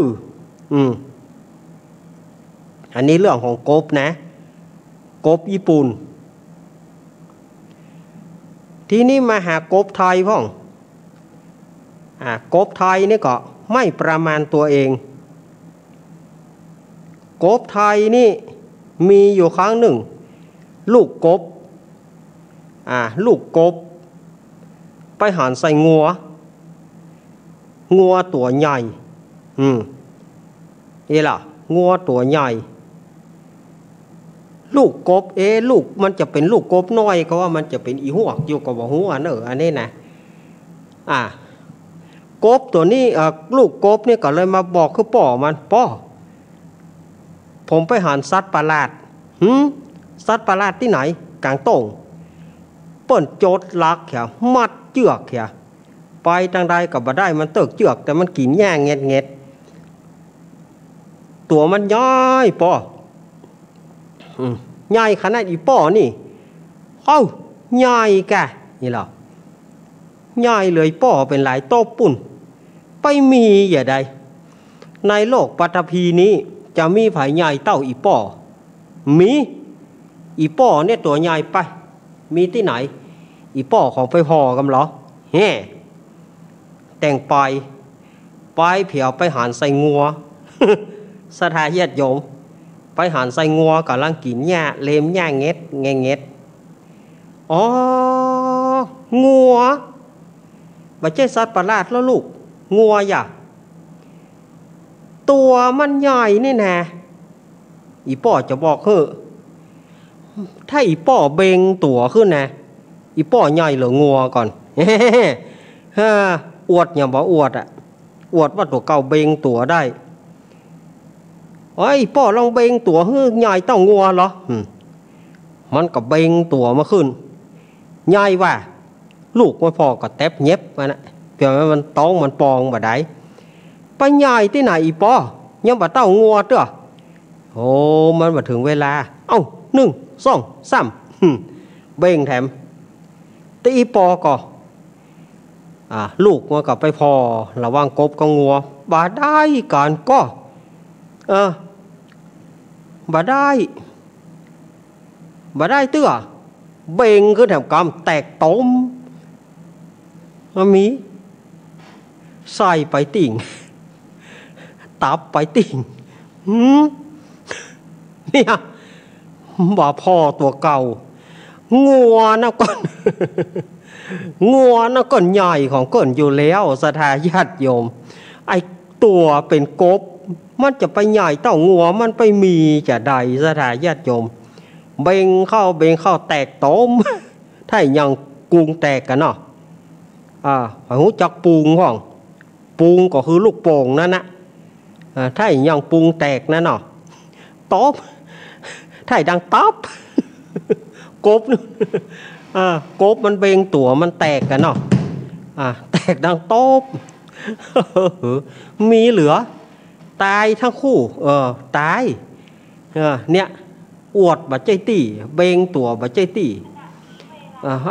อันนี้เรื่องของกบนะกบญี่ปุ่นทีนี้มาหากบไทยพ่องกบไทยนี่ก็ไม่ประมาณตัวเองกบไทยนี่มีอยู่ครั้งหนึ่งลูกกบไปหันใส่งัวตัวใหญ่นี่ล่ะงัวตัวใหญ่ลูกกบลูกมันจะเป็นลูกกบน้อยก็ว่ามันจะเป็นอีหวกอยู่กับบ่ฮู้อันนี้นะกบตัวนี้ลูกกบนี่ก็เลยมาบอกคือป่อมันป่อผมไปหาสัตว์ประหลาดสัตว์ประหลาดที่ไหนกลางโต่งเปิ้นโจดลักมัดเจือกไปทางใดก็บ่ได้มันเติกเจือกแต่มันกินแย่งเง็ดตัวมันย้อยป่อใหญ่ขนาดอีป่อนี่ใหญ่กะนี่หรอใหญ่เลยป่อเป็นหลายโต๊ะปุ่นไปมีอย่าใดในโลกปฐพีนี้จะมีไผใหญ่เต้าอีป่อมีอีป่อเนี่ยตัวใหญ่ไปมีที่ไหนอีป่อของไปพอกำเหรอแต่งไปเผียวไปหารใส่งัวสถาญาติโยมไปหารใส่งัวกำลังกินหญ้าเล็มหญ้าเง็ดงัวบ่ใช่สัตว์ประหลาดแล้วลูกงัวตัวมันใหญ่นี่นะอีป่อจะบอกถ้าอีป่อเบงตัวขึ้นนะอีป่อใหญ่หรืองัวก่อนอวดอย่างบ่อวดอวดว่าตัวเก่าเบงตัวได้ป่อลองเบงตัวใหญ่เต้างัวเหรอมันก็เบงตัวมาขึ้นใหญ่ว่าลูกไม่พอก็แทบเย็บนะเพียงมันต้องมันปองบ่ได้ไปใหญ่ที่ไหนอีป่อยังบ่เต้างัวเด้อมันมาถึงเวลา1 2 3เบ่งแถมแต่อีปอก็ ลูกมันก็ไปพอระวังกบกับงัวบาได้การก็บาได้เตื้อเบ่งขึ้นแถมกำแตกต้มมีใส่ไปติ่งตับไปติ่งเนี่ยบ่าพ่อตัวเก่างัวนะก่อนงัวนะก่อนใหญ่ของก่อนอยู่แล้วสถาญาติโยมไอตัวเป็นกบมันจะไปใหญ่เต่างัวมันไปมีจะใดสถาญาติโยมเบ่งเข้าแตกต้มถ้ายังกุ้งแตกกันเนาะหูจักปูงห้องปูงก็คือลูกโป่งนั่นนะถ้ายังปูงแตกนั่นเนาะต๊อบถ้าดังต๊อบกบกบมันเบ่งตัวมันแตกกันเนาะแตกดังต๊อบมีเหลือตายทั้งคู่ตายเนี่ยอวดบัดใจตีเบ่งตัวบัดใจตี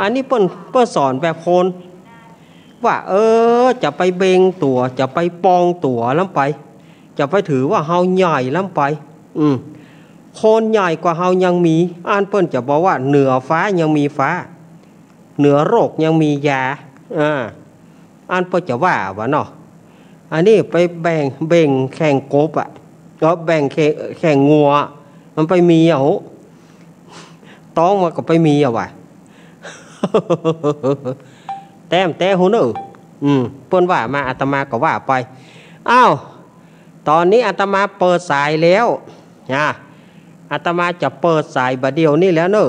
อันนี้เปิ้นสอนแบบคนว่าจะไปเบ่งตัวจะไปปองตัวล้ำไปจะไปถือว่าเฮาใหญ่ล้ำไปคนใหญ่กว่าเฮายังมีอันเปิ้นจะบอกว่าเหนือฟ้ายังมีฟ้าเหนือโรคยังมียาอันเปิ้นจะว่าเนาะอันนี้ไปเบ่งแข่งกบก็แบ่งแข่งงัวมันไปมีต้องมาก็ไปมีว่ะแต่หูนึเปิ้นว่ามาอาตมาก็ว่าไปตอนนี้อาตมาเปิดสายแล้วอาตมาจะเปิดสายบัดเดียวนี่แล้ว0892140135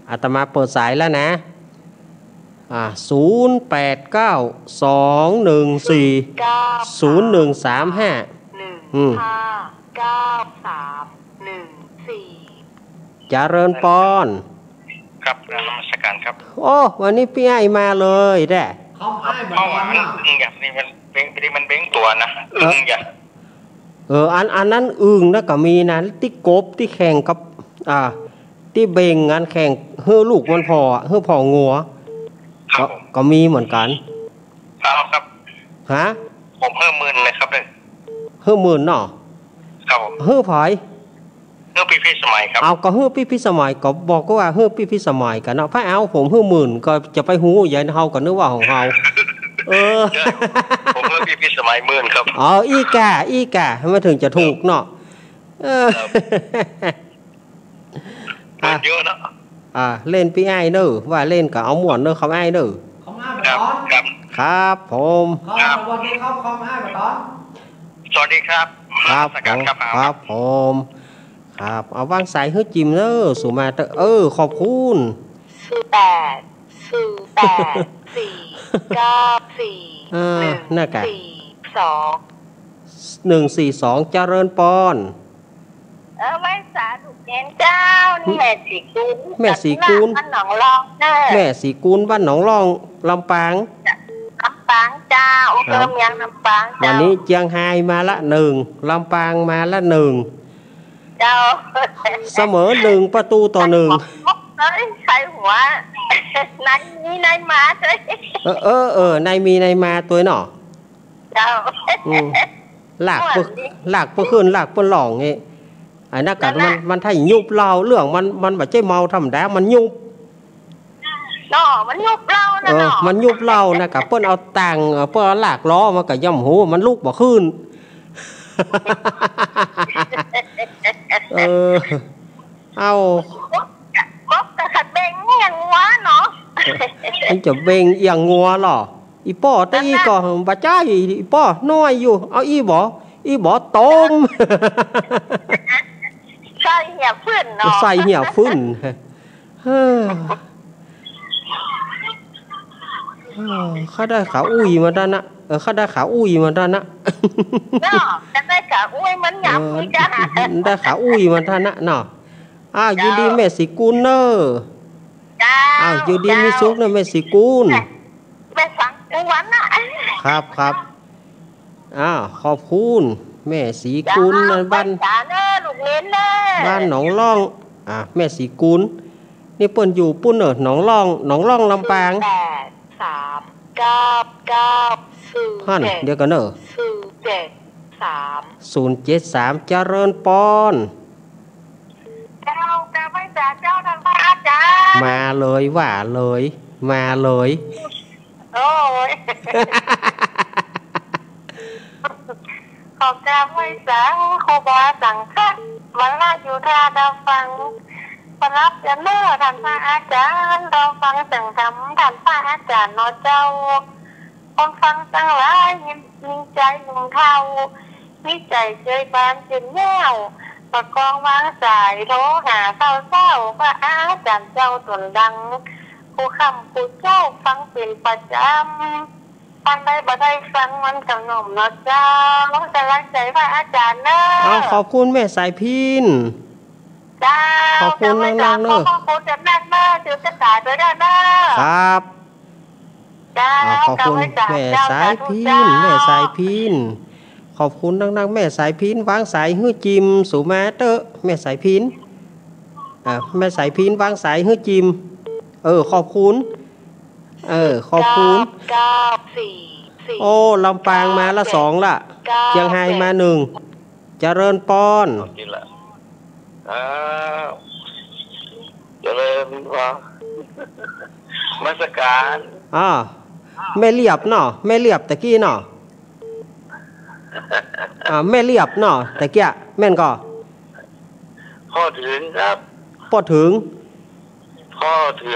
อาตมาเปิดสายแล้วนะ0892140135เจริญปอนครับนมัสการครับวันนี้พี่ไอ้มาเลยแด่เขาให้แบบนี้อย่างนี้มันเบ้งตัวนะอย่างอันนั้นนะก็มีนะที่กบที่แข่งกับที่เบ่งงานแข่งเฮือลูกมันพอเฮือพองัวก็มีเหมือนกันครับผมเพิ่มหมื่นเลยครับเลยเฮือหมื่นเนาะครับเฮือไผเฮือพี่สมัยครับก็เฮือพี่สมัยก็บอกก็ว่าเฮือพี่สมัยกันเนาะพระผมเฮือหมื่นก็จะไปหูใหญ่เฮาก็นึกว่าของเฮาผมเฮือพี่สมัยหมื่นครับอีกาให้มาถึงจะถูกเนาะเยอะเนาะเล่นพี่ไอ้เนอะว่าเล่นกับเอาหมวนเนอะเขาไอ้เนอะครับผมครับสวัสดีครับเขาให้มาตอนสวัสดีครับครับผมครับเอาวางสายเฮือจิมเนอะสุมาเตขอบคุณ0848494142 142เจริญปอนไม่สาธุเน้นเจ้าแม่สีกูลบ้านหนองรองแม่สีกูลบ้านหนองรองลำปางเจ้าเพิ่มยังลำปางวันนี้เจียงไฮ้มาละ1ลำปางมาละ1เจ้าเสมอ1-1ใส่หัวนายมาด้วยนายมีนายมาตัวเนาะเจ้าหลากปึกขึ้นหลากปึกหลองไงไอ้นักกัดมันถ้ายุบเราเรื่องมันแบบใจเมาธรรมดามันยุบมันยุบเรานะมันยุบเรานะกับเปิ้นเอาตังเปิ้นเอาหลากล้อมากับย่ำหูมันลูกบ่ขึ้นเอาแต่ขัดเบงอย่างงัวเนาะมันจะเบงอย่างงัวหรออีป้อแต่อีก็บาจ้าอีป้อน้อยอยู่เอาอีบ่ต้มใส่เหี่ยฟื้นเนาะใส่เหี่ยฟื้นข้าได้ขาอุ้ยมาด้านนะข้าได้ขาอุ้ยมาด้านนะจะได้ขาอุ้ยมันหยาบจ้าได้ขาอุ้ยมาด้านนะเนาะอยู่ดีแม่สีกูลเนอะอยู่ดีมีซุกนะแม่สีกูลแม่สังกูวันน่ะครับขอบคุณแม่สีกูลนะบ้านจ้าเนอะลูก กเน้นเด้อ บ้านหนองล่องแม่สีกุลนี่เปิ้นอยู่ปุ้นหนองล่องลำปาง 83990 ฮั่นเดี๋ยวกัน073เจริญปอน เจ้าจะไม่จ่าเจ้าท่านพระอาจารย์ มาเลยว่าเลยมาเลย โอ้ย ขอบใจไม่จ่าครูบาสังฆะวันละอยู่ท่าดาวฟังประรับจะเมื่อท่านพระอาจารย์เราฟังสั่งทำท่านพระอาจารย์นอเจ้าคนฟังตั้งหลายมีใจหนุ่มเทามีใจเจยบานจนแย่วประกองวางสายโทรหาเศร้าพระอาจารย์เจ้าตนดังผู้คำผู้เจ้าฟังเป็นประจำฟังได้บ่ได้ฟังมันกับหนุ่มนอเจ้าจะรักใจพระอาจารย์เนอะ ขอบคุณแม่สายพิน จ้า ขอบคุณน้องๆเนอะ ขอบคุณจะนั่งเนอะถือกระต่ายด้วยเนอะ ครับ จ้า ขอบคุณแม่สายพินแม่สายพินขอบคุณนักๆแม่สายพินวางสายฮื้อจิมสูมาเตอแม่สายพินแม่สายพินวางสายฮื้อจิมขอบคุณขอบคุณโอ้ลำปางมาละ2ละเชียงไฮ้มา1เจริญปอนกินละเจริญพรมาสการแม่เรียบเนาะแม่เรียบตะกี้เนาะแม่เรียบเนาะตะกี้แม่นก็พ่อถึงครับพ่อถึ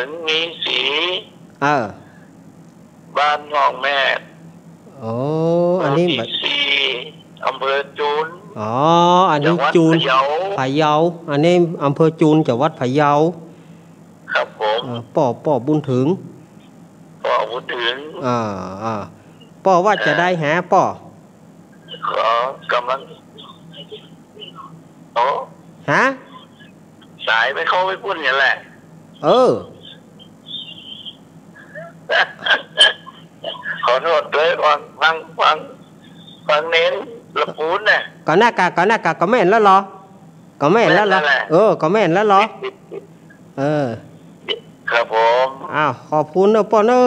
งมีสี บ้านน้องแม่อันนี้สีอำเภอจูนอันนี้จูนพะเยาอันนี้อำเภอจูนจังหวัดพะเยาครับผมป่อบุญถึงป่อว่าจะได้หาป่อขอกำลังฮะสายไปเข้าไปพูดอย่างแหละขอโทษเลยฟังเน้นละปูนเนี่ยก็หน้ากากก็แม่นแล้วเหรอก็แม่นแล้วเหรอก็แม่นแล้วเหรอครับผมขอบคุณนะป่อเนอ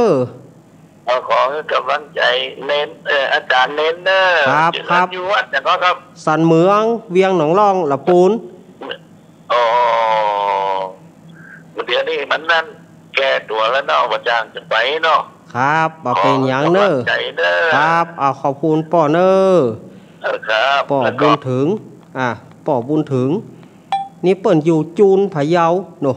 ขอให้กำลังใจเน้นอาจารย์เน้นเนอครับอยู่วัดแต่ก็ครับสันเมืองเวียงหนองล่องละปูนเดี๋ยวนี้มันนั่นแก้ตัวแล้วเนาะว่าจ้างจะไปเนาะครับเป็นอย่างเนอครับขอบคุณป่อเนอครับป่อบุญถึงป่อบุญถึงนี่เปิ่นอยู่จูนพะเยาโน่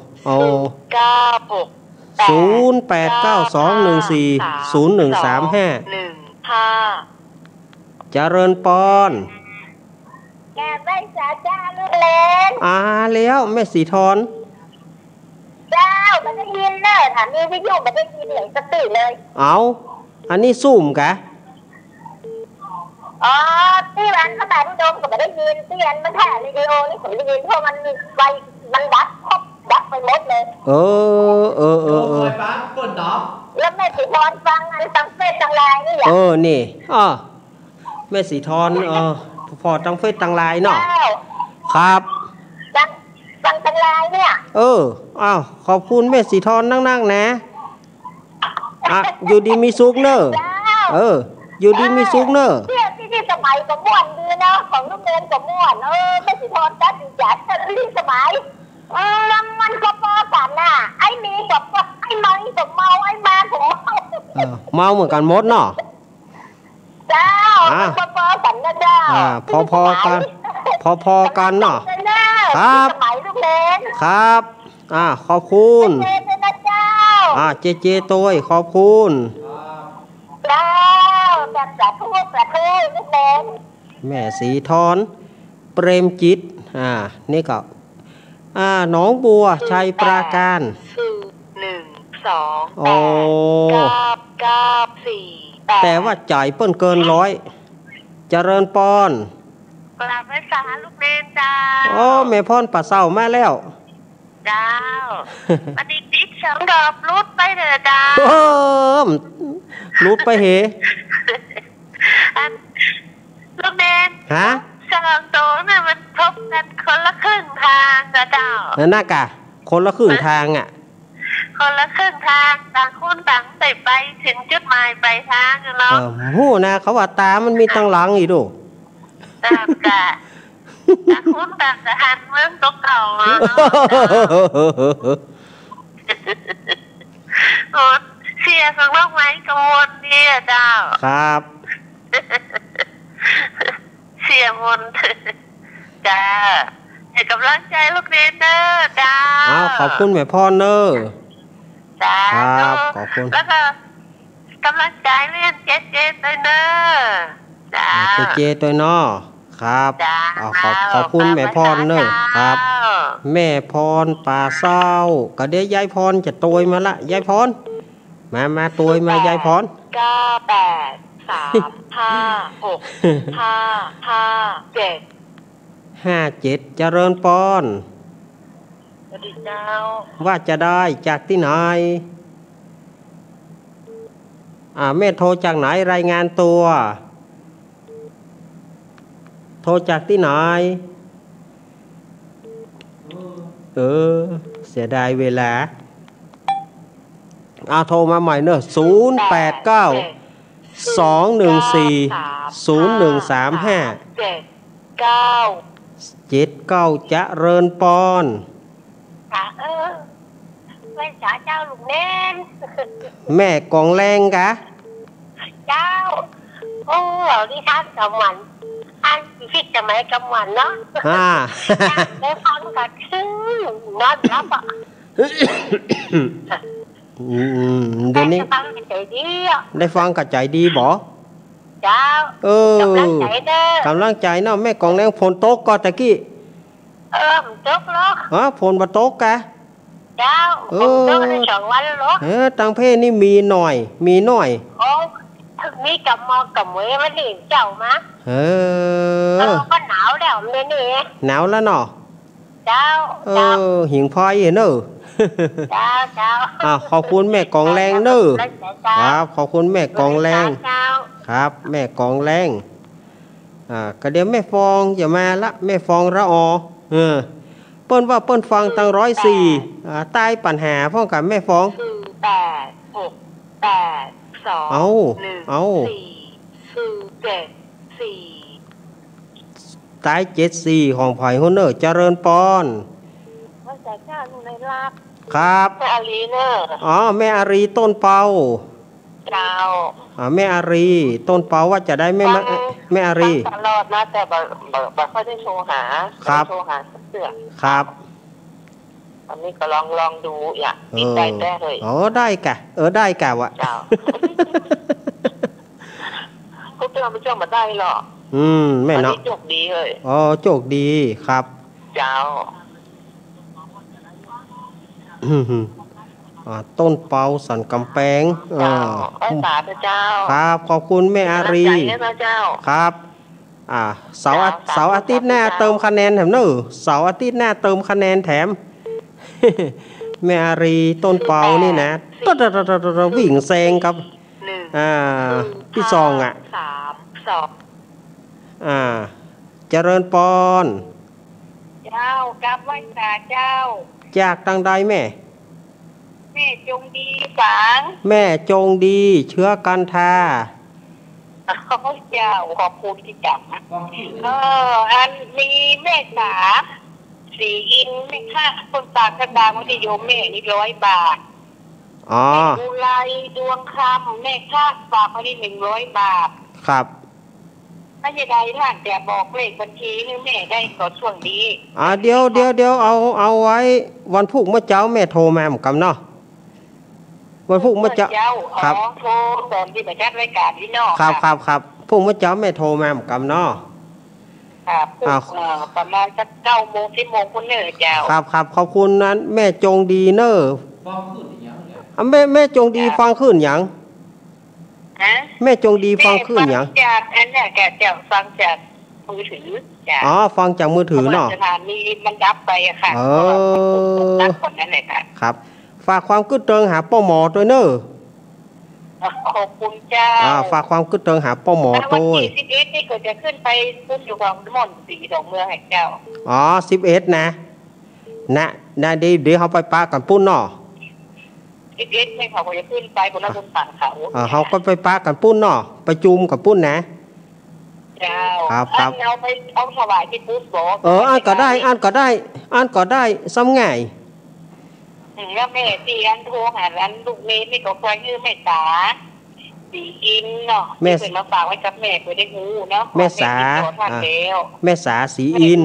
0892140135135เจริญปอนแกไม่สาจ้าลูกเล่นแล้วแม่สีทอนเจ้ามันได้ยินเนอะถามมีวิทยุมันได้ยินเหลืองสติเลยอันนี้ซุ่มกะที่ร้านข้าวต้มดมก็ไม่ได้ยินที่ร้านมันถ่ายวิดีโอนี่ผมได้ยินเพราะมันดับไปหมดเลยบ้านกดดับแล้วแม่สีทอนฟังอันตั้งเฟซตั้งไลน์นี่อย่างนี่แม่สีทอนพอตั้งเฟซตั้งไลน์เนาะครับตั้งไลน์เนี่ยขอบคุณแม่สีทอนนั่งนะอยู่ดีมีสุขเนอะอยู่ดีมีสุขเนอะที่สมัยก็ม่วนดีนะของลูกเรียนก็ม่วนแม่สีทอนจัดดีจัดที่สมัยมันก็พอกันน่ะไอ้มีกับไอ้น้อยกับเมาไอ้มากับเมาเหมือนกันหมดเนาะเจ้าพอกันนะเจ้าพอกันเนาะครับสมัยลูกเรียนครับขอบคุณเจตัวขอบคุณเจ้าแบบสาธุลูกเรียนแม่สีทอนเปรมจิตนี่ก็หนองบัวชัยปราการ12894แต่ว่าจ่ายเปิ้นเกิน100เจริญปอนกราบพระสาลูกเนนจ้าแม่พรป่าเศร้ามาแล้วเจ้าปฏิทินฉันดอกรูดไปเถอะจ้ารูดไปเหลูกเนนฮะสองโตน่ะมันทบกั กันคนละครึ่งทางนะเจ้า นั่นน่ะกะคนละครึ่งทางอ่ะ คนละครึ่งทางต่างคนต่างไปถึงจุดหมายปลายทางเนาะ หูนะเขาว่าตามันมีตั้งหลังอีกดู ตามกะต่างคนต่างจะหันเมืองตกเก่าเนาะโอ้เชียร์สังโลกไหมกังวลดีอะเจ้า ครับ เชียร์มนจ้าให้กำลังใจลูกเรียนเด้อจ้า เอาขอบคุณแม่พ่อเนอร์ จ้า ครับขอบคุณ แล้วก็กำลังใจเรียนเจ๊ด้วยเด้อจ้า เจตัวเนอครับ จ้า เอาขอบคุณแม่พ่อเนอร์ครับ แม่พรป่าเศร้าก็เดี๋ยวยายพรจะตวยมาละยายพรมาตวยมายายพร 9835557 57เจริญปอน สวัสดีเจ้า ว่าจะได้จากที่ไหนแม่โทรจากไหนรายงานตัว โทรจากที่ไหนเสียดายเวลาโทรมาใหม่เนอะ089-214-0135 79เจริญปอนไม่จ๋าเจ้าลุงเน้น แม่กองแรงกะ เจ้าโอ้ดิฉันกำวันอันพิษจะไม่กำวันเนาะได้ฟังกันคือนอนรับอ่ะเดี๋ยวนี้ ได้ฟังกันใจดีอ่ะ ได้ฟังกับใจดีบ่ เจ้ากำลังใจเด้อกำลังใจเนาะแม่กองแรงฝนตกก็ตะกี้มันตกหรอฝนมาตกกะเจ้ามันตกได้2 วันหรอตังเพนี่มีหน่อยโอ้ถึงมีกับมอกับมวยมันนี่เจ้ามาก็หนาวแล้วนี่หนาวแล้วเนาะเจ้าหิงพอยเนอะเจ้าขอบคุณแม่กองแรงเนอะครับขอบคุณแม่กองแรงครับแม่กองแรงก็เดี๋ยวแม่ฟองอย่ามาละแม่ฟองระอเปิ้นว่าเปิ้นฟังตั้ง104ใต้ปัญหาพ่อกับแม่ฟองตาย74ของไผ่หุ่นเนอร์เจริญปอนครับแม่อารีเนอร์แม่อารีต้นเปาเจ้าแม่อารีต้นเปาว่าจะได้แม่อารีตลอดนะแต่บ่ค่อยได้โทรหาโทรหาเสือครับอันนี้ก็ลองดูติดได้เลยได้กะได้กะวะเจ้าพวกเราไม่เจ้ามาได้หรอกแม่เนาะโชคดีเลยโชคดีครับเจ้าต้นเปาสันกำแพงสาธุเจ้าครับขอบคุณแม่อารีครับเสาร์อาทิตย์หน้าเติมคะแนนแถมเนอะเสาร์อาทิตย์หน้าเติมคะแนนแถมแม่อารีต้นเปานี่นะวิ่งแซงครับพี่ซองเจริญปอนเจ้ากับไหว้สาเจ้าจากตังใดแม่จงดีฝังแม่จงดีเชื้อกันทาเจ้าขอบคุณที่จับอันมีแม่สาสีอินแม่ค่าคนปากกระดาษมัธยมแม่นี่100 บาทดูไลดวงคำแม่ค่าฝากเขาที่100 บาทครับถ้าจะได้ท่านแต่บอกเลขบัญชีให้แม่ได้ก่อนช่วงนี้เดี๋ยวเอาไว้วันพุธเมื่อเจ้าแม่โทรมาเหมือนกันเนาะวันพุธเมื่อเจ้าครับโทรตอนที่มาจัดรายการที่นอกครับพุธเมื่อเจ้าแม่โทรมาเหมือนกันเนาะครับประมาณสัก9 โมง 10 โมงคุณเนอเจ้าครับขอบคุณนั้นแม่จงดีเนอแม่จงดีฟังขึ้นยังแม่จงดีฟังขึ้นยังจากอันนี้แกจะฟังจากมือถือจ้ะฟังจากมือถือเนาะสถานีมันดับไปอะค่ะคนนั้นเลยค่ะครับฝากความกึศเติงหาป้อหมอด้วยเนอ ขอบคุณเจ้า ฝากความคิดถึงหาป้าหมอ แล้ววัน ตัว ที่11นี่ก็จะขึ้นไปพุ่มอยู่กับม่อนสีดอกเมืองให้เจ้า อ๋อ11นะนะเดี๋ยวเขาไปปากันปุ้นเนาะ 11ไม่เขาก็จะขึ้นไปบนนั้นบนต่างเขา เขาก็ไปปากันปุ้นเนาะไปจุมกับปุ้นนะ เจ้า ครับ เอาถวายที่ปุ๊บบอก อ่านก็ได้ซ้ำง่าย แล้วแม่ตีอันโทรหาอันลูกเมย์นี่ก็ควรยืมแม่จ๋าสีอินเนาะที่เคยมาฝากไว้กับแม่เคยได้หูเนาะ แม่สา แม่สาสีอิน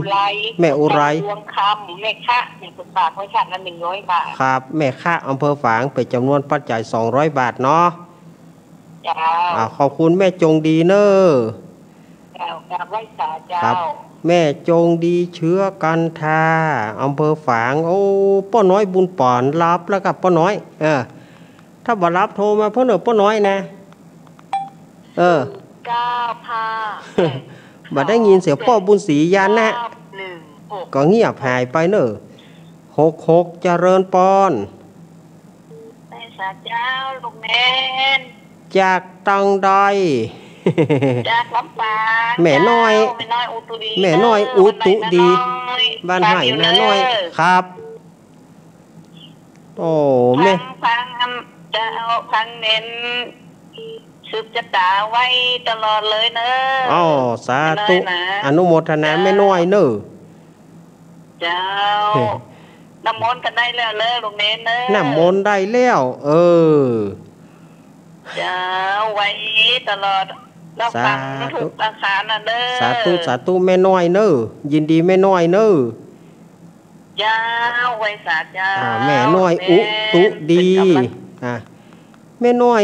แม่อุไร ดวงคำแม่คะเนี่ยคุณฝากไว้ฉันละ100 บาท ครับแม่ค่าอำเภอฝางเป็นจำนวนปัจจัย200 บาทเนาะ เจ้า ขอบคุณแม่จงดีเนอะ เจ้ากราบไหว้สาเจ้า ครับ แม่จงดีเชื้อกันทาอำเภอฝางโอ้ป้าน้อยบุญป่อนรับแล้วกับป้าน้อยถ้าบ่รับโทรมาเพื่อนป้าน้อยนะบ่ได้ยินเสียงพ่อบุญศรียานนะก็เงียบหายไปเนอะ66เจริญปอน แม่สาเจ้าลูกแม่น จากตังใด จากลำปาง แม่น้อยอุตุดีบ้านไห่แม่น้อยครับโอ้แม่ฟังจะเอาฟังเน้นสืบจะตาไว้ตลอดเลยเนอะสาธุอนุโมทนาแม่น้อยเนอะเจ้าน้ำมนต์กันได้แล้วเนอะลูกเน้นเนอะน้ำมนต์ได้แล้วเจ้าไว้ตลอดสาธุอาคารน่ะเด้อสาธุแม่น้อยเนอะยินดีแม่น้อยเนอะเจ้าไว้สาเจ้าแม่น้อยอุตุดีแม่น้อย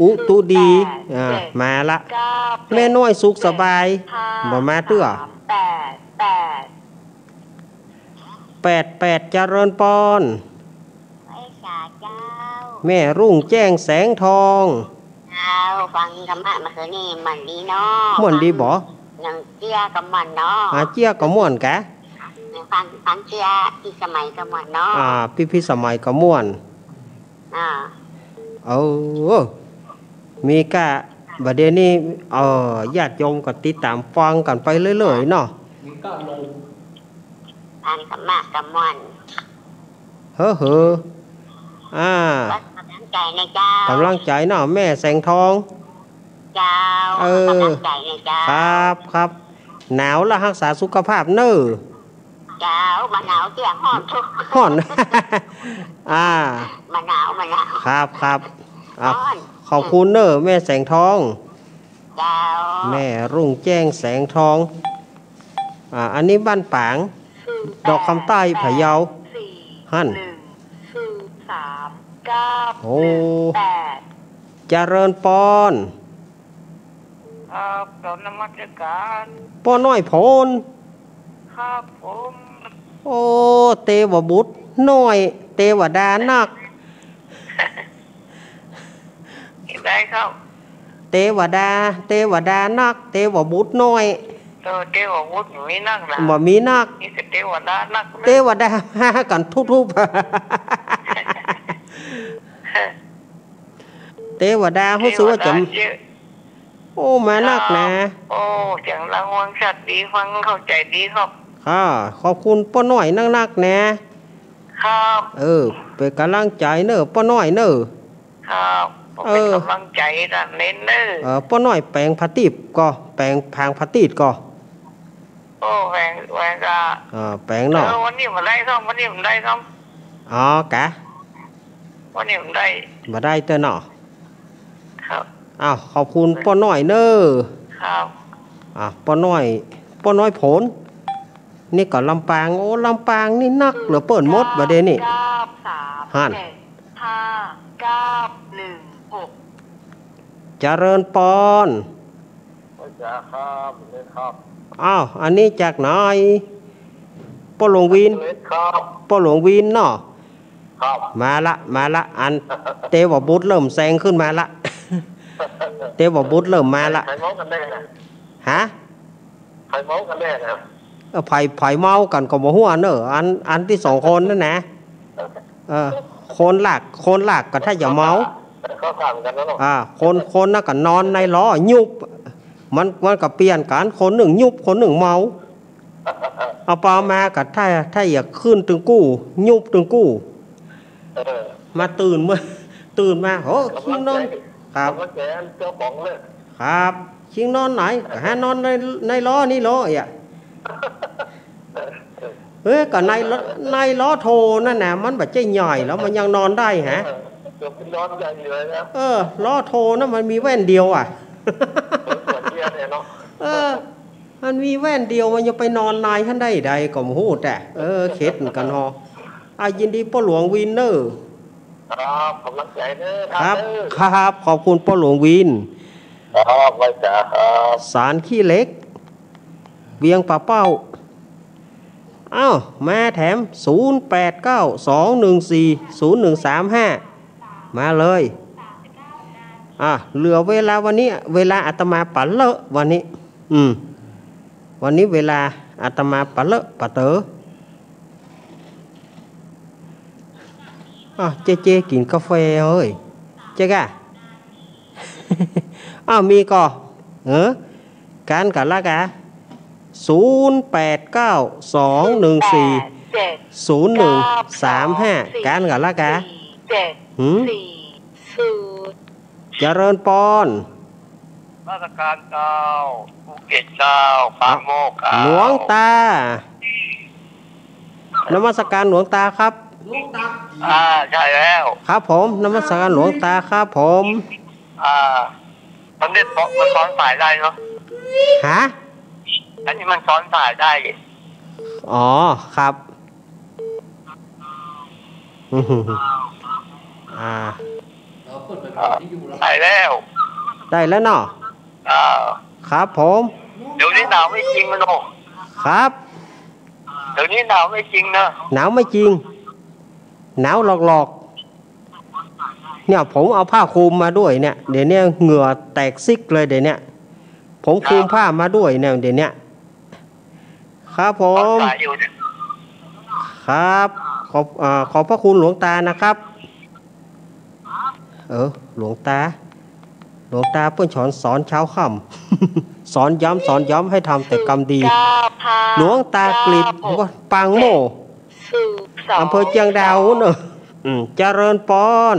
อุตุดีมาละแม่น้อยสุขสบายบ่มาเตื้อ88เจริญปอนไว้สาเจ้าแม่รุ่งแจ้งแสงทองฟังธรรมะมาคืนนี้มันดีเนาะม่วนดีบ่ยังเจี๊ยกับมันเนาะเจี๊ยกับม่วนกะฟังเจี๊ยพี่สมัยกับมันเนาะพี่สมัยกับม่วนมีกะบัดเดี๋ยวนี้ญาติโยมก็ติดตามฟังกันไปเรื่อยๆเนาะมีกะลงฟังธรรมะกับมันกำลังใจนะเจ้ากำลังใจเนาะแม่แสงทองเจ้ากำลังใจนะเจ้าครับหนาวแล้วรักษาสุขภาพเนอะเจ้ามาหนาวเตี้ยห้อนทุกห้อนมาหนาวครับขอบคุณเนอะแม่แสงทองเจ้าแม่รุ่งแจ้งแสงทองอันนี้บ้านปางดอกคำใต้พะเยาหั่นโอ้เจริญปอนครับเรานมัสการป้อน้อยโพนครับผมโอ้เทวบุตรน้อยเทวดานักได้ครับเทวดานักเทวบุตรน้อยเทวบุตรมีนักนะบ่มีนักนี่เทวดานักเทวดามากันทุบเทวดาเขาซื้อว่าจำโอ้มานักนะโอ้เสียงรางวัลชัดดีฟังเข้าใจดีครับขอบคุณป้าน้อยนักนะครับเป็นกำลังใจเนอะป้าน้อยเนอะครับเป็นกำลังใจด้านเน้นเนอะป้าน้อยแปลงพาติบก็แปลงพางพาติดก็แปลงก็แปลงเนาะวันนี้ผมได้ครับวันนี้ผมได้ครับกะวันนี้ผมได้มาได้เต้อเนาะครับขอบคุณป้าน้อยเนอะครับป้าน้อยผลนี่ก็ลำปางลำปางนี่นักเหลือเปิดมดประเด็นนี่หั่นเจริญปอนอันนี้จากไหนป้าหลวงวินเนาะมาละอันเทวบุตรเริ่มแซงขึ้นมาละเทวบุตรเริ่มมาละฮะไผ่เมากันแน่นะไผ่เมากันก็บ่หัวเนอะอันที่2 คนนั่นนะ โคนหลักก็ถ้าอย่าเมา เขาถามกันแล้วเนาะ คนน่ะก็นอนในล้อยุบมันก็เปลี่ยนกันคนหนึ่งยุบคนหนึ่งเมาเอาปลามาก็ถ้าอยากขึ้นตึงกู้ยุบตึงกู้มาตื่นมาโอ้ชิงนอนครับ แกเจ้าของเลย ครับชิงนอนไหนก็หานอนในล้อนี่ล้ออ่ะเฮ้ยก็ในล้อโทนั่นน่ะมันแบบใจใหญ่แล้วมันยังนอนได้ฮะ เกือบเป็นนอนใหญ่เลยนะ ล้อโทนั่นมันมีแว่นเดียวอ่ะ ส่วนเดียวเนี่ยเนาะ มันมีแว่นเดียวมันจะไปนอนนายท่านได้ใดก็มหูแต่เข็ดกันฮอยินดีพ่อหลวงวินเนอร์ ครับกำลังใจเด้อ ครับขอบคุณพ่อหลวงวิน ครับไว้จ้าครับ สารขี้เล็กเวียงป่าเป้าอ้าวมาแถม0892140135มาเลยเหลือเวลาวันนี้เวลาอาตมาปัดเลอะวันนี้วันนี้เวลาอาตมาปัดเลอะปัดเต๋อเจกินกาแฟเฮ้ยเจ๊กะ มีก่อการกันละกะ0892140135การกันละกะเจริญปอนราชการเจ้าภูเก็ตเจ้าปางโมกหลวงตานมัสการหลวงตาครับใช่แล้วครับผมนมัสการหลวงตาครับผมมันเด็ดเพราะมันซ้อนสายได้เนาะฮะอันนี้มันซ้อนสายได้ครับได้แล้วเนาะครับผมเดี๋ยวนี้หนาวไม่จริงมันโอ้ครับเดี๋ยวนี้หนาวไม่จริงนะหนาวไม่จริงหนาวหลอกเนี่ยผมเอาผ้าคลุมมาด้วยเนี่ยเดี๋ยวนี้เหงื่อแตกซิกเลยเดี๋ยวนี้ผมคลุมผ้ามาด้วยเนี่ยเดี๋ยวนี้ครับผมครับขอบพระคุณหลวงตานะครับหลวงตาเพื่อนสอนเช้าค่ำสอนย้ำให้ทำแต่กรรมดีหลวงตากลิดปางโมอำเภอเจียงดาวเนอะเจริญปอน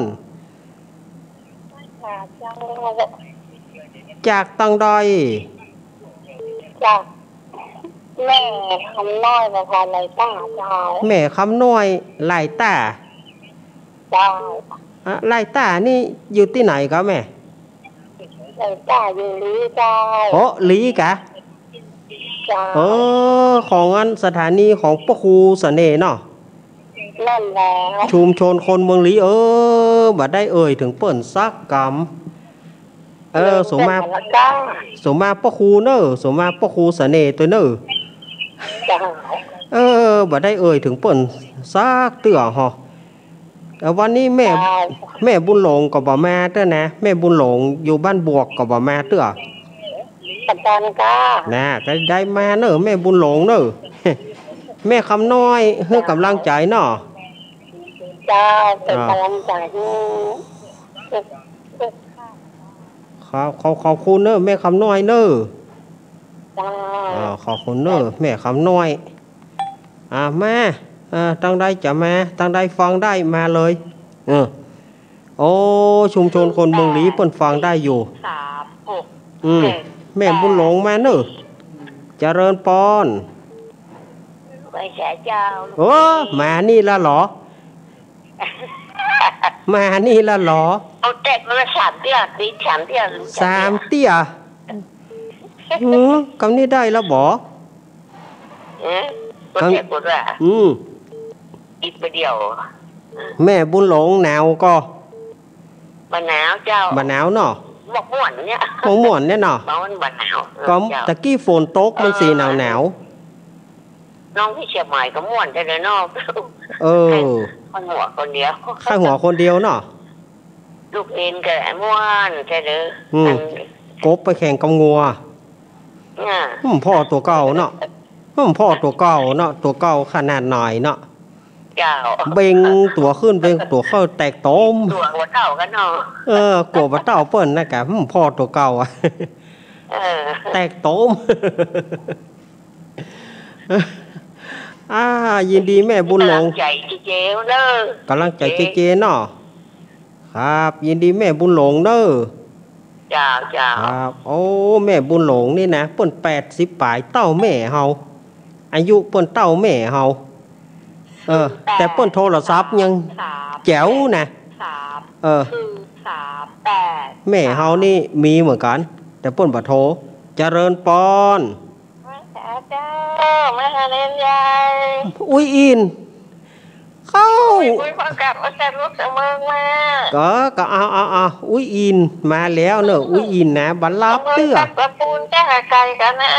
จากตังดอยจากแม่คำน้อยนะคะไรต้าเจ้าแม่คำน้อยไรต้าไรต้านี่อยู่ที่ไหนครับแม่ไรต้าอยู่ลีเจ้าลีกะของอันสถานีของพระครูเสน่ห์เนาะนั่นแล้วชุมชนคนเมืองลีบัดได้ถึงเปิ่นซักกรรมสมมาพระครูเนอะสมมาพระครูเสน่ห์ตัวเนอะบัดได้ถึงเปิ่นซักเตื่อหอวันนี้แม่บุญหลงกับบ่มาเต้อนะแม่บุญหลงอยู่บ้านบวกกับบ่มาเต้อปัจจันก้าก็ได้มาเนอะแม่บุญหลงเนอะแม่คำน้อยให้กำลังใจเนาะจ้าเป็นกำลังใจขอบคุณเนอะแม่คำน้อยเนอะขอบคุณเนอะแม่คำน้อยมาตั้งได้จะมาตั้งได้ฟังได้มาเลยชุมชนคนเมืองลีเปิ่นฟังได้อยู่แม่บุญหลงมาเนอะเจริญปอนไปแฉเจ้ามานี่ละเหรอมานี่ละเหรอเอาเด็กมา3 เตี้ยปี3 เตี้ย3 เตี้ยคำนี้ได้แล้วบอก็เจ็บปวดว่ะอีกไปเดียวแม่บุญหลงหนาวก็บ่หนาวเจ้าบ่หนาวเนาะบ่ม่วนเนี่ยเนาะมันบ่หนาวก็ตะกี้ฝนตกมันสีหนาวน้องที่เชียงใหม่ก็ม่วนแต่เด้อน้องข้าหัวคนเดียวเนาะลูกเอ็นก็ม่วนแต่เด้อกบไปแข่งกับงัวพ่อตัวเก่าเนาะตัวเก่าขนาดหน่อยเนาะ เจ้า เบ่งตัวขึ้นเบ่งตัวเข้าแตกโตม ตัวหัวเก่ากันเนาะ กลัวว่าเต้าเปิ้นนะกะพ่อตัวเก่าอ่ะ แตกโตม ยินดีแม่บุญหลง ใจเจ๊เด้อก ำลังใจเจเนาะครับยินดีแม่บุญหลงเด้อ เจ้า ครับโอ้แม่บุญหลงนี่นะเปิ้น80ปลายเต้าแม่เฮาอายุเปิ้นเต้าแม่เฮาแต่เปิ้นโทรศัพท์ยังแจ๋วนะแม่เฮานี่มีเหมือนกันแต่เปิ้นบ่โทรเจริญปอนเจ้ามาหาเล่นยาย อุ้ยอินเข้าอุ้ยพอกับอาจารย์ลูกจะเมืองมาก็เอาอุ้ยอินมาแล้วเนอะอุ้ยอินนะบัลลับเตื้อกระปูนแจ้งไก่กันนะ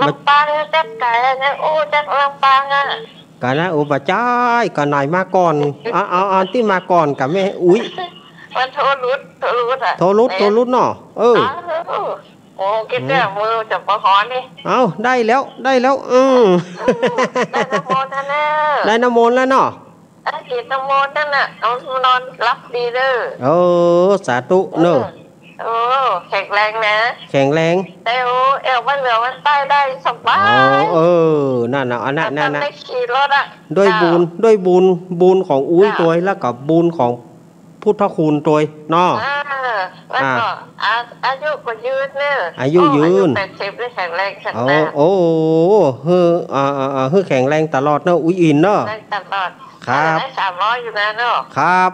ลำปางจักไก่นะโอ้จักลำปางอ่ะกันนะโอ้บะจ้ายกันนายมาก่อนเอาที่มาก่อนกับแม่อุ้ยมันโทรรุดอ่ะโทรรุดเนาะโอ้คิดแต่มือจับปะคอนี่เอาได้แล้วได้น้ำมนต์ได้น้ำมนต์แล้วเนาะกินน้ำมนต์นั่นน่ะเอานอนรับดีเด้อสาธุเนอะแข็งแรงนะแข็งแรงแต่เอวมันเหลือมันใต้ได้สบายนั่นได้ขี่รถอ่ะด้วยบุญของอุ้ยตัวแล้วกับบุญของพุทธคุณตัวเนาะแล้วก็อายุก็ยืนเนี่ยอายุยืน80ได้แข็งแรงขนาดโอ้แข็งแรงตลอดเนอะอุ้ยอินเนาะตลอดครับได้300อยู่นะเนาะครับ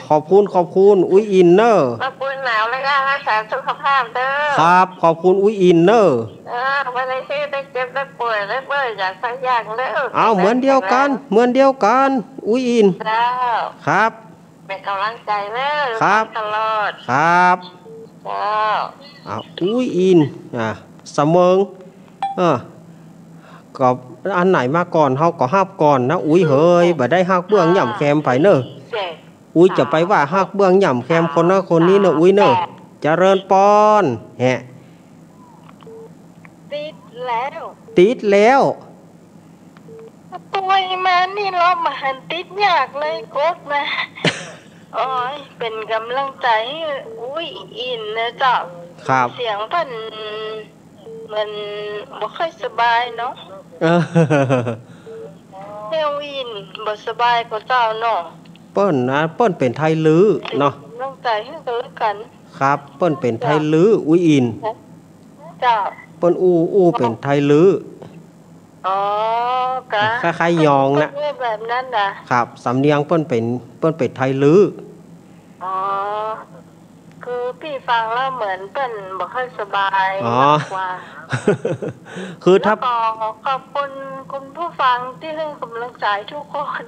ขอบคุณอุ้ยอินเนอร์ขอบคุณหนาวแล้วก็รักษาสุขภาพเด้อครับขอบคุณอุ้ยอินเนอร์วันนี้ที่ได้เจ็บได้ป่วยได้เบื่ออยากสักอย่างเด้อเหมือนเดียวกันอุ้ยอินครับเป็นกำลังใจเด้อครับตลอดครับอุ้ยอินเสมอก็อันไหนมาก่อนเฮาก็ฮับก่อนนะอุ้ยเฮ้ยบ่ได้ฮักเบื้องย่ำแคมไปเนอะอุ้ยจะไปว่าฮักเบื้องย่ำแคมคนนั้นคนนี้เนอะอุ้ยเนอะเจริญปอนติดแล้วตัวมานี่รอบมาหันติดยากเลยกดมาเป็นกำลังใจอุ้ยอินนะเจ้าครับเสียงเพิ่นมันบ่ค่อยสบายเนาะเฮวินบ่สบายกว่าเจ้าเนาะเปิ้นเป็นไทยลื้อเนาะกำลังใจให้กันแล้วกันครับเปิ้นเป็นไทยลื้ออุ้ยอินเจ้าเปิ้นอู้เป็นไทยลื้อกะคล้ายๆยองนะแบบนั้นน่ะครับสำเนียงเปิ้นเป็นไทยลื้อคือพี่ฟังแล้วเหมือนเป็นบ่ค่อยสบายกว่าคือถ้าขอบคุณคุณผู้ฟังที่ให้กำลังใจทุกคน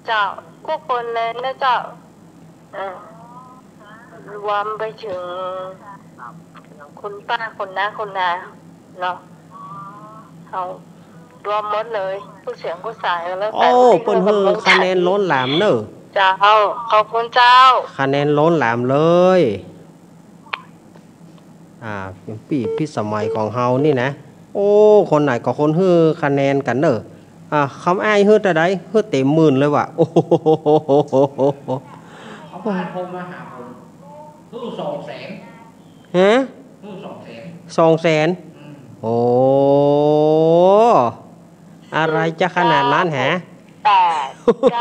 เจ้าทุกคนเลยนะเจ้ารวมไปถึงคุณป้าคนน้าเนาะเอารวมหมดเลยผู้เสียงผู้สายแล้วแต่เปิ้นเฮอคะแนนล้นหลามเนอะเจ้าขอบคุณเจ้าคะแนนล้นหลามเลยพี่สมัยของเฮานี่นะคนไหนก็คนฮื้อคะแนนกันเนอะคำอ้ายฮื้อแต่ใดฮื้อเต็ม10,000เลยว่ะโอ้โหเขาโทรมาหาผมฮื้อ200,000ฮะฮื้อ200,000โอ้อะไรจะขนาดนั้นฮะ8 9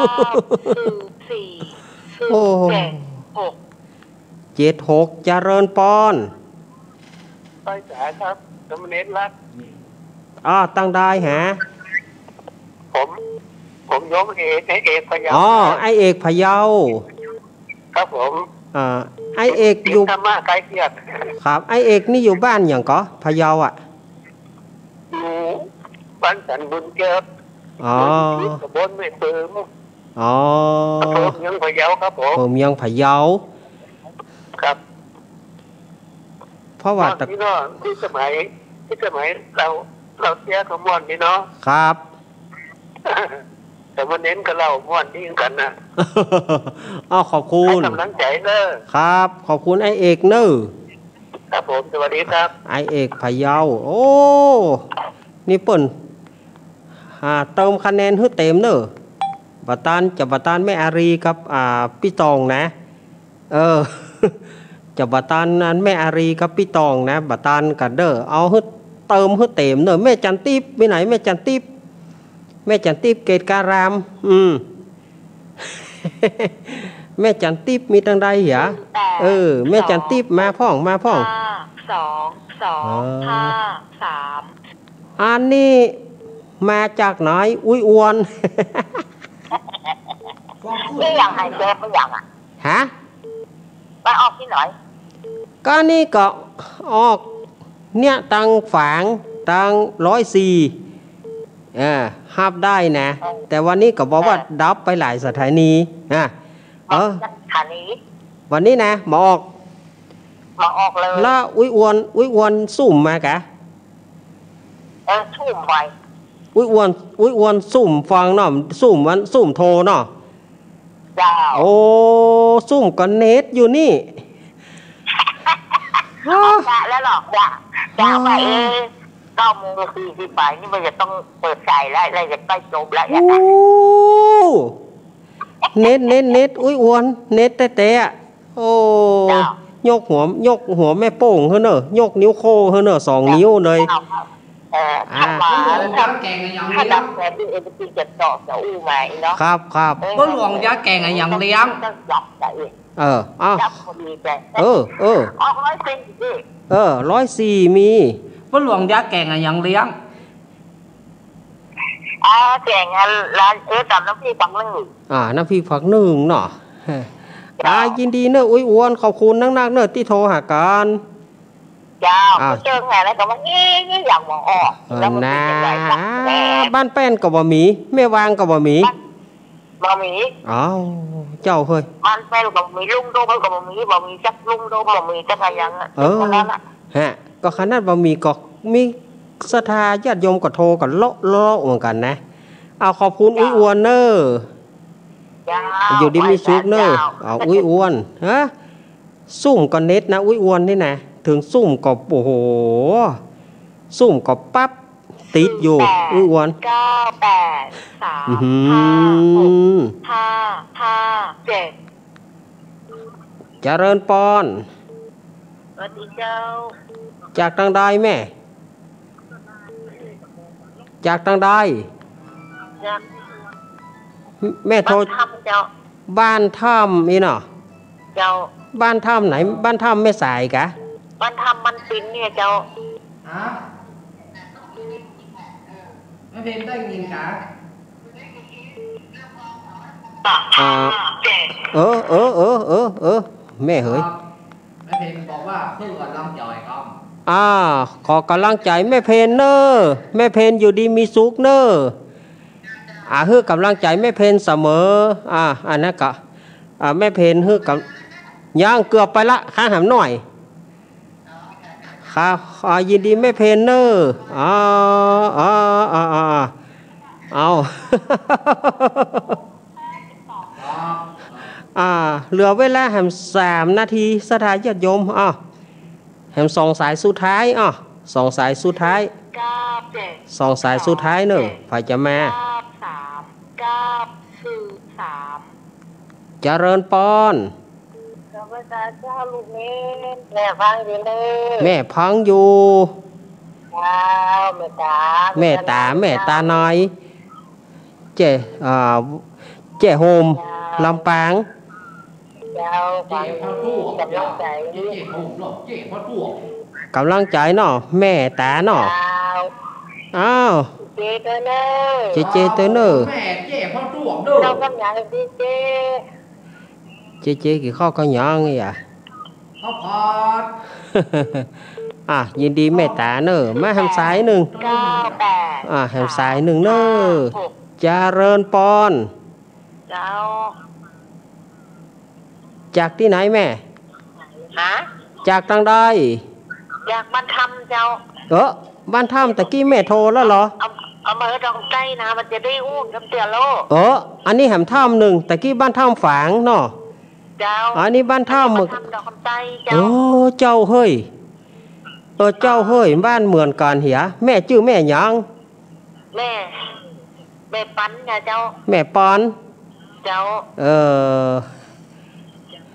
4 7 6เจริญปอนไปจ๋าครับสมเด็จรักตั้งได้ฮะผมยกเอกพะเยาไอเอกพะเยาครับผมไอเอกอยู่ธรรมะใกล้เคียงครับไอเอกนี่อยู่บ้านอย่างก็พะเยาอยู่บ้านสันบุญเกิดตำบลไม่เติมผมยังพะเยาครับผมยังพะเยาครับเพราะว่าพี่น้องที่สมัยเราเสียขมวนพี่น้องครับแต่วันเน้นกับเราม่วนที่กันนะขอบคุณให้กำลังใจเนอะครับขอบคุณไอเอกเนอะครับผมสวัสดีครับไอเอกพะเยานี่เปิ้น เติมคะแนนให้เต็มเนอะบัตานจะบัตานแม่อารีกับพี่ตองนะจะบัตานนั้นแม่อารีกับพี่ตองนะบัตานกันเด้อเอาให้เติมให้เต็มเนอะแม่จันทิพย์ไปไหนแม่จันทิพย์เกตการามแม่จันทิพย์มีตังใดเหรอแม่จันทิพย์มาพ่อง2 5 อันนี้มาจากไหนอุ้ยอวนนี่อย่างไหนแกไม่อย่างฮะไปออกที่ไหนก็นี่ก็ออกเนี่ยตังฝางตัง104ห้าบได้นะแต่วันนี้ก็บอกว่าดับไปหลายสถานีสถานีวันนี้นะมาออกเลยแล้วอุ้ยอวนสุ่มมากะสุ่มไปอุ้ยอวนสุ่มฟังเนาะสุ่มโทรเนาะโอ้สุ่มก็เน็ตอยู่นี่แล้วหรอกจะไป9:40นี่มันจะต้องเปิดใจแล้วจะใกล้จบแล้วเน็ตอุ้ยอวนเน็ตแต่โอ้ยกหัวแม่โป่งเฮ้เนอะยกนิ้วโค้เฮ้เนอะ2 นิ้วเลยถ้าดับแผลดีเอ็นซีจะต่อจะอู้ไหมเนาะครับก็หลวงยาแกงอย่างเลี้ยงดับพอดีแกออก104มีก็หลวงยาแกงอย่างเลี้ยงแกงร้านกับน้ำพริกผักนึ่งน้ำพริกผักนึ่งเนาะยินดีเนอะอุ้ยอ้วนขอบคุณนักเนอะที่โทรหากันเจอไงแล้วก็ว่าอยากมองออกแล้วมันเป็นไรบ้านแป้นกับบะหมี่แม่วางกับบะหมี่อ้าวเจ้าเฮ้ยบ้านแป้นกับบะหมี่ลุงโดมกับบะหมี่จักลุงโดมบะหมี่จักอะไรยังก็ขนาดบะหมี่ก็มีศรัทธาญาติโยมก็โทรกันเลาะเหมือนกันนะเอาขอบคุณอุ้ยอ้วนเนอะอยู่ดีมีสุขเนอะอุ้ยอ้วนซุ่มก็เน็ตนะอุ้ยอ้วนนี่นะถึงซุ่มก็โอ้โหซุ่มก็ปั๊บติดอยู่อุ้ยอ้วน9836557เจริญปอนสวัสดีเจ้าจากทางใดแม่จากทางใดแม่โทรบ้านถ้ำนี่เนาะเจ้าบ้านถ้ำไหนบ้านถ้ำแม่สายกะบ้านถ้ำมันปินเนี่ยเจ้าไม่เพลงได้ยินกะแม่เฮ้ยแม่เพลงบอกว่าเพื่อกำลังใจครับขอกำลังใจแม่เพนเนอร์แม่เพนอยู่ดีมีสุขเนอร์ฮือกำลังใจแม่เพนเสมออันนั้นก็แม่เพนฮือกับย่างเกือบไปละข้าหำหน่อยค่ะยินดีแม่เพนเนอร์เอาเหลือเวลาแหม3 นาทีสถานญาติโยมแหม2 สายสุดท้าย2 สายสุดท้าย2 สายสุดท้ายเนอะไฟจะมาเจริญปอนแม่พังอยู่เลยแม่พังอยู่แม่ตาน้อยเจ๊โฮมลำปางกำลังใจเนาะแม่ตาเนาะเจเตอร์เนอร์เจเตอร์เนอร์แม่เจ๊พ่อตัวเด้อเรากำลังดีเจ๊กี่ข้อก็ยังไงข้าวพอดยินดีแม่ตาเนอมาแฮมสาย1แฮมสาย1เนอเจริญปอนเจ้าจากที่ไหนแม่จากทางใดจากบ้านถ้ำเจ้าบ้านถ้ำตะกี้แม่โทรแล้วเหรอเอามาตรงใกล้นะมันจะได้อู้กับเตียโลอันนี้แหมถ้ำ1ตะกี้บ้านถ้ำฝางเนาะเจ้าอันนี้บ้านถ้ำดอกคำใจเจ้าเจ้าเฮ้ยเจ้าเฮ้ยบ้านเหมือนกันเหียแม่ชื่อแม่ยังแม่ แม่ปันไงเจ้าแม่ปอนเจ้า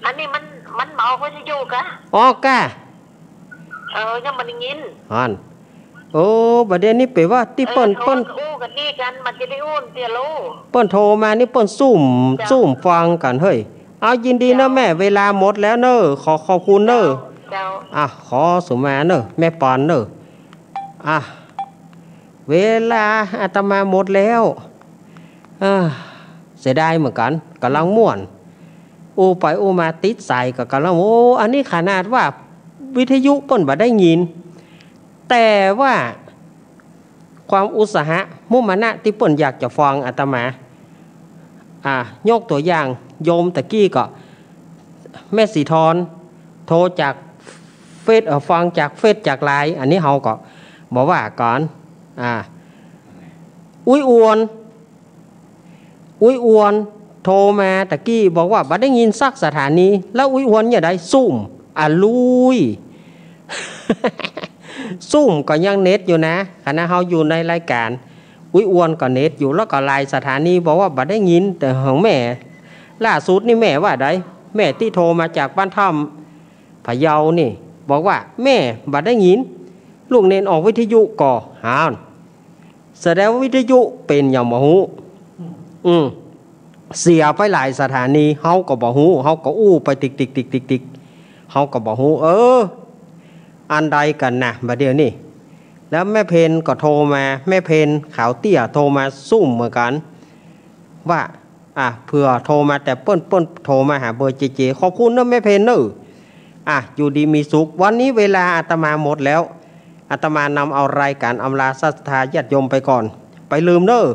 อันนี้มันเมาก็จะอยู่กะอ๋อกะยังมันยินฮันโอ้ประเด็นนี้เปว่าที่เปิ้นอู้กันนี่กันมันจะได้อู้นเตียลูเปิ้นโทรมานี่เปิ้นซุ่มฟังกันเฮ้ยเอายินดีนะแม่เวลาหมดแล้วเนอะขอบคุณเนอะขอสุมาเนอะแม่ปอนเนอะเวลาอาตมาหมดแล้วเสียดายเหมือนกันกำลังม่วนอูไปอูมาติดใส่กับกำลังโอ้อันนี้ขนาดว่าวิทยุเปิ้นบ่ได้ยินแต่ว่าความอุตสาหะมุ่งมานะที่เปิ้นอยากจะฟังอาตมายกตัวอย่างโยมตะกี้ก็แม่สีทรโทรจากเฟซฟังจากเฟซจากไลน์อันนี้เฮาก็บอกว่าก่อนอุ้ยอวนโทรมาตะกี้บอกว่าบ่ได้ยินสักสถานีแล้วอุ้ยอวนอย่าได้ซุ่มลุย ซุ่มก็ยังเน็ตอยู่นะขณะเฮาอยู่ในรายการอุ้ยอวนก็เน็ตอยู่แล้วก็ไลน์สถานีบอกว่าบ่ได้ยินแต่ของแม่ล่าสุดนี่แม่ว่าได้แม่ที่โทรมาจากบ้านถ้ำพะเยานี่บอกว่าแม่บ่ได้ยินลูกเนนออกวิทยุก่อแสดงว่าวิทยุเป็นอย่างบ่ฮู้เสียไปหลายสถานีเฮาก็บ่ฮู้เฮาก็อู้ไปติ๊กเฮาก็บ่ฮู้อันใดกันนะบัดเดี๋ยวนี้แล้วแม่เพนก็โทรมาแม่เพนขาวเตี้ยโทรมาซุ่มเหมือนกันว่าเผื่อโทรมาแต่เปิ้นโทรมาหาเบอร์เจขอบคุณนะแม่เพนเนอะอยู่ดีมีสุขวันนี้เวลาอาตมาหมดแล้วอาตมานำเอารายการอำลาศรัทธาญาติโยมไปก่อนไปลืมเนอะ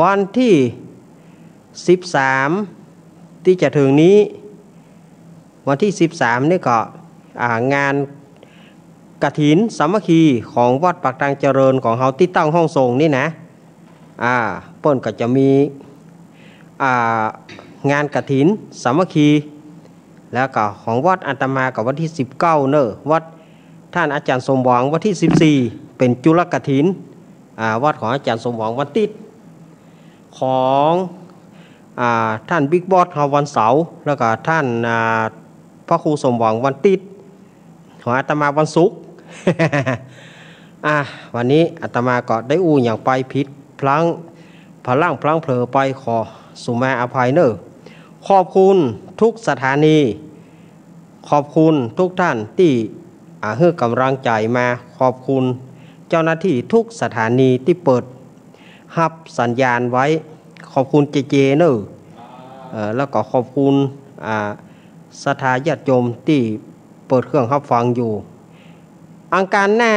วันที่13ที่จะถึงนี้วันที่13นี่ก็งานกฐินสามัคคีของวัดปากทางเจริญของเฮาที่ตั้งห้องส่งนี่นะเปิ้นก็จะมีงานกฐินสามัคคีแล้วก็ของวัดอาตมากับวันที่19เนอะวัดท่านอาจารย์สมหวังวันที่14เป็นจุลกฐินวัดของอาจารย์สมหวังวันติดของท่านบิ๊กบอสเฮาวันเสาร์แล้วก็ท่านพระครูสมหวังวันติดของอาตมาวันศุกร์ วันนี้อาตมาก็ได้อู้อย่างไปผิดพลั้งเผลอไปขอสุมาอภัยเนอะขอบคุณทุกสถานีขอบคุณทุกท่านที่ให้กำลังใจมาขอบคุณเจ้าหน้าที่ทุกสถานีที่เปิดรับสัญญาณไว้ขอบคุณเจเนอะแล้วก็ขอบคุณศรัทธาญาติโยมที่เปิดเครื่องรับฟังอยู่อังการหน้า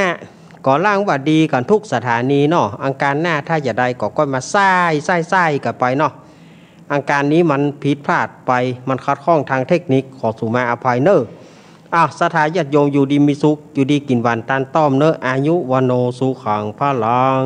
ก่อล่างว่าดีกันทุกสถานีเนาะอังการหน้าถ้าอย่าใดก็ก้อยมาไส้กันไปเนาะอังการนี้มันผิดพลาดไปมันขัดข้องทางเทคนิคขอสุมาอภัยเนอะศรัทธาญาติโยมอยู่ดีมีสุขอยู่ดีกินหวานตานต้อมเนอะอายุวโนสุขังพลัง